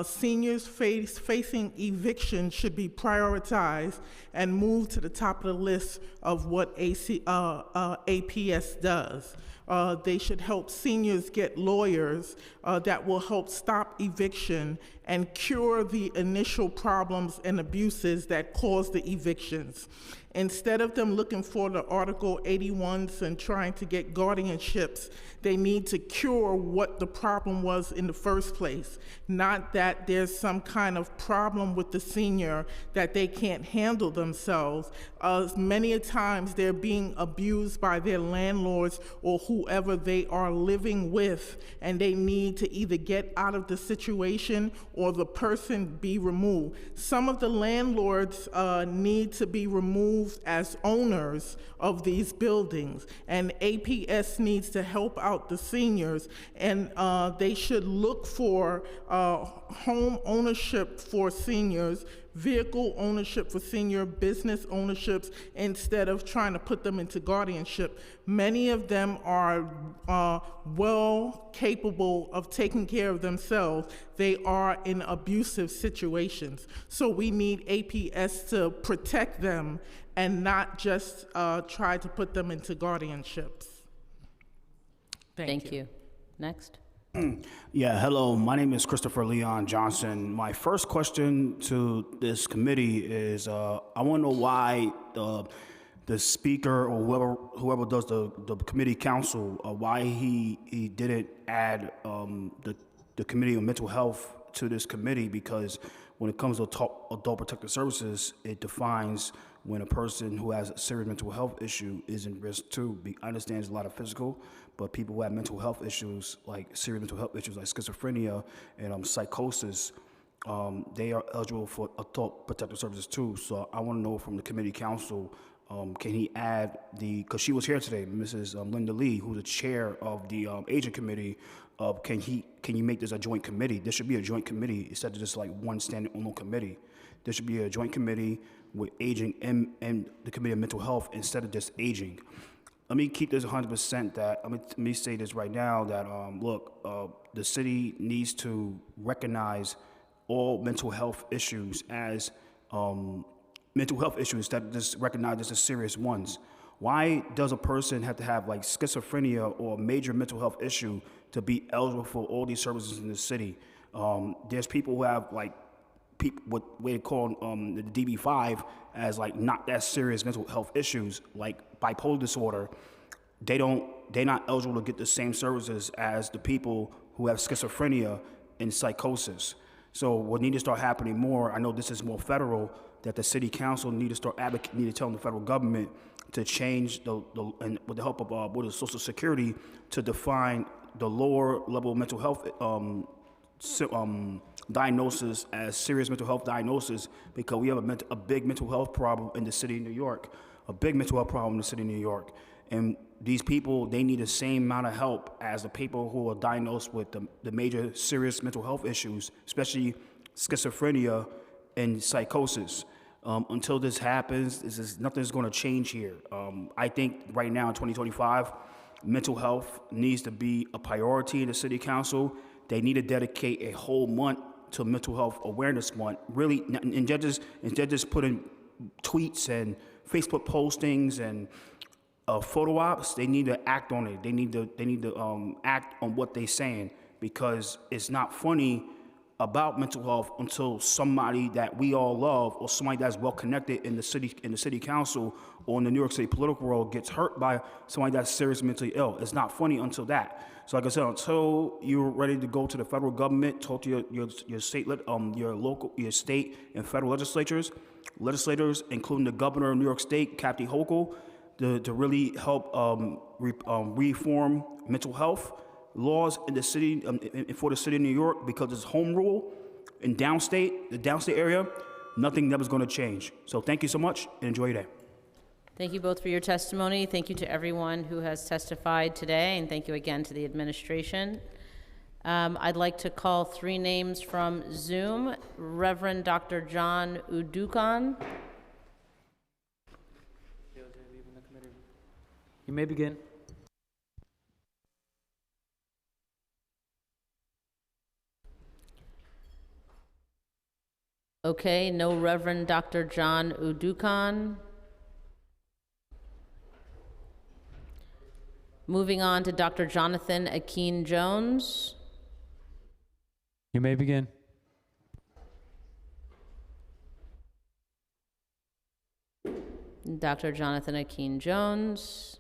Speaker 12: Seniors facing eviction should be prioritized and moved to the top of the list of what APS does. They should help seniors get lawyers that will help stop eviction and cure the initial problems and abuses that cause the evictions. Instead of them looking for the Article 81s and trying to get guardianships, they need to cure what the problem was in the first place. Not that there's some kind of problem with the senior that they can't handle themselves. Many a times they're being abused by their landlords or whoever they are living with, and they need to either get out of the situation or the person be removed. Some of the landlords need to be removed as owners of these buildings, and APS needs to help out the seniors, and they should look for home ownership for seniors, vehicle ownership for senior, business ownerships, instead of trying to put them into guardianship. Many of them are well capable of taking care of themselves. They are in abusive situations. So we need APS to protect them and not just try to put them into guardianships. Thank you.
Speaker 2: Next.
Speaker 13: Yeah, hello, my name is Christopher Leon Johnson. My first question to this committee is, I want to know why the speaker or whoever does the committee council, why he didn't add the committee on mental health to this committee, because when it comes to adult protective services, it defines when a person who has a serious mental health issue is in risk too. I understand there's a lot of physical, but people who have mental health issues, like serious mental health issues like schizophrenia and psychosis, they are eligible for adult protective services too. So I want to know from the committee council, can he add because she was here today, Mrs. Linda Lee, who's the chair of the aging committee, can you make this a joint committee? This should be a joint committee instead of just like one standing alone committee. There should be a joint committee with aging and the committee of mental health instead of just aging. Let me keep this 100% that, let me say this right now, that look, the city needs to recognize all mental health issues as mental health issues that just recognize as the serious ones. Why does a person have to have like schizophrenia or a major mental health issue to be eligible for all these services in the city? There's people who have like what they call the DB5 as like not that serious mental health issues, like bipolar disorder. They're not eligible to get the same services as the people who have schizophrenia and psychosis. So what needs to start happening more, I know this is more federal, that the city council need to start advocating, need to tell the federal government to change and with the help of Board of Social Security to define the lower level mental health diagnosis as serious mental health diagnosis, because we have a big mental health problem in the city of New York, and these people, they need the same amount of help as the people who are diagnosed with the major serious mental health issues, especially schizophrenia, and psychosis. Until this happens, nothing's going to change here. I think right now in 2025, mental health needs to be a priority in the city council. They need to dedicate a whole month to Mental Health Awareness Month. Really, instead of just putting tweets and Facebook postings and photo ops, they need to act on it. They need to act on what they're saying, because it's not funny about mental health until somebody that we all love or somebody that's well connected in the city council or in the New York City political world gets hurt by somebody that's seriously mentally ill. It's not funny until that. So like I said, until you're ready to go to the federal government, talk to your state, your state and federal legislators, including the governor of New York State, Kathy Hochul, to really help reform mental health laws in the city, for the city of New York, because it's home rule in the downstate area, nothing was going to change. So thank you so much and enjoy your day.
Speaker 2: Thank you both for your testimony. Thank you to everyone who has testified today, and thank you again to the administration. I'd like to call 3 names from Zoom. Reverend Dr. John Udukan.
Speaker 1: You may begin.
Speaker 2: Okay, no Reverend Dr. John Udukan. Moving on to Dr. Jonathan Akeem Jones.
Speaker 1: You may begin.
Speaker 2: Dr. Jonathan Akeem Jones.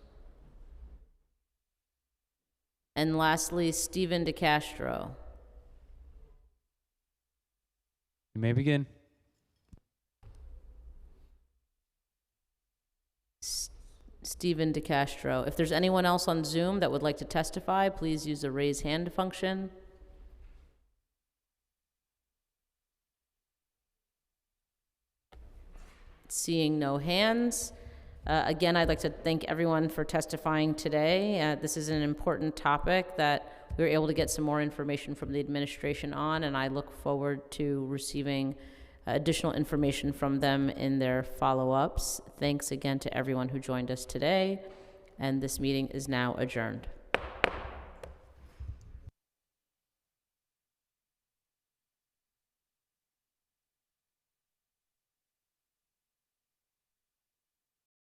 Speaker 2: And lastly, Stephen DeCastro.
Speaker 1: You may begin.
Speaker 2: Stephen DeCastro. If there's anyone else on Zoom that would like to testify, please use the raise hand function. Seeing no hands. Again, I'd like to thank everyone for testifying today. This is an important topic that we were able to get some more information from the administration on, and I look forward to receiving additional information from them in their follow-ups. Thanks again to everyone who joined us today, and this meeting is now adjourned.